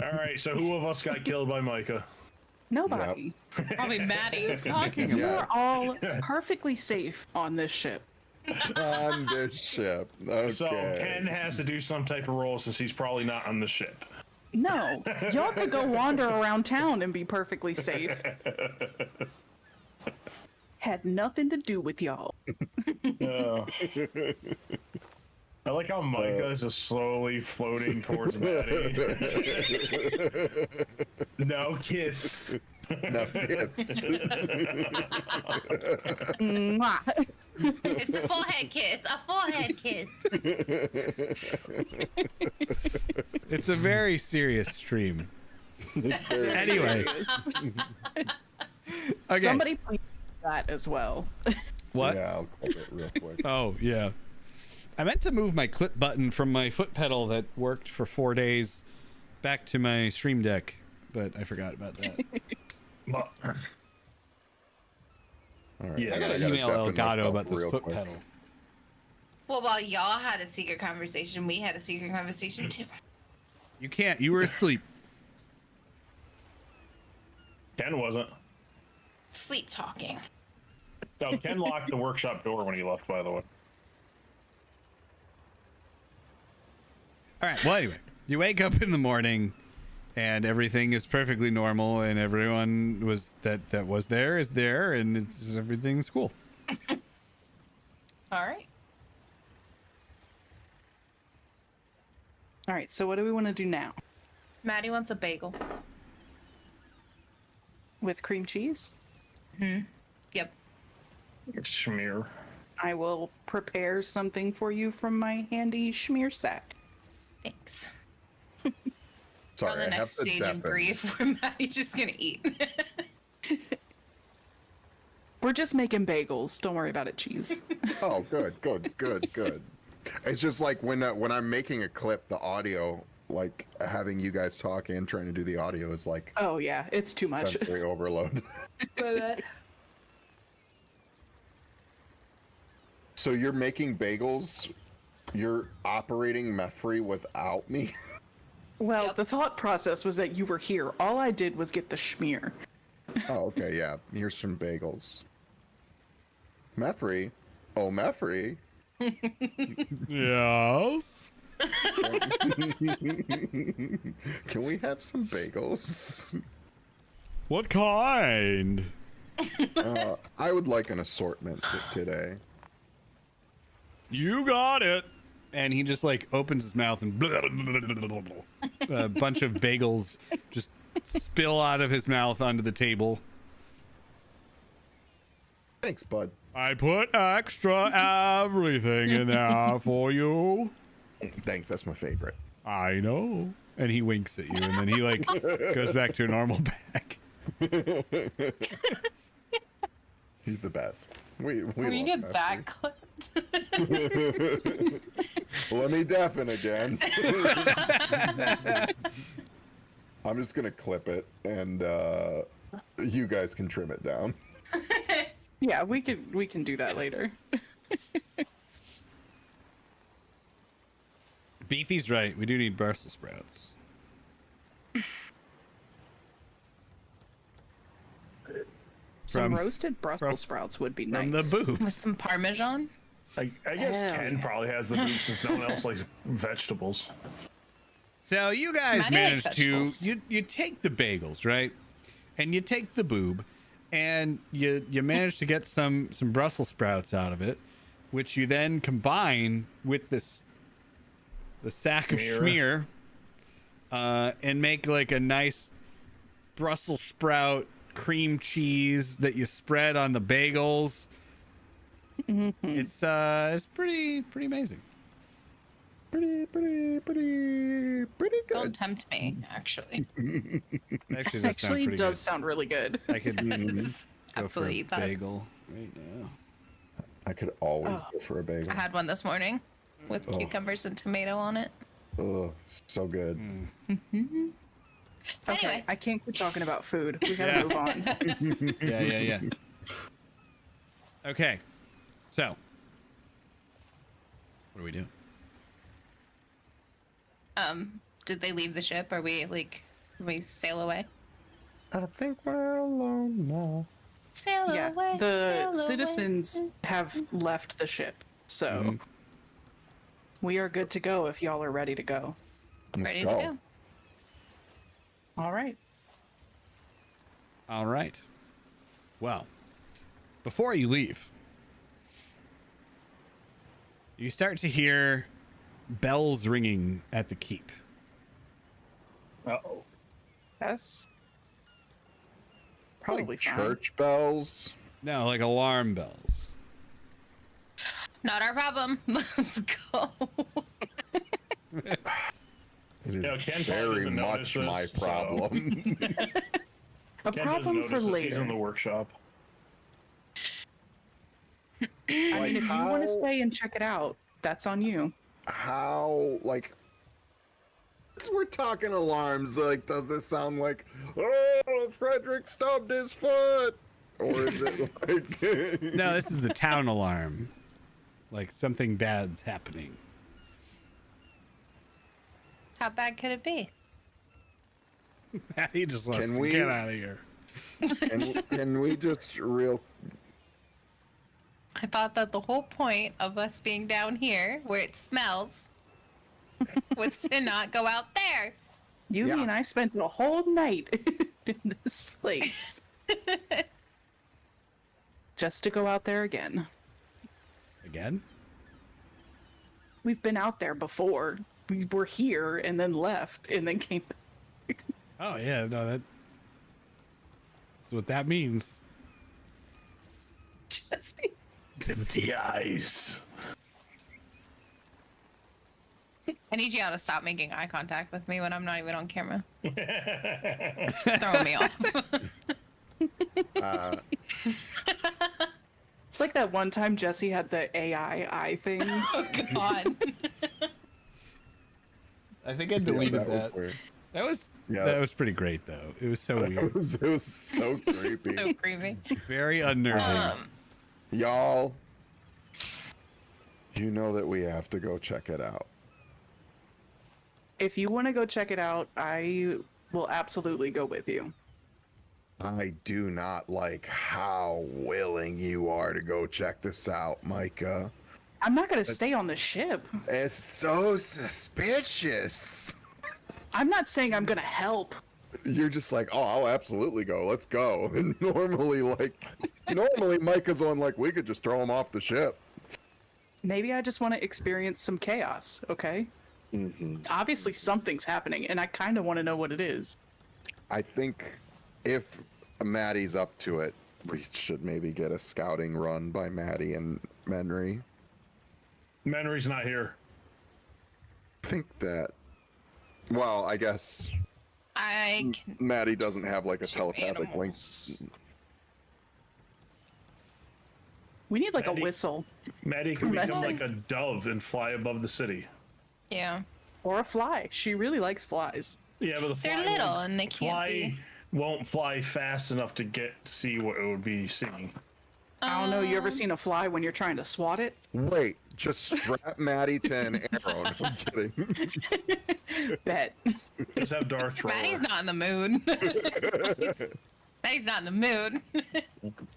All right, so who of us got killed by Micah? Nobody. Probably Maddie. You are all perfectly safe on this ship. On this ship. Okay. So Ken has to do some type of role since he's probably not on the ship. No, y'all could go wander around town and be perfectly safe. Had nothing to do with y'all. I like how Micah is just slowly floating towards Maddie. No kiss. No, yes. Mwah. It's a forehead kiss. A forehead kiss. It's a very serious stream. It's very Anyway. Okay. Somebody please do that as well. What? Yeah, I'll clip it real quick. Oh, yeah. I meant to move my clip button from my foot pedal that worked for 4 days back to my stream deck, but I forgot about that. But, All right. Yeah. I I gotta gotta email dep in Elgato myself about this real foot quick. pedal. Well, while y'all had a secret conversation, we had a secret conversation too. You can't. You were asleep. Ken wasn't. Sleep talking. No, Ken locked the workshop door when he left, by the way. All right. Well, anyway, you wake up in the morning, and everything is perfectly normal, and everyone was that was there is there, and everything's cool. All right. All right, so what do we want to do now? Maddie wants a bagel. With cream cheese? Yep. Schmear. I will prepare something for you from my handy schmear sack. Thanks. Sorry, On the I have next to stage dep of in. grief, where Maddie's just gonna eat. We're just making bagels. Don't worry about it, cheese. Oh, good. It's just like when I'm making a clip, the audio, like having you guys talk and trying to do the audio is like Oh yeah, it's too much. sensory overload. So you're making bagels? You're operating meth-free without me? Well, Yep. the thought process was that you were here. All I did was get the schmear. Oh, okay, yeah. Here's some bagels. Meth-free? Oh, meth-free? Yes. Can we have some bagels? What kind? I would like an assortment today. You got it. And he just like opens his mouth and a bunch of bagels just spill out of his mouth onto the table. Thanks, bud. I put extra everything in there for you. Thanks, that's my favorite. I know. And he winks at you, and then he like goes back to a normal bag. He's the best. We When you love get Meth-free. back clipped. Let me deafen again. I'm just gonna clip it, and you guys can trim it down. Yeah, we can do that later. Beefy's right. We do need Brussels sprouts. Some From- roasted Brussels sprouts would be From nice. the boob. With some Parmesan. I guess Hell Ken yeah. probably has the boots since no one else likes vegetables. So you guys Maddie likes managed to vegetables. you take the bagels, right? And you take the boob, and you manage to get some Brussels sprouts out of it, which you then combine with the sack of schmear, and make like a nice Brussels sprout cream cheese that you spread on the bagels. It's pretty amazing. Pretty good. Don't tempt me, actually. Actually, does sound really good. I could It's go absolutely for a that. bagel right now. I could always go for a bagel. I had one this morning with cucumbers and tomato on it. Oh, so good. Okay, Anyway. I can't keep talking about food. We gotta Yeah. move on. Yeah. Okay, so what do we do? Did they leave the ship? Are we sail away? I think we're alone now. Sail Yeah, away. the sail citizens away. have left the ship, so Mhm. we are good to go if y'all are ready to go. Let's Ready go. to go. All right. All right. Well, before you leave, you start to hear bells ringing at the keep. Uh-oh. That's probably Like fine. church bells. No, like alarm bells. Not our problem. Let's go. It is Yeah, Ken probably very doesn't much notice my this, so- problem. A Ken problem doesn't for notice this. He's in the later. workshop. I mean, if you want to how- stay and check it out, that's on you. How, like, as we're talking alarms, like, does this sound like, oh, Frederick stubbed his foot? Or is it like, No, this is the town alarm. Like something bad's happening. How bad could it be? He just wants Can to we- get out of here. can we just real, I thought that the whole point of us being down here, where it smells, was to not go out there. You Yeah. mean I spent the whole night in this place just to go out there again? Again? We've been out there before. We were here and then left and then came back. Oh yeah, no, that's what that means. Jesse. Empty eyes. I need you all to stop making eye contact with me when I'm not even on camera. It's throwing me off. It's like that one time Jesse had the AI eye things. Oh God. I think I yeah, deleted was weird. That was Yeah. that was pretty great though. It was so It weird. was so creepy. So creepy. Very unnerving. Y'all, you know that we have to go check it out. If you want to go check it out, I will absolutely go with you. I do not like how willing you are to go check this out, Micah. I'm not going to stay on the ship. It's so suspicious. I'm not saying I'm going to help. You're just like, oh, I'll absolutely go. Let's go. And normally Micah's on like, we could just throw him off the ship. Maybe I just want to experience some chaos, okay? Obviously something's happening, and I kind of want to know what it is. I think if Maddie's up to it, we should maybe get a scouting run by Maddie and Menry. Menry's not here. I think that, well, I guess I can. Maddie doesn't have like a Two telepathic link. animals. We need like Maddie. a whistle Maddie can become Maddie. like a dove and fly above the city. Yeah. or a fly. She really likes flies. Yeah, but the They're fly little won't- and they can't fly be. won't fly fast enough to see what it would be seeing. I don't know. You ever seen a fly when you're trying to swat it? Wait, just strap Maddie to an arrow. No, I'm kidding. Bet. Just have Darth thrower. Maddie's not in the mood. Maddie's not in the mood.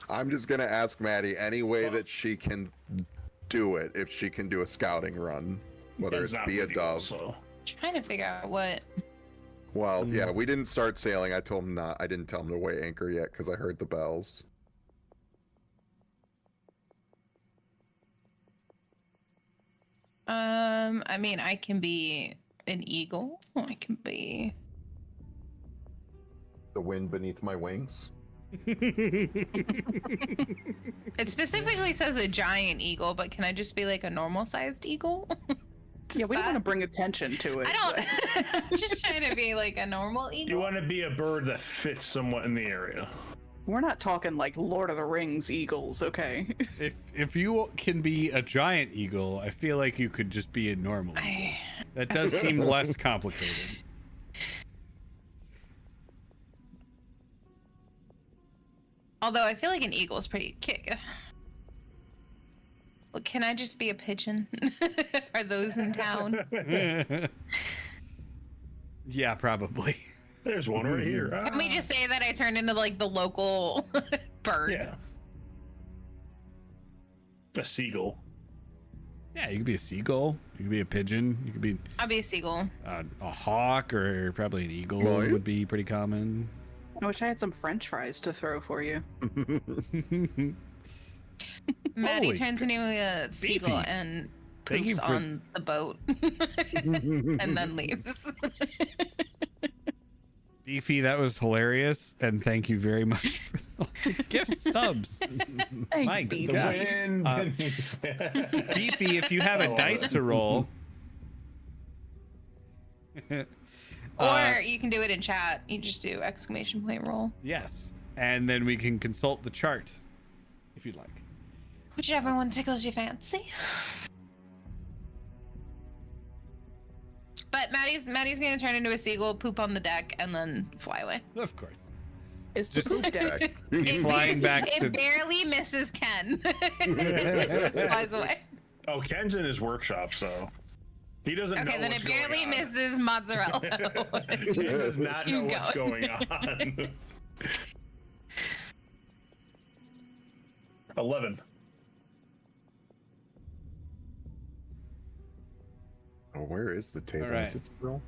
I'm just gonna ask Maddie any way that she can do it. If she can do a scouting run, whether Ken's it's not be a with you dove. also. Trying to figure out what Well, yeah, we didn't start sailing. I told him not. I didn't tell him to weigh anchor yet because I heard the bells. I mean, I can be an eagle. I can be. The wind beneath my wings. It specifically says a giant eagle, but can I just be like a normal sized eagle? Yeah, we don't want to bring attention to it. I don't. I'm just trying to be like a normal eagle. You want to be a bird that fits somewhat in the area. We're not talking like Lord of the Rings eagles, okay? If you can be a giant eagle, I feel like you could just be a normal eagle. That does seem less complicated. Although I feel like an eagle is pretty kick. Well, can I just be a pigeon? Are those in town? Yeah, probably. There's one right here. Can we just say that I turned into like the local bird? Yeah. A seagull. Yeah, you could be a seagull. You could be a pigeon. You could be I'll be a seagull. a hawk, or probably an eagle Right. would be pretty common. I wish I had some French fries to throw for you. Maddie Holy turns into a seagull beefy. and Thank you poops for- on the boat and then leaves. Beefy, that was hilarious, and thank you very much for the gift subs. Thanks, My Beefy. gosh. wind Uh, beneath. Beefy, if you have I a love dice it. to roll. Or you can do it in chat. You just do exclamation point roll. Yes, and then we can consult the chart if you'd like. Whichever one tickles your fancy. But Maddie's gonna turn into a seagull, poop on the deck, and then fly away. Of course. Is the Just- poop deck? Flying back it to barely misses Ken. It just flies away. Oh, Ken's in his workshop, so he doesn't know Okay, then what's it barely going on. misses mozzarella. Ken does not know Keep what's going. going on. 11. Oh, where is the table? All right. Is it still?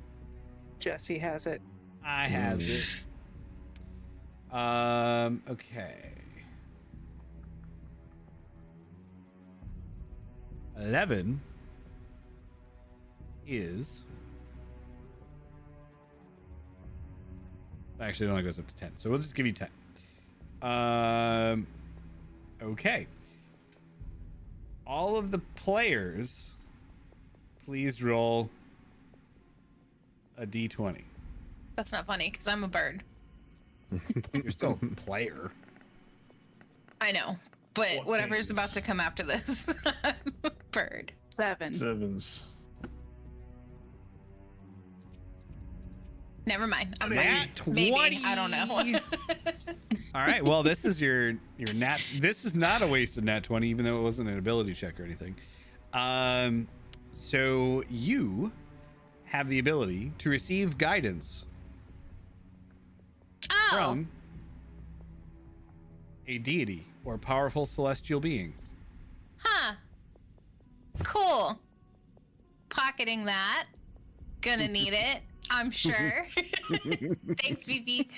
Jesse has it. I has it. Okay. 11 is actually it only goes up to 10, so we'll just give you 10. Okay. All of the players, please roll a d20. That's not funny because I'm a bird. You're still a player. I know, but What whatever's things? about to come after this, I'm a bird. 7. Sevens. Never mind. I'm Nat right. Maybe 20. I don't know. All right. Well, this is your nat. This is not a wasted nat 20, even though it wasn't an ability check or anything. So you have the ability to receive guidance Oh, from a deity or powerful celestial being. huh. Cool. Pocketing that. Gonna need it. I'm sure. Thanks, Beefy.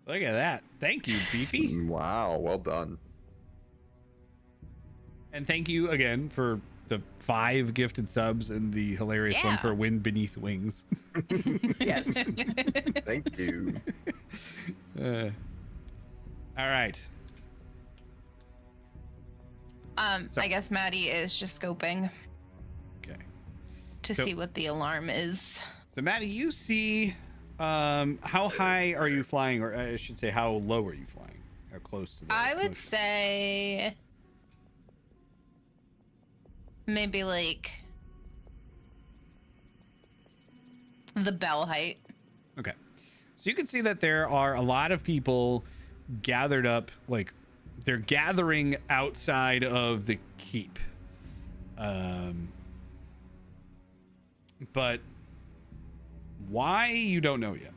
Look at that. Thank you, Beefy. Wow, well done. And thank you again for the 5 gifted subs and the hilarious one Yeah. for Wind Beneath Wings. Yes. Thank you. All right. So- I guess Maddie is just scoping Okay. to So- see what the alarm is. So, Maddie, you see, how high are you flying, or I should say, how low are you flying? How close to the I would ocean? say maybe like the bell height. Okay. So you can see that there are a lot of people gathered up, like they're gathering outside of the keep. But why, you don't know yet.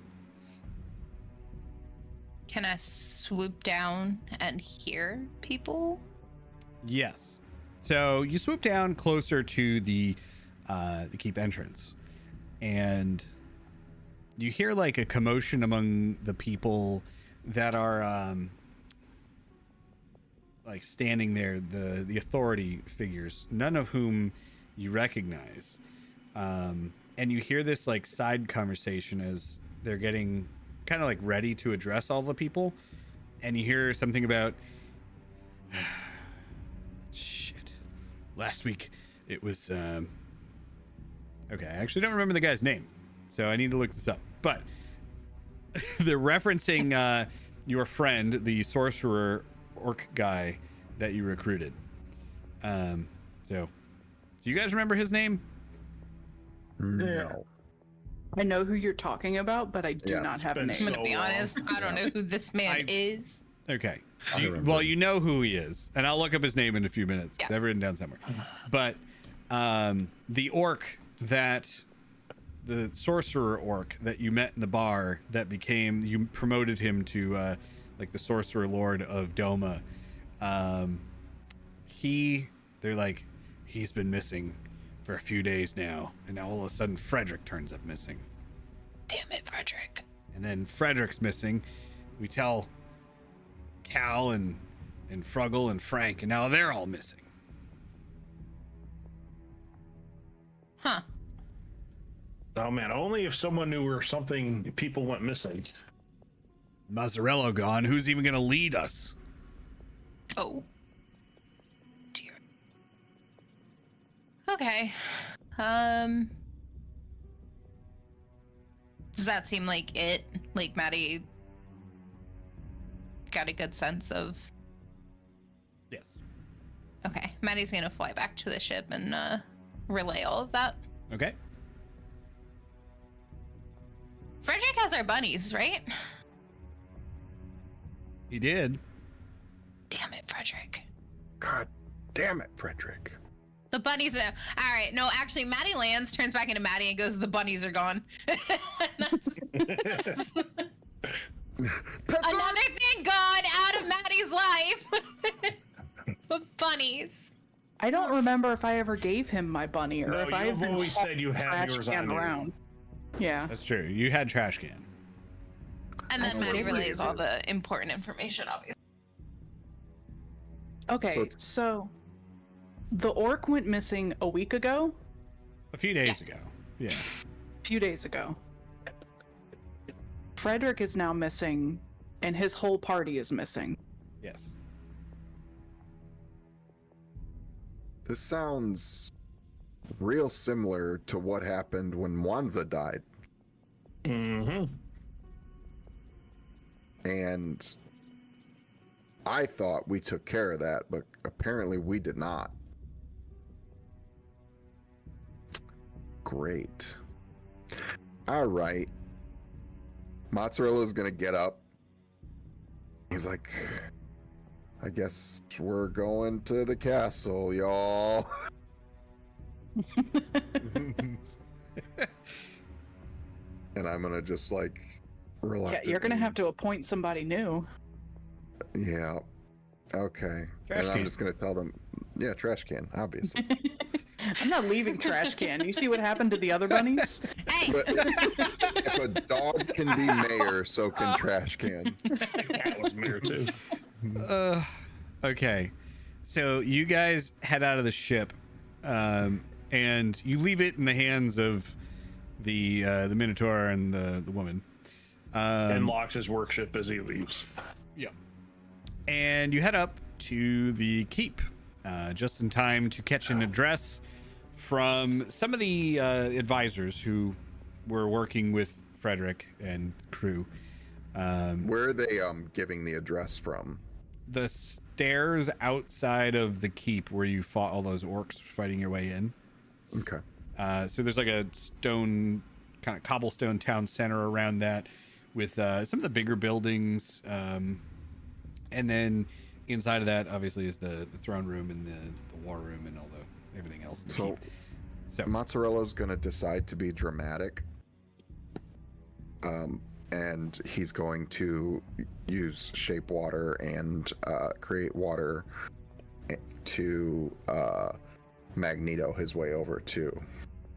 Can I swoop down and hear people? Yes. So you swoop down closer to the keep entrance, and you hear like a commotion among the people that are like standing there, the authority figures, none of whom you recognize. And you hear this like side conversation as they're getting kind of like ready to address all the people. And you hear something about, shit, last week it was, okay, I actually don't remember the guy's name, so I need to look this up. But they're referencing your friend, the sorcerer orc guy that you recruited. So do you guys remember his name? No. I know who you're talking about, but I do Yeah, not it's have a been name. I'm gonna so be long. honest. I don't know who this man is. Okay. I remember. Well, you know who he is, and I'll look up his name in a few minutes. Yeah. I've written down somewhere. But the orc that, the sorcerer orc that you met in the bar, that became, you promoted him to like the sorcerer lord of Doma. They're like, he's been missing for a few days now, and now all of a sudden Frederick turns up missing. Damn it, Frederick. And then Frederick's missing. We tell Cal and Fruggle and Frank, and now they're all missing. Huh. Oh man, only if someone knew where something people went missing. Mazzarello gone. Who's even gonna lead us? Oh. Dear. Okay. Does that seem like it? Like Maddie got a good sense of... Yes. Okay. Maddie's gonna fly back to the ship and relay all of that. Okay. Frederick has our bunnies, right? He did. Damn it, Frederick. God damn it, Frederick. The bunnies are... All right. No, actually, Maddie lands, turns back into Maddie, and goes, the bunnies are gone. That's... Another thing gone out of Maddie's life. The bunnies. I don't remember if I ever gave him my bunny or No, if I you've even always said you had trash yours can on you. around. Yeah. That's true. You had trash can. And then I Maddie thought- relays all the important information, obviously. Okay, So it's- so the orc went missing a week ago, A few days ago. Yeah. a few days ago. Frederick is now missing, and his whole party is missing. Yes. This sounds real similar to what happened when Wanza died. Mm-hmm. And I thought we took care of that, but apparently we did not. Great. All right. Mozzarella's gonna get up. He's like, I guess we're going to the castle, y'all. And I'm gonna just like Yeah, reluctantly. you're gonna have to appoint somebody new. Yeah. Okay. Trash and I'm can. just gonna tell them, yeah, trash can, obviously. I'm not leaving trash can. You see what happened to the other bunnies? Hey, But if a dog can be mayor, so can trash can. Cat was mayor too. Okay. So you guys head out of the ship, and you leave it in the hands of the Minotaur and the woman. And locks his workshop as he leaves. Yeah. And you head up to the keep, just in time to catch an address from some of the advisors who were working with Frederick and crew. Where are they giving the address from? The stairs outside of the keep where you fought all those orcs fighting your way in. Okay. So there's like a stone, kind of cobblestone town center around that with some of the bigger buildings. And then inside of that, obviously, is the throne room and the war room and all the everything else. In the So, keep. So Mozzarella's gonna decide to be dramatic. And he's going to use shape water and create water to Magneto his way over to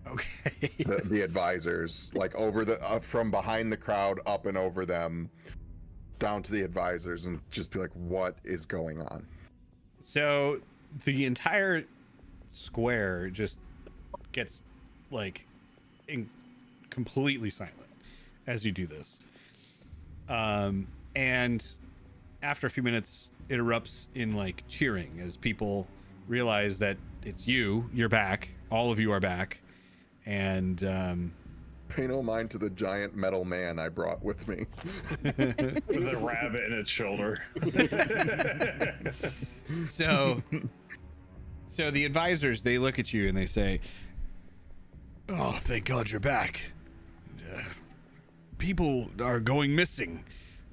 Okay. The advisors, like over the from behind the crowd up and over them, down to the advisors, and just be like, "What is going on?" So the entire square just gets like completely silent as you do this. And after a few minutes, it erupts in like cheering as people realize that it's you're back. All of you are back. And Pay no mind to the giant metal man I brought with me. With a rabbit in its shoulder. so the advisors, they look at you and they say, "Oh, thank God you're back. People are going missing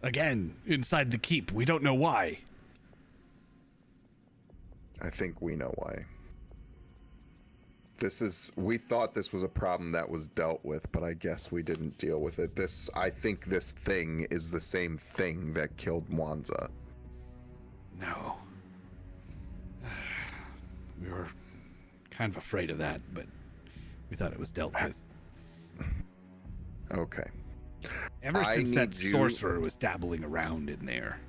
again inside the keep. We don't know why." I think we know why. We thought this was a problem that was dealt with, but I guess we didn't deal with it. I think this thing is the same thing that killed Mwanza. No. We were kind of afraid of that, but we thought it was dealt with. Okay. Ever since that sorcerer was dabbling around in there.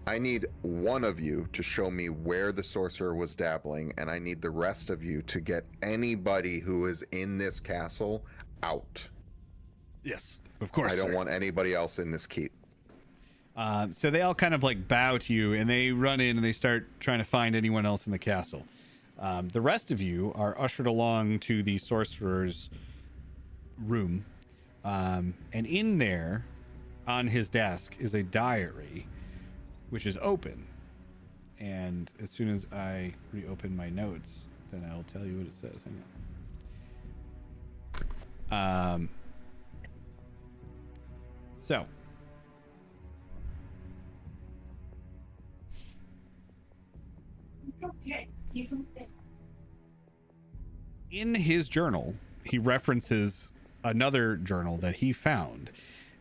I need one of you to show me where the sorcerer was dabbling, and I need the rest of you to get anybody who is in this castle out. Yes, of course. I don't want anybody else in this keep. So they all kind of like bow to you, and they run in and they start trying to find anyone else in the castle. The rest of you are ushered along to the sorcerer's room. And in there, on his desk, is a diary, which is open. And as soon as I reopen my notes, then I'll tell you what it says. Hang on. So. In his journal, he references another journal that he found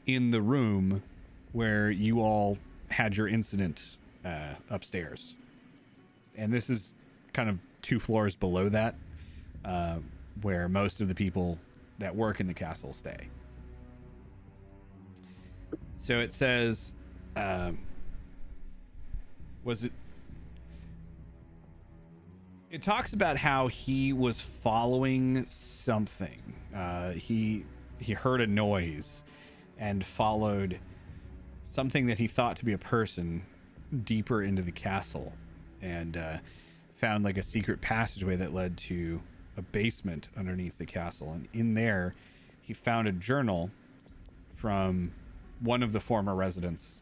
in the room where you all had your incident upstairs. And this is kind of 2 floors below that, where most of the people that work in the castle stay. So it says, it talks about how he was following something. He heard a noise and followed something that he thought to be a person deeper into the castle, and found like a secret passageway that led to a basement underneath the castle. And in there, he found a journal from one of the former residents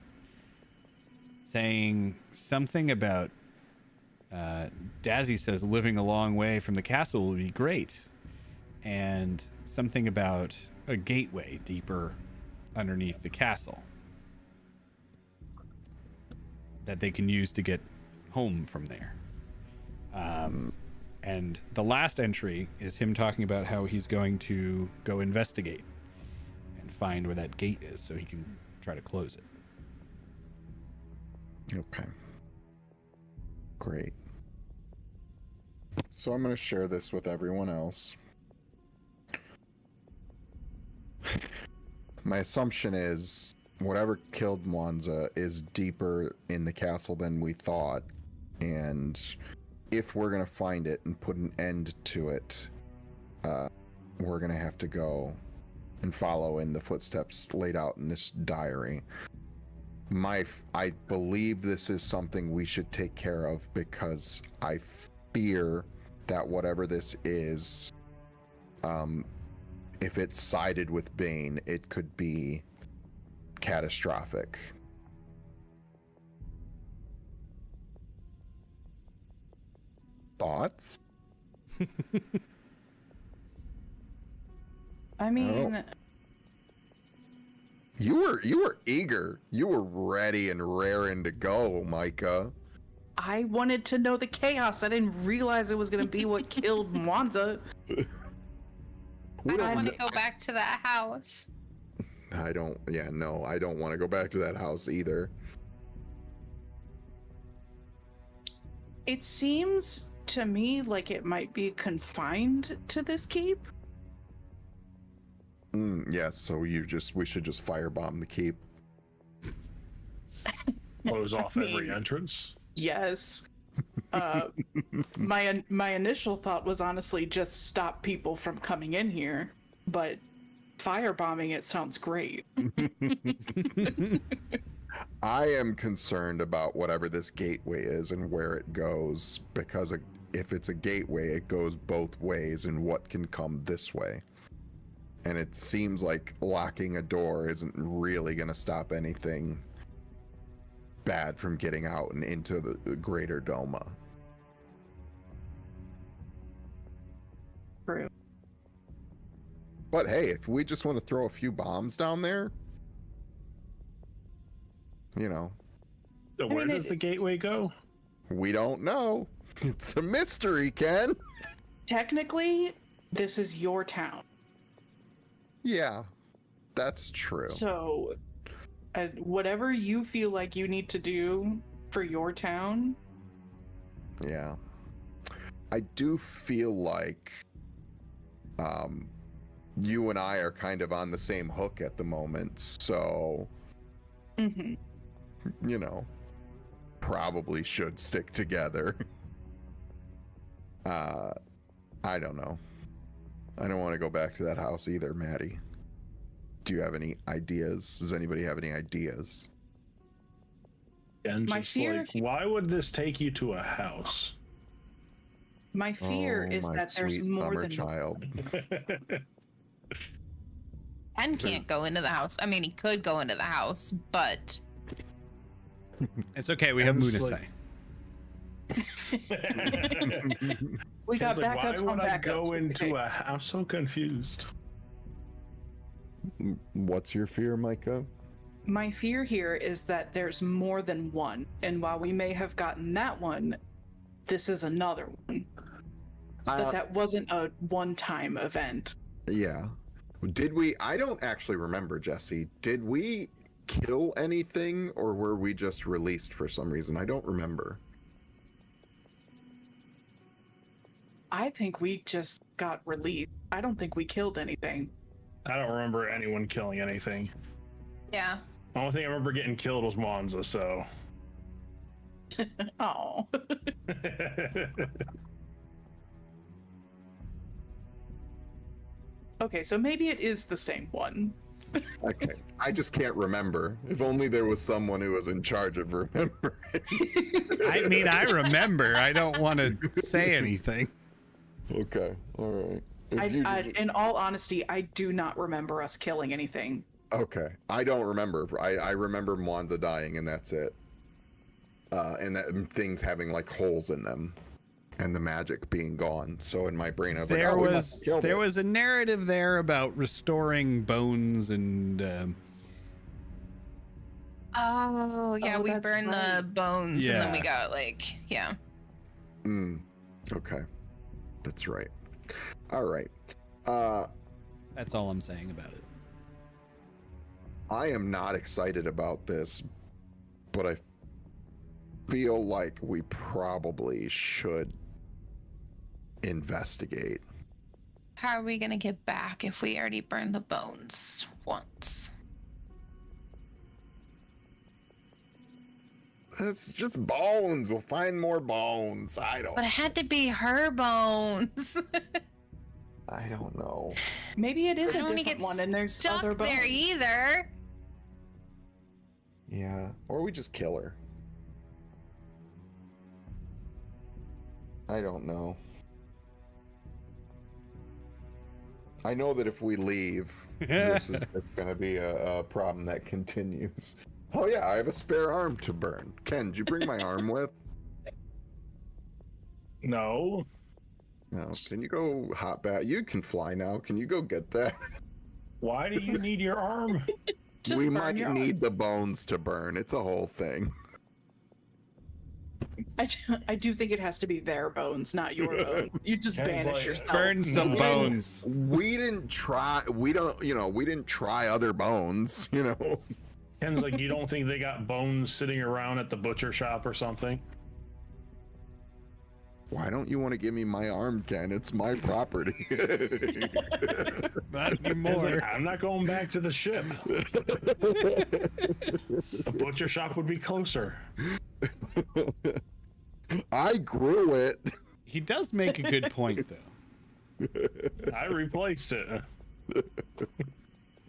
saying something about Dazzy says living a long way from the castle would be great, and something about a gateway deeper underneath the castle that they can use to get home from there. And the last entry is him talking about how he's going to go investigate and find where that gate is so he can try to close it. Okay. Great. So I'm going to share this with everyone else. My assumption is whatever killed Mwanza is deeper in the castle than we thought, and if we're going to find it and put an end to it, we're going to have to go and follow in the footsteps laid out in this diary. I believe this is something we should take care of, because I fear that whatever this is, if it's sided with Bane, it could be catastrophic. Thoughts? I mean, You were eager. You were ready and raring to go, Micah. I wanted to know the chaos. I didn't realize it was going to be what killed Mwanza. I don't want to go back to that house. I don't want to go back to that house either. It seems to me like it might be confined to this keep. Yes, so we should just firebomb the keep. Close off every entrance. Yes. My initial thought was honestly just stop people from coming in here, but firebombing it sounds great. I am concerned about whatever this gateway is and where it goes, because if it's a gateway, it goes both ways, and what can come this way. And it seems like locking a door isn't really going to stop anything bad from getting out and into the greater Doma. True. But hey, if we just want to throw a few bombs down there, you know. So where does the gateway go? We don't know. It's a mystery, Ken. Technically, this is your town. Yeah, that's true. So, whatever you feel like you need to do for your town. Yeah. I do feel like you and I are kind of on the same hook at the moment, so you know, probably should stick together. I don't know. I don't want to go back to that house either, Maddie. Do you have any ideas? Does anybody have any ideas? And My just fear- like, why would this take you to a house? My fear is my that there's sweet more bummer than child. Ken can't go into the house. I mean, he could go into the house, but It's okay. We have And Moon it's to like- say. We got It's like, backups why on would I backups. go into Okay. a? I'm so confused. What's your fear, Micah? My fear here is that there's more than one, and while we may have gotten that one, this is another one. That wasn't a one-time event. Yeah. Did we? I don't actually remember, Jesse. Did we kill anything, or were we just released for some reason? I don't remember. I think we just got released. I don't think we killed anything. I don't remember anyone killing anything. yeah. The only thing I remember getting killed was Monza, so. Oh. Okay, so maybe it is the same one. Okay. I just can't remember. If only there was someone who was in charge of remembering. I mean, I remember. I don't want to say anything. Okay. All right. If you- In all honesty, I do not remember us killing anything. Okay. I don't remember. I remember Mwanza dying, and that's it. And that things having like holes in them, and the magic being gone. So in my brain, I was like, "Oh, we must have killed it." There was a narrative there about restoring bones and Oh, yeah, Oh, we that's burned the right. bones and then we Yeah. got yeah. Okay. That's right. All right. that's all I'm saying about it. I am not excited about this, but I feel like we probably should investigate. How are we gonna get back if we already burned the bones once? It's just bones. We'll find more bones. I don't. But it had to be her bones. I don't know. Maybe it is I a don't wanna different get one, and there's Stuck other bones. there either. Yeah, or we just kill her. I don't know. I know that if we leave, this is just going to be a problem that continues. Oh yeah, I have a spare arm to burn. Ken, did you bring my arm with? No. No. Can you go hop back? You can fly now. Can you go get that? Why do you need your arm? Just We burn might your arm. need the bones to burn. It's a whole thing. I do think it has to be their bones, not your bones. You just Ken's banish like, yourself. Burn some no. bones. We didn't try. We didn't try other bones. Ken's like, you don't think they got bones sitting around at the butcher shop or something? Why don't you want to give me my arm, Ken? It's my property. Not It's anymore. like, I'm not going back to the ship. The butcher shop would be closer. I grew it. He does make a good point, though. I replaced it.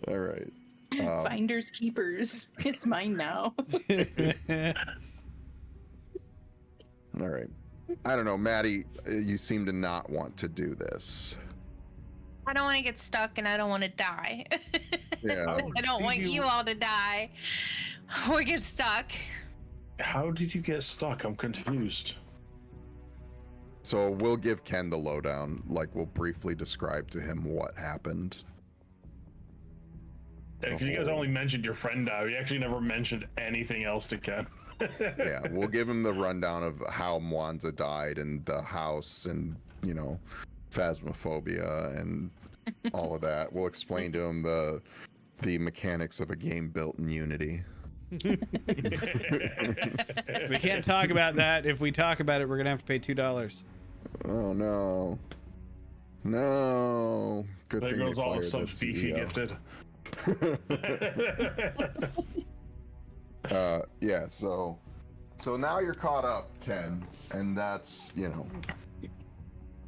All right. Finders keepers. It's mine now. All right. I don't know, Maddie, you seem to not want to do this. I don't want to get stuck and I don't want to die. Yeah. I don't want you all to die or get stuck. How did you get stuck? I'm confused. So we'll give Ken the lowdown. Like, we'll briefly describe to him what happened. Yeah, 'cause you guys only mentioned your friend died. You actually never mentioned anything else to Ken. Yeah, we'll give him the rundown of how Mwanza died and the house and, you know, phasmophobia and all of that. We'll explain to him the mechanics of a game built in Unity. We can't talk about that. If we talk about it, we're gonna have to pay $2. Oh no. No. Good There thing goes they all the fired that subs he CEO. gifted. Yeah, so now you're caught up, Ken, and that's, you know,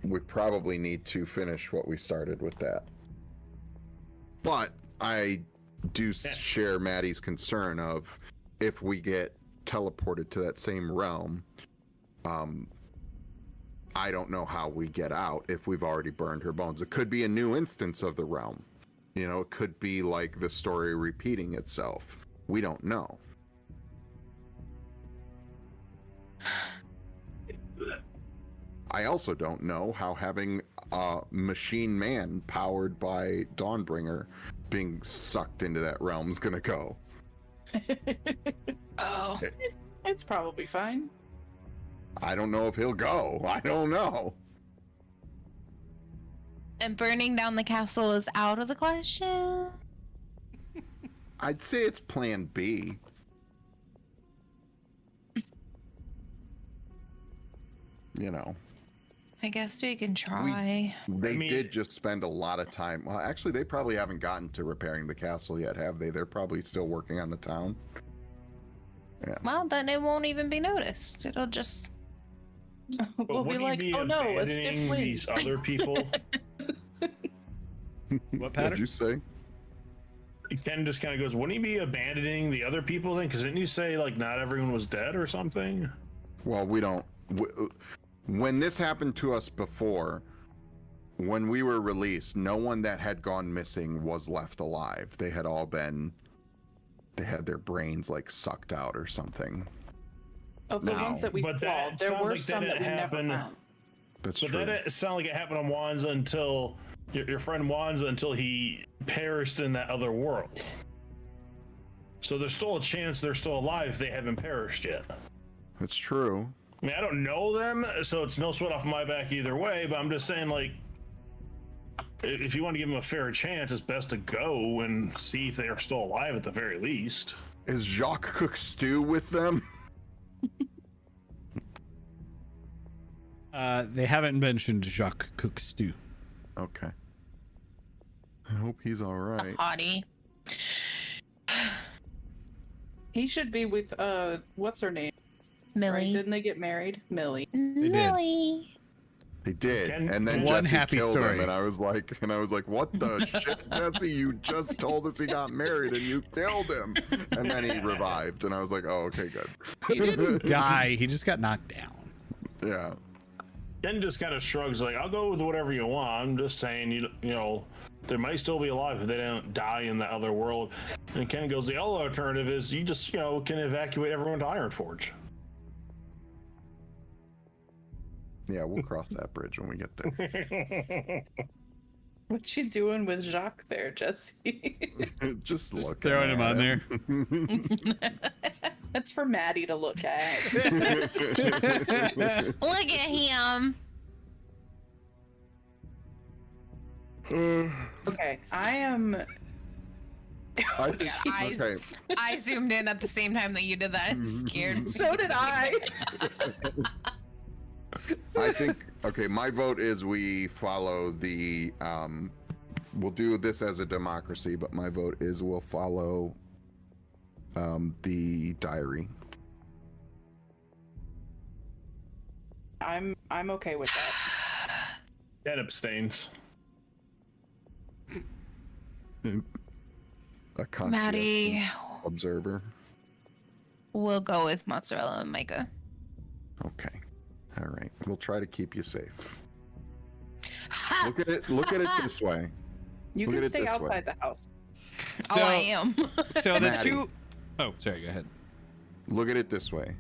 we probably need to finish what we started with that. But I do share Maddie's concern of if we get teleported to that same realm, I don't know how we get out if we've already burned her bones. It could be a new instance of the realm. You know, it could be like the story repeating itself. We don't know. I also don't know how having a machine man powered by Dawnbringer being sucked into that realm is gonna go. Oh. It's probably fine. I don't know if he'll go. I don't know. And burning down the castle is out of the question. I'd say it's plan B. You know. I guess we can try. They I mean- did just spend a lot of time. Well, actually, they probably haven't gotten to repairing the castle yet, have they? They're probably still working on the town. Yeah. Well, then it won't even be noticed. It'll just. But We'll be wouldn't like, you oh no, a stiff abandoning wind. these other people? What What'd pattern? you say? Ken just kind of goes, wouldn't he be abandoning the other people then? Because didn't you say, like, not everyone was dead or something? Well, we don't. When this happened to us before, when we were released, no one that had gone missing was left alive. They had all been. They had their brains like sucked out or something. Of the No. ones that we But swallowed, that there sounds were like that some that we didn't never happen. found. That's But true. that didn't sound like it happened on Wanza until your friend Wanza until he perished in that other world. So there's still a chance they're still alive if they haven't perished yet. That's true. I mean, I don't know them, so it's no sweat off my back either way, but I'm just saying, like, if you want to give them a fair chance, it's best to go and see if they are still alive at the very least. Is Jacques Cook Stew with them? They haven't mentioned Jacques Cook Stew. Okay. I hope he's all right. Hottie. He should be with what's her name? Right? Millie. Didn't they get married? Millie. did. Millie. He did, Ken- and then One Jesse happy killed story. him, and I was like, what the shit, Jesse? You just told us he got married, and you killed him. And then he revived, and I was like, oh, okay, good. He didn't die. He just got knocked down. Yeah. Ken just kind of shrugs, like, I'll go with whatever you want. I'm just saying, you know, they might still be alive if they don't die in that other world. And Ken goes, the other alternative is you just, you know, can evacuate everyone to Ironforge. Yeah, we'll cross that bridge when we get there. What you doing with Jacques there, Jesse? Just Just look. throwing him on there. That's for Maddie to look at. Look at him. Okay, I am. Okay. I zoomed in at the same time that you did that. It's scared. So did I. I think, okay, my vote is we follow the, we'll do this as a democracy, but my vote is we'll follow the diary. I'm okay with that. Ken abstains. A conscientious Maddie, observer. we'll go with Mozzarella and Micah. Okay. All right. We'll try to keep you safe. Ha! Look at it this way. You Look at can it stay this way. outside the house. Oh, I am. So the Maddie. two. Oh, sorry. Go ahead. Look at it this way.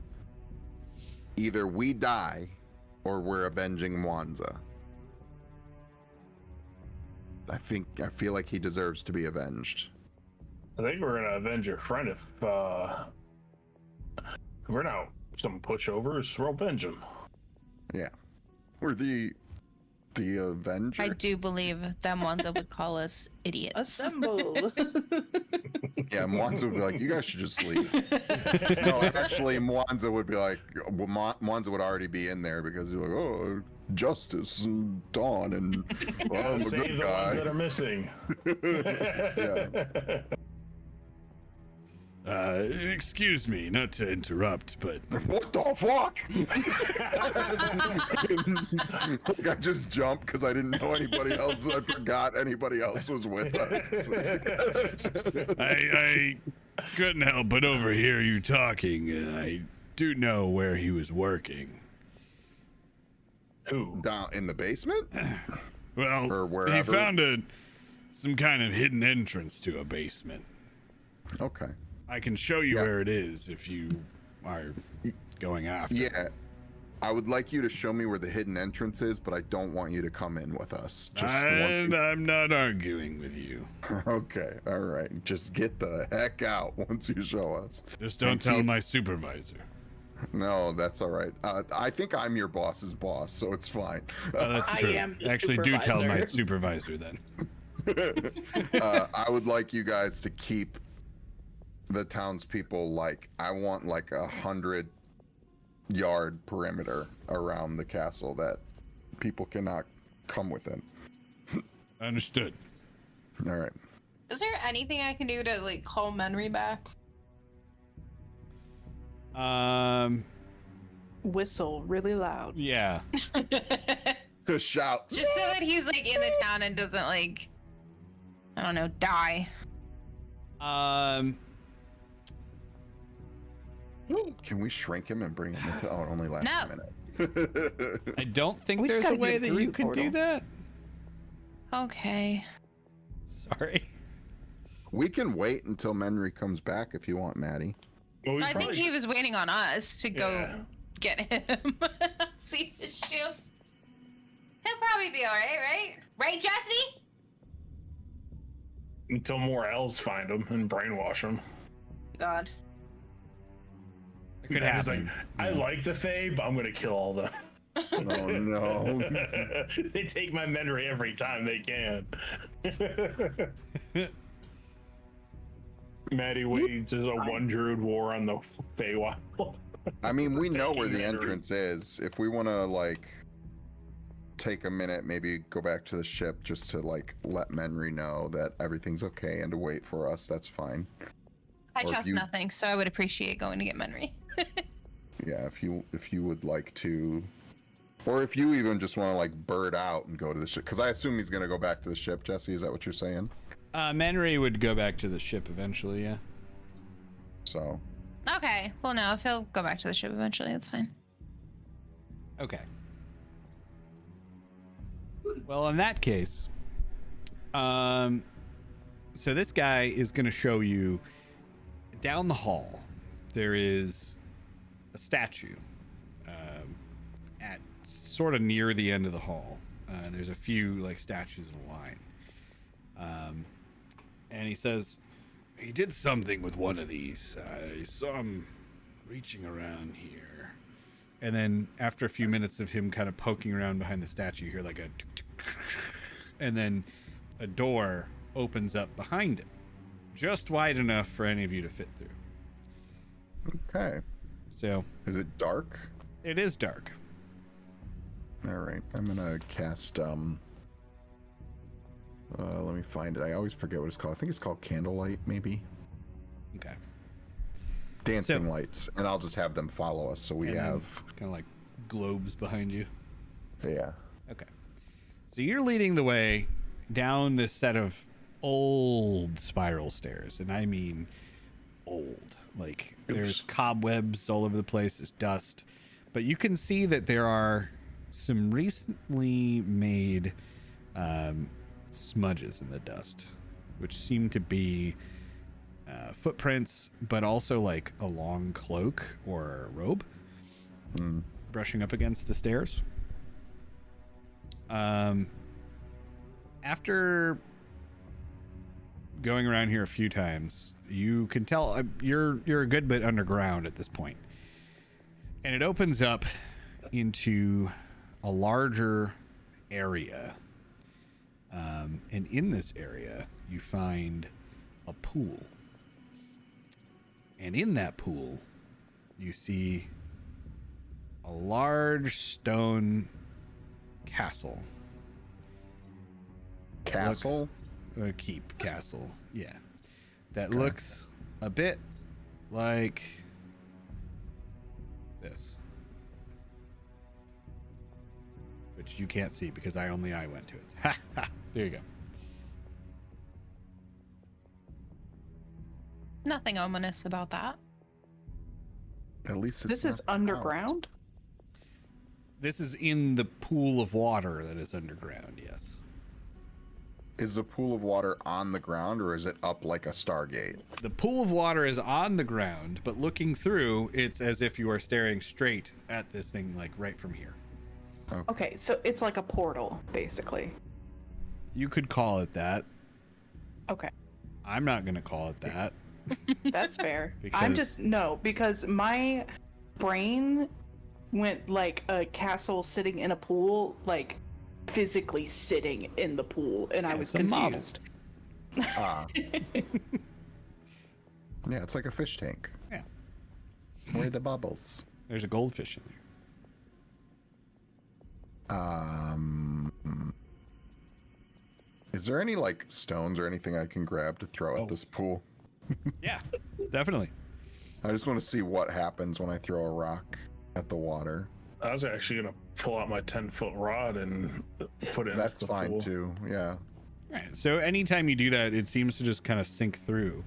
Either we die or we're avenging Mwanza. I feel like he deserves to be avenged. I think we're gonna avenge your friend if we're not some pushovers. We'll avenge him. Yeah. We're the Avengers. I do believe that Mwanza would call us idiots. Assemble. Yeah, Mwanza would be like, you guys should just leave. No, actually, Mwanza would be like, Mwanza would already be in there because he's like, oh, justice and Dawn and well, I'm a Save good the ones that guy. are missing. Yeah. Excuse me, not to interrupt, but What the fuck? Like I just jumped because I didn't know anybody else. I forgot anybody else was with us. I couldn't help but overhear you talking, and I do know where he was working. Who? Down in the basement? Well, Or he wherever. found some kind of hidden entrance to a basement. Okay. I can show you Yeah. where it is if you are going after. Yeah. I would like you to show me where the hidden entrance is, but I don't want you to come in with us. Just once And I'm not arguing with you. Okay, all right. Just get the heck out once you show us. Just don't And tell keep- my supervisor. No, that's all right. I think I'm your boss's boss, so it's fine. Oh, that's I true. am the Actually, do tell my supervisor. supervisor then. I would like you guys to keep the townspeople I want like 100-yard perimeter around the castle that people cannot come within. Understood. All right. Is there anything I can do to like call Menry back? Whistle really loud. Yeah. Just shout. Just so that he's like in the town and doesn't like, I don't know, die. Can we shrink him and bring him with? Oh, it only lasts No. a minute. I don't think We just there's a gotta way get that through you the could do portal. that. Okay. Sorry. We can wait until Menry comes back if you want, Maddie. Well, we I think probably- he was waiting on us to go Yeah. get him. See his shoe. He'll probably be alright, right? Right, Jesse? until more elves find him and brainwash him. God. It could He's like, happen. I like the Fae, but I'm gonna kill all them. Oh no. They take my memory every time they can. Maddie wages a one druid war on the Feywild. I mean, we know where the Taking Menry. entrance is. If we want to like take a minute, maybe go back to the ship just to like let Menry know that everything's okay and to wait for us, that's fine. I Or if trust you- nothing, so I would appreciate going to get Menry. Yeah, if you would like to, or if you even just want to like bird out and go to the ship, because I assume he's gonna go back to the ship. Jesse, is that what you're saying? Menry would go back to the ship eventually, yeah. So Okay. Well, no, if he'll go back to the ship eventually, that's fine. Okay. Well, in that case, so this guy is going to show you down the hall. There is a statue at sort of near the end of the hall. There's a few like statues in a line, and he says he did something with one of these. I saw him reaching around here. And then after a few minutes of him kind of poking around behind the statue, you hear like a tick, tick, and then a door opens up behind him, just wide enough for any of you to fit through. okay, So is it dark? it is dark. All right, I'm gonna cast. Let me find it. I always forget what it's called. I think it's called Candlelight, maybe. Okay. Dancing lights, and I'll just have them follow us. So we have kind of like globes behind you. Yeah. Okay. So you're leading the way down this set of old spiral stairs, and I mean old. Like there's cobwebs all over the place, there's dust, but you can see that there are some recently made smudges in the dust, which seem to be footprints, but also like a long cloak or a robe brushing up against the stairs. After going around here a few times, you can tell you're a good bit underground at this point, and it opens up into a larger area. And in this area, you find a pool, and in that pool, you see a large stone castle. Castle? Keep castle, yeah. That looks a bit like this, which you can't see because I went to it. Ha ha! There you go. Nothing ominous about that. At least This is underground? This is in the pool of water that is underground, yes. Is the pool of water on the ground, or is it up like a Stargate? The pool of water is on the ground, but looking through, it's as if you are staring straight at this thing, like right from here. Okay, so it's like a portal, basically. You could call it that. Okay. I'm not going to call it that. That's fair. Because- because my brain went like a castle sitting in a pool, like physically sitting in the pool, and I was it's a model. confused. Yeah, it's like a fish tank. Yeah. Where are the bubbles? There's a goldfish in there. Is there any like stones or anything I can grab to throw at this pool? Yeah, definitely. I just want to see what happens when I throw a rock at the water. I was actually gonna pull out my 10-foot rod and put it in That's the fine pool. too. Yeah. Right. So anytime you do that, it seems to just kind of sink through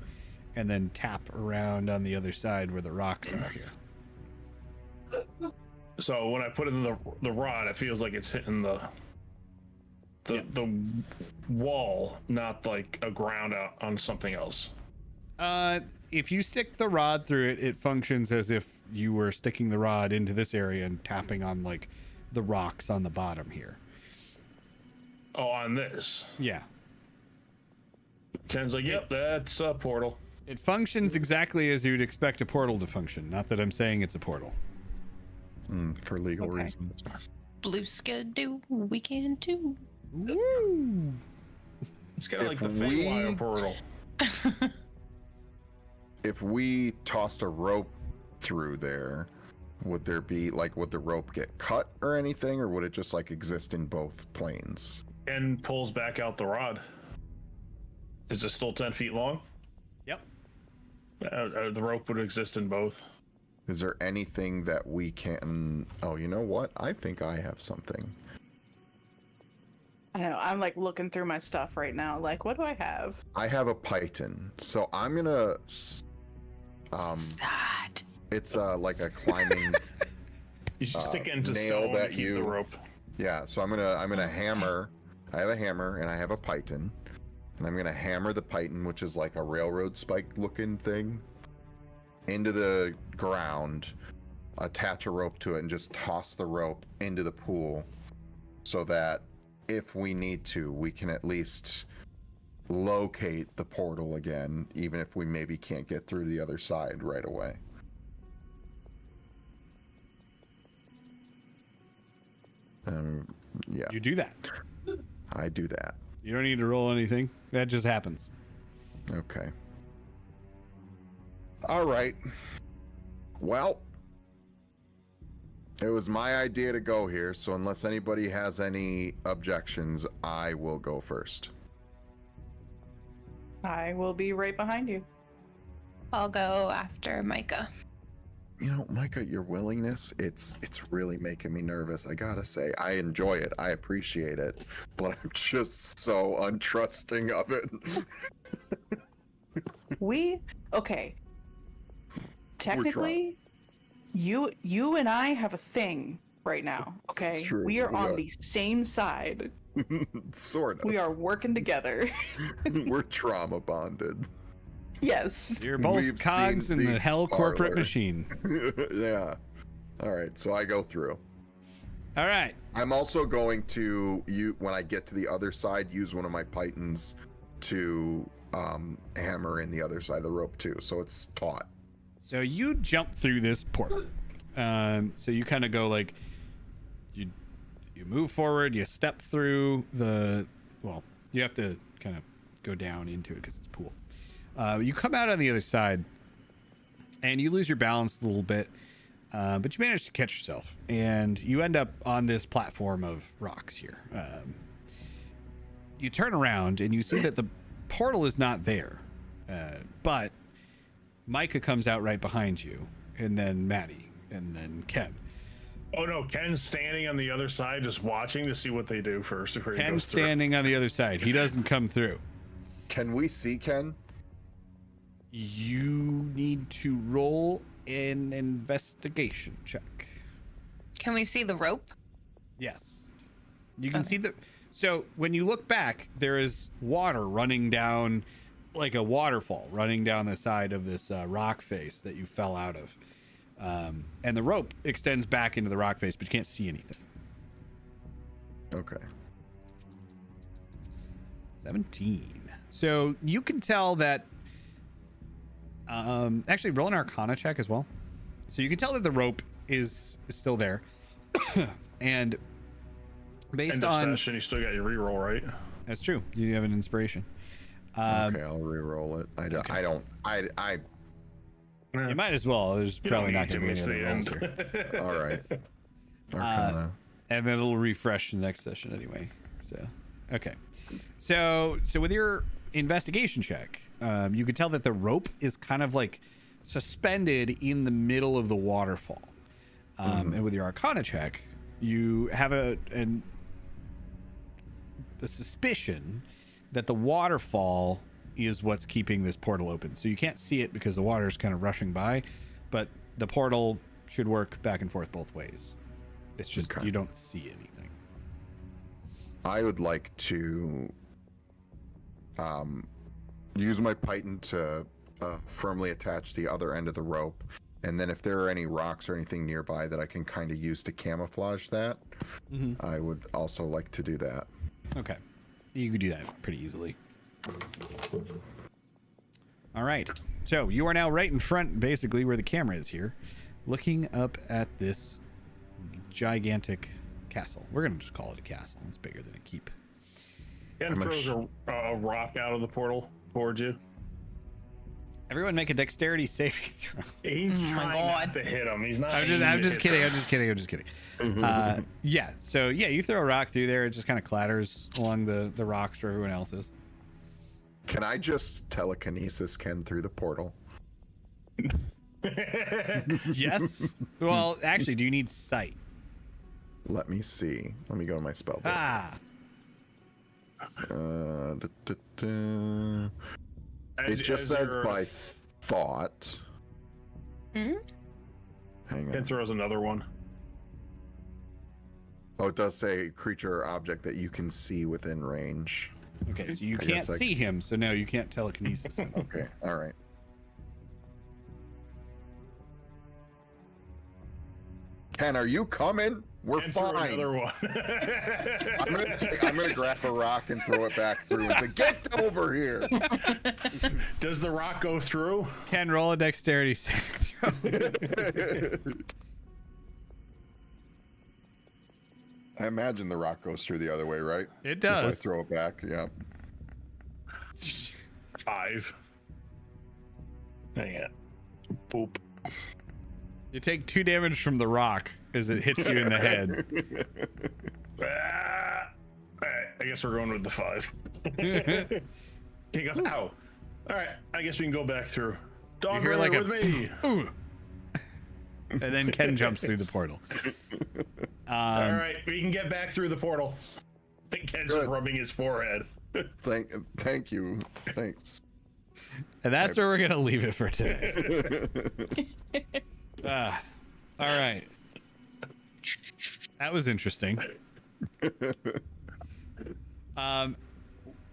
and then tap around on the other side where the rocks are here. So when I put it in the rod, it feels like it's hitting the wall, not like a ground out on something else. If you stick the rod through it, it functions as if you were sticking the rod into this area and tapping on like the rocks on the bottom here. Oh, on this. Yeah. Ken's like, yep, that's a portal. It functions exactly as you'd expect a portal to function. Not that I'm saying it's a portal. For legal Okay. reasons. Blue skidoo, we can too. Woo! It's kind of like If the we- Feywild portal. If we tossed a rope through there, would there be like, would the rope get cut or anything, or would it just like exist in both planes? And pulls back out the rod. Is it still 10 feet long? Yep. The rope would exist in both. Is there anything that we can? Oh, you know what? I think I have something. I know, I'm like looking through my stuff right now, like, what do I have? I have a python, so I'm gonna. That. It's like a climbing. You should stick it into nail stone to that keep you- the rope. Yeah, so I'm gonna hammer. I have a hammer and I have a python, and I'm gonna hammer the python, which is like a railroad spike looking thing, into the ground, attach a rope to it, and just toss the rope into the pool, so that if we need to, we can at least locate the portal again, even if we maybe can't get through the other side right away. Yeah, You do that. I do that. You don't need to roll anything. That just happens. Okay. All right. Well, It was my idea to go here, so unless anybody has any objections, I will go first. I will be right behind you. I'll go after Micah. You know, Micah, your willingness, it's really making me nervous. I gotta say, I enjoy it. I appreciate it, but I'm just so untrusting of it. Okay. Technically, you and I have a thing right now, okay? It's true. We are on the same side. Sort of. We are working together. We're trauma bonded. Yes. You're both We've cogs seen in the Beats hell corporate Parlor. machine. Yeah. All right, so I go through. All right. I'm also going to, when I get to the other side, use one of my pythons to hammer in the other side of the rope too, so it's taut. So you jump through this portal. So you kind of go like, you move forward, you step through you have to kind of go down into it because it's a pool. You come out on the other side and you lose your balance a little bit, but you manage to catch yourself and you end up on this platform of rocks here. You turn around and you see that the portal is not there, but Micah comes out right behind you, and then Maddie, and then Ken. Oh no, Ken's standing on the other side just watching to see what they do first before he Ken's goes through. standing on the other side. He doesn't come through. Can we see Ken? You need to roll an investigation check. Can we see the rope? Yes. You can see so when you look back, there is water running down, like a waterfall running down the side of this rock face that you fell out of. And the rope extends back into the rock face, but you can't see anything. Okay. 17. So you can tell that, actually roll an Arcana check as well. So you can tell that the rope is still there. And based End of on session, you still got your reroll, right? That's true. You have an inspiration. Okay, I'll re-roll it. You might as well. There's You probably don't not need going to be to any miss other the rolls end. here. All right. Arcana. And then it'll refresh the next session anyway. So, okay. So with your investigation check, you can tell that the rope is kind of like suspended in the middle of the waterfall. And with your Arcana check, you have a suspicion that the waterfall is what's keeping this portal open. So you can't see it because the water is kind of rushing by, but the portal should work back and forth both ways. It's just you don't see anything. I would like to use my python to firmly attach the other end of the rope, and then if there are any rocks or anything nearby that I can kind of use to camouflage that, I would also like to do that. Okay. You could do that pretty easily. All right. So you are now right in front, basically, where the camera is here, looking up at this gigantic castle. We're going to just call it a castle. It's bigger than a keep. Ken throws a rock out of the portal towards you. Everyone make a dexterity saving throw. He's trying not to hit him. He's not. I'm just kidding. I'm just kidding. Yeah. So yeah, you throw a rock through there. It just kind of clatters along the rocks where everyone else is. Can I just telekinesis Ken through the portal? Yes. Well, actually, do you need sight? Let me see. Let me go to my spell book. It just says by thought. Hmm? Hang Ken on. throws another one. Oh, it does say creature or object that you can see within range. Okay, so you I can't guess I see him, so no, you can't telekinesis him. Okay, all right. Ken, are you coming? We're Ken threw fine. another one. I'm gonna grab a rock and throw it back through and say, "Get over here!" Does the rock go through? Ken, roll a dexterity saving throw. I imagine the rock goes through the other way, right? It If does. I throw it back, yeah. 5. Hang on. Boop. You take 2 damage from the rock as it hits you in the head. Alright, I guess we're going with the 5. He goes, ow. Alright, I guess we can go back through. Dog hear runner like with me. Ooh. And then Ken jumps through the portal. Alright, we can get back through the portal. I think Ken's just rubbing his forehead. Thank you. Thanks. And that's where we're going to leave it for today. All right. That was interesting.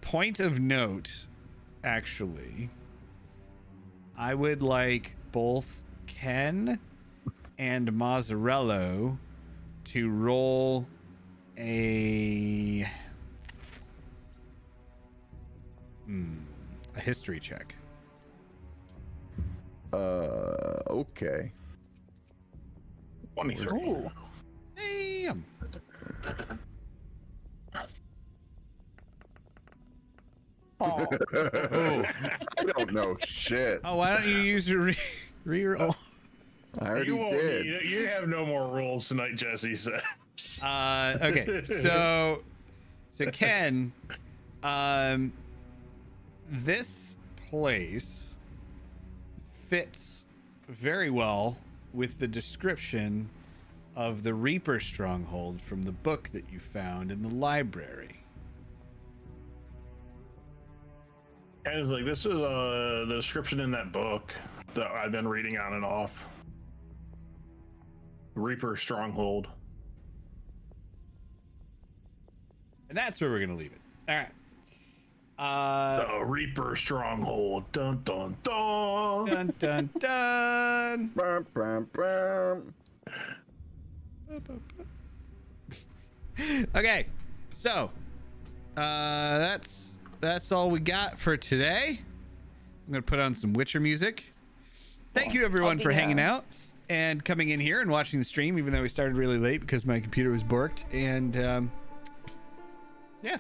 Point of note, actually, I would like both Ken and Mazzarello to roll a history check. Okay. 23. Damn. Oh, Oh. I don't know shit. Oh, why don't you use your reroll? I already You won't did. need it. You have no more rules tonight, Jesse said. Okay, so Ken, this place fits very well with the description of the Reaper stronghold from the book that you found in the library. And it's like, this is the description in that book that I've been reading on and off. Reaper Stronghold. And that's where we're going to leave it. All right. The Reaper Stronghold. Dun dun dun. Dun, dun, dun. Brum, brum, brum. Okay, so that's all we got for today. I'm gonna put on some Witcher music. Thank you everyone for hanging out and coming in here and watching the stream, even though we started really late because my computer was borked. And yeah,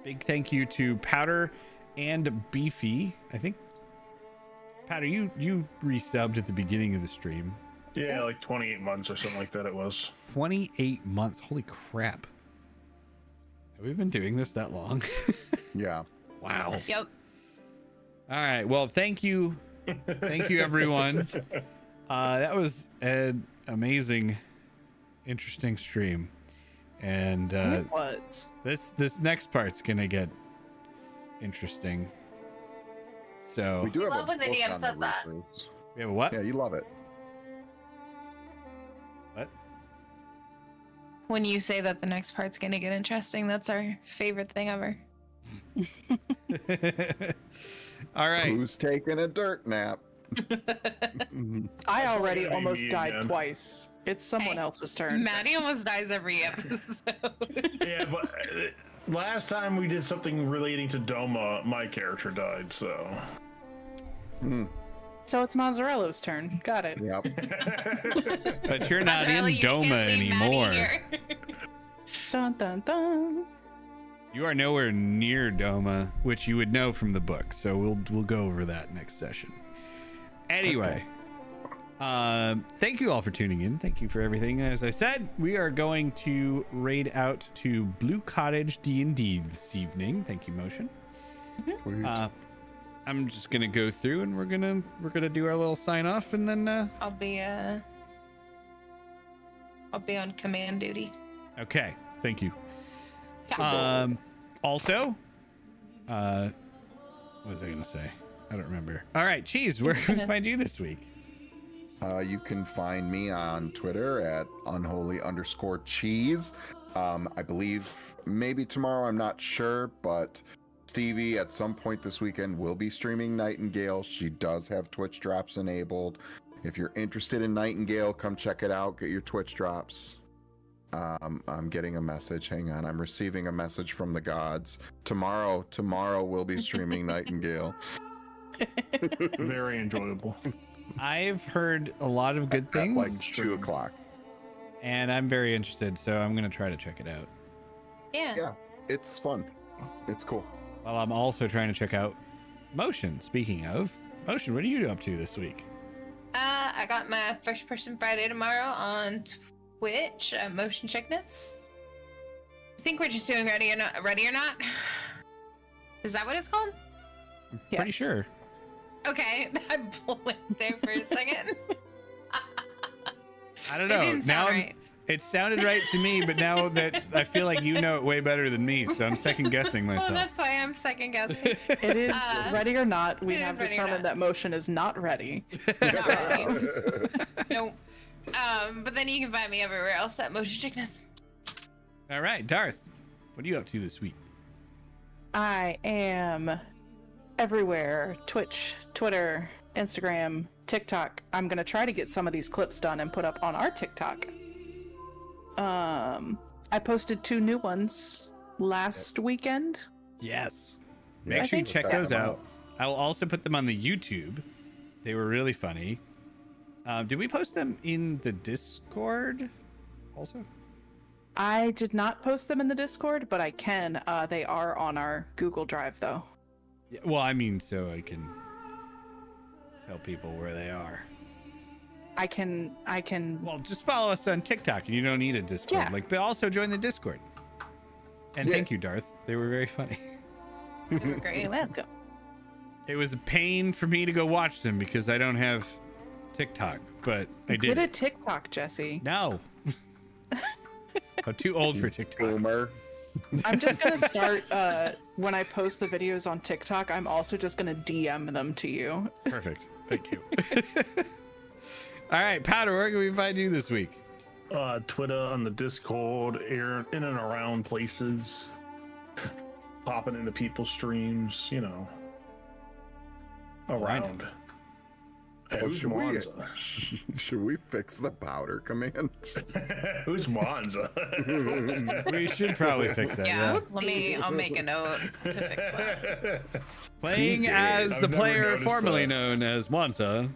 big thank you to Powder and Beefy. I think Powder, you resubbed at the beginning of the stream. Yeah, like 28 months or something like that it was. 28 months. Holy crap. Have we been doing this that long? Yeah. Wow. Yep. All right. Well, thank you. Thank you, everyone. That was an amazing, interesting stream. And it was. this next part's going to get interesting. So We do have love a when the book DM on says that. Reapers. we have a what? Yeah, you love it. What? When you say that the next part's gonna get interesting, that's our favorite thing ever. All right. Who's taking a dirt nap? I already gonna be almost me died again. twice. It's someone Hey, else's turn. Maddie almost dies every episode. Yeah, but last time we did something relating to Doma, my character died, so. So it's Mazzarello's turn. Got it. Yep. But you're not in Mazzarella, you can't Doma leave Maddie anymore. here. Dun dun dun. You are nowhere near Doma, which you would know from the book. So we'll go over that next session. Anyway, thank you all for tuning in. Thank you for everything. As I said, we are going to raid out to Blue Cottage D&D this evening. Thank you, Motion. I'm just gonna go through and we're gonna do our little sign off, and then I'll be on command duty. okay. Thank you. Also, what was I gonna say? I don't remember. All right, Cheese, where can we find you this week? You can find me on Twitter at unholy_cheese. I believe maybe tomorrow, I'm not sure, but Stevie at some point this weekend will be streaming Nightingale. She does have Twitch drops enabled. If you're interested in Nightingale, come check it out. Get your Twitch drops. I'm getting a message. Hang on. I'm receiving a message from the gods. Tomorrow we'll be streaming Nightingale. Very enjoyable. I've heard a lot of good things, At like 2 o'clock. and I'm very interested, so I'm gonna try to check it out. Yeah. Yeah, it's fun. It's cool. While I'm also trying to check out Motion. Speaking of Motion, what are you up to this week? I I got my First Person Friday tomorrow on Twitch. Motion Sickness. I think we're just doing Ready or Not. Ready or Not? Is that what it's called? Pretty Yes. sure. Okay, I blinked there for a second. I don't It know. didn't Now sound right. it sounded right to me, but now that I feel like you know it way better than me, so I'm second guessing Oh, myself. that's why I'm second guessing. It is ready or not. We it have is ready or determined not. that motion is not ready. Not ready. Nope. But then you can find me everywhere else at Motion Sickness. All right, Darth, what are you up to this week? I am everywhere. Twitch, Twitter, Instagram, TikTok. I'm gonna try to get some of these clips done and put up on our TikTok. I posted 2 new ones last weekend. Yes. I Make sure you think- check those out. I will also put them on the YouTube. They were really funny. Did we post them in the Discord also? I did not post them in the Discord, but I can. They are on our Google Drive though. Yeah, well, I mean, so I can tell people where they are. I can. Well, just follow us on TikTok, and you don't need a Discord. Yeah. But also join the Discord. And Yeah. thank you, Darth. They were very funny. They were great. You're welcome. It was a pain for me to go watch them because I don't have TikTok, but I Get did. a TikTok, Jesse. No. I'm too old for TikTok. Boomer. I'm just gonna start when I post the videos on TikTok. I'm also just gonna DM them to you. Perfect. Thank you. All right, Powder, where can we find you this week? Twitter, on the Discord, in and around places, popping into people's streams, you know, around. Hey, Oh, who's should we, Mwanza? should we fix the powder command? Who's Mwanza? We should probably fix that. Yeah, Yeah. I'll make a note to fix that. Playing did. as I've the never player noticed formerly that. known as Mwanza.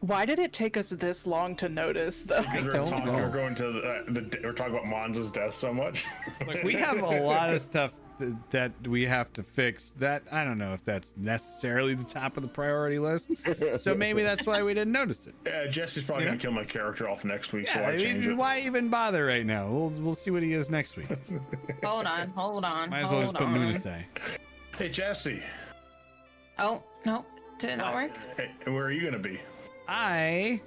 Why did it take us this long to notice, though? Because don't know. we're going to we're talking about Mwanza's death so much. Like, we have a lot of stuff that we have to fix that I don't know if that's necessarily the top of the priority list. So maybe that's why we didn't notice it. Yeah, Jesse's probably Yeah. gonna kill my character off next week, so Yeah, I change it. why even bother right now? We'll see what he is next week. Hold on. Might as well just put on. Munasay. Hey Jesse, Oh, no. Did it not work? hey, where are you gonna be? I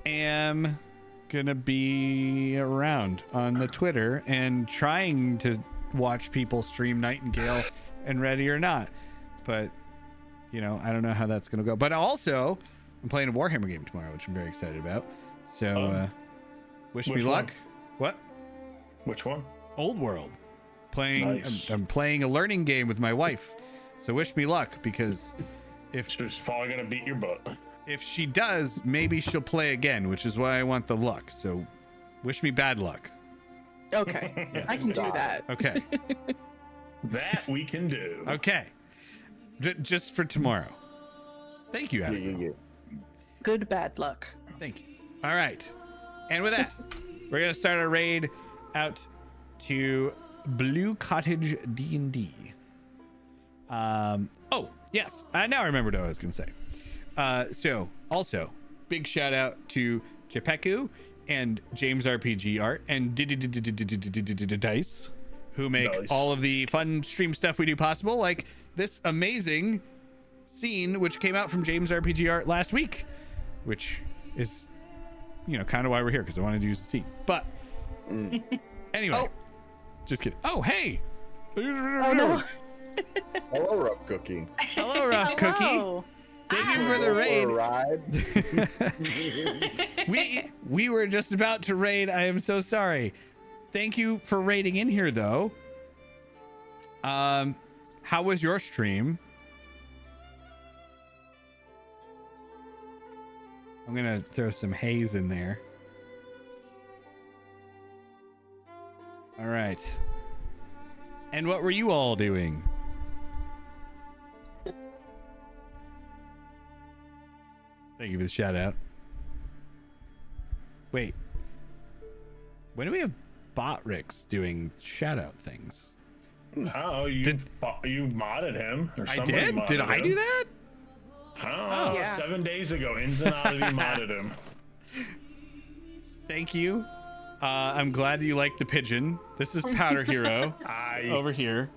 am gonna be around on the Twitter and trying to watch people stream Nightingale and Ready or Not, but you know, I don't know how that's gonna go. But also, I'm playing a Warhammer game tomorrow, which I'm very excited about. So, wish me which luck. What? Which one? Old World. Playing. Nice. I'm playing a learning game with my wife. So wish me luck, because She's probably gonna beat your butt. if she does, maybe she'll play again, which is why I want the luck. So wish me bad luck. Okay, I can do that. Okay. That we can do. Okay. Just for tomorrow. Thank you, Adam. Yeah. Good bad luck. Thank you. All right. And with that, we're going to start our raid out to Blue Cottage D&D. Oh, yes. I now remembered what I was going to say. So, also, big shout out to Jepeku and James RPG Art and Dice, who make Nice. all of the fun stream stuff we do possible, like this amazing scene which came out from James RPG Art last week, which is, you know, kind of why we're here, because I wanted to use the scene. But anyway, Oh. just kidding. Oh, hey. Oh no! Hello, Rough Cookie. Hello, Rough Cookie. Hello. Thank you for the raid. Ride. We were just about to raid. I am so sorry. Thank you for raiding in here, though. How was your stream? I'm gonna throw some haze in there. All right. And what were you all doing? Thank you for the shout out. Wait. When do we have Botrix doing shout out things? Oh, you Did- you modded him, or I somebody did? modded Did I him. do that? Oh, Yeah. 7 days ago, Innsandoddities modded him. Thank you. I'm glad that you like the pigeon. This is Powder Hero over here.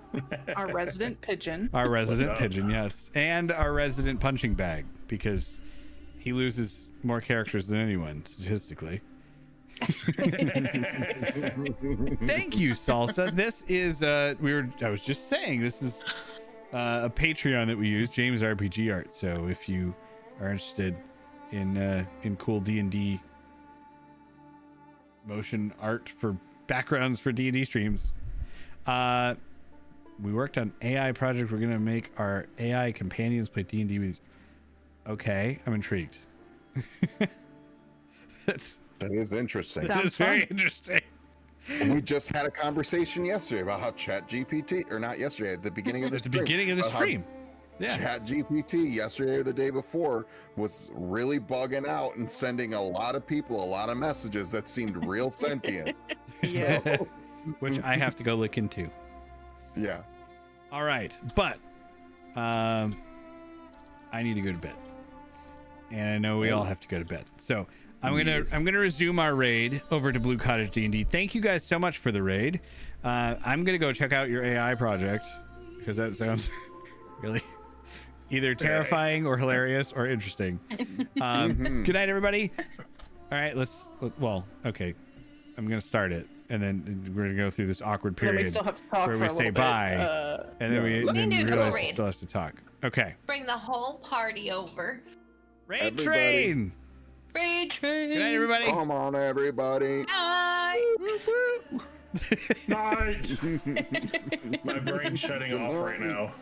Our resident pigeon. Our resident up? pigeon, yes. And our resident punching bag, because he loses more characters than anyone, statistically. Thank you, Salsa. This is I was just saying, this is a Patreon that we use, James RPG Art. So if you are interested in cool D&D motion art for backgrounds for D&D streams, we worked on AI project. We're gonna make our AI companions play D&D with. Okay, I'm intrigued. That is interesting. Sounds It's very fun. interesting. We just had a conversation yesterday about how ChatGPT, or not yesterday, at the beginning of the At the beginning of the stream. Yeah. ChatGPT yesterday or the day before was really bugging out and sending a lot of people a lot of messages that seemed real sentient. Yeah. Which I have to go look into. Yeah. All right, but I need to go to bed, and I know we all have to go to bed. So I'm gonna resume our raid over to Blue Cottage D&D. Thank you guys so much for the raid. I'm gonna go check out your AI project because that sounds really either terrifying or hilarious or interesting. Good night, everybody. All right, okay. I'm gonna start it, and then we're gonna go through this awkward Then period we still have to talk where for we a say little bye, bit. and then we can do a realize we raid. still have to talk. Okay. Bring the whole party over. Raid Everybody. train. Raid train. Good night, everybody. Come on, everybody. Bye. Night. My brain's shutting off right now.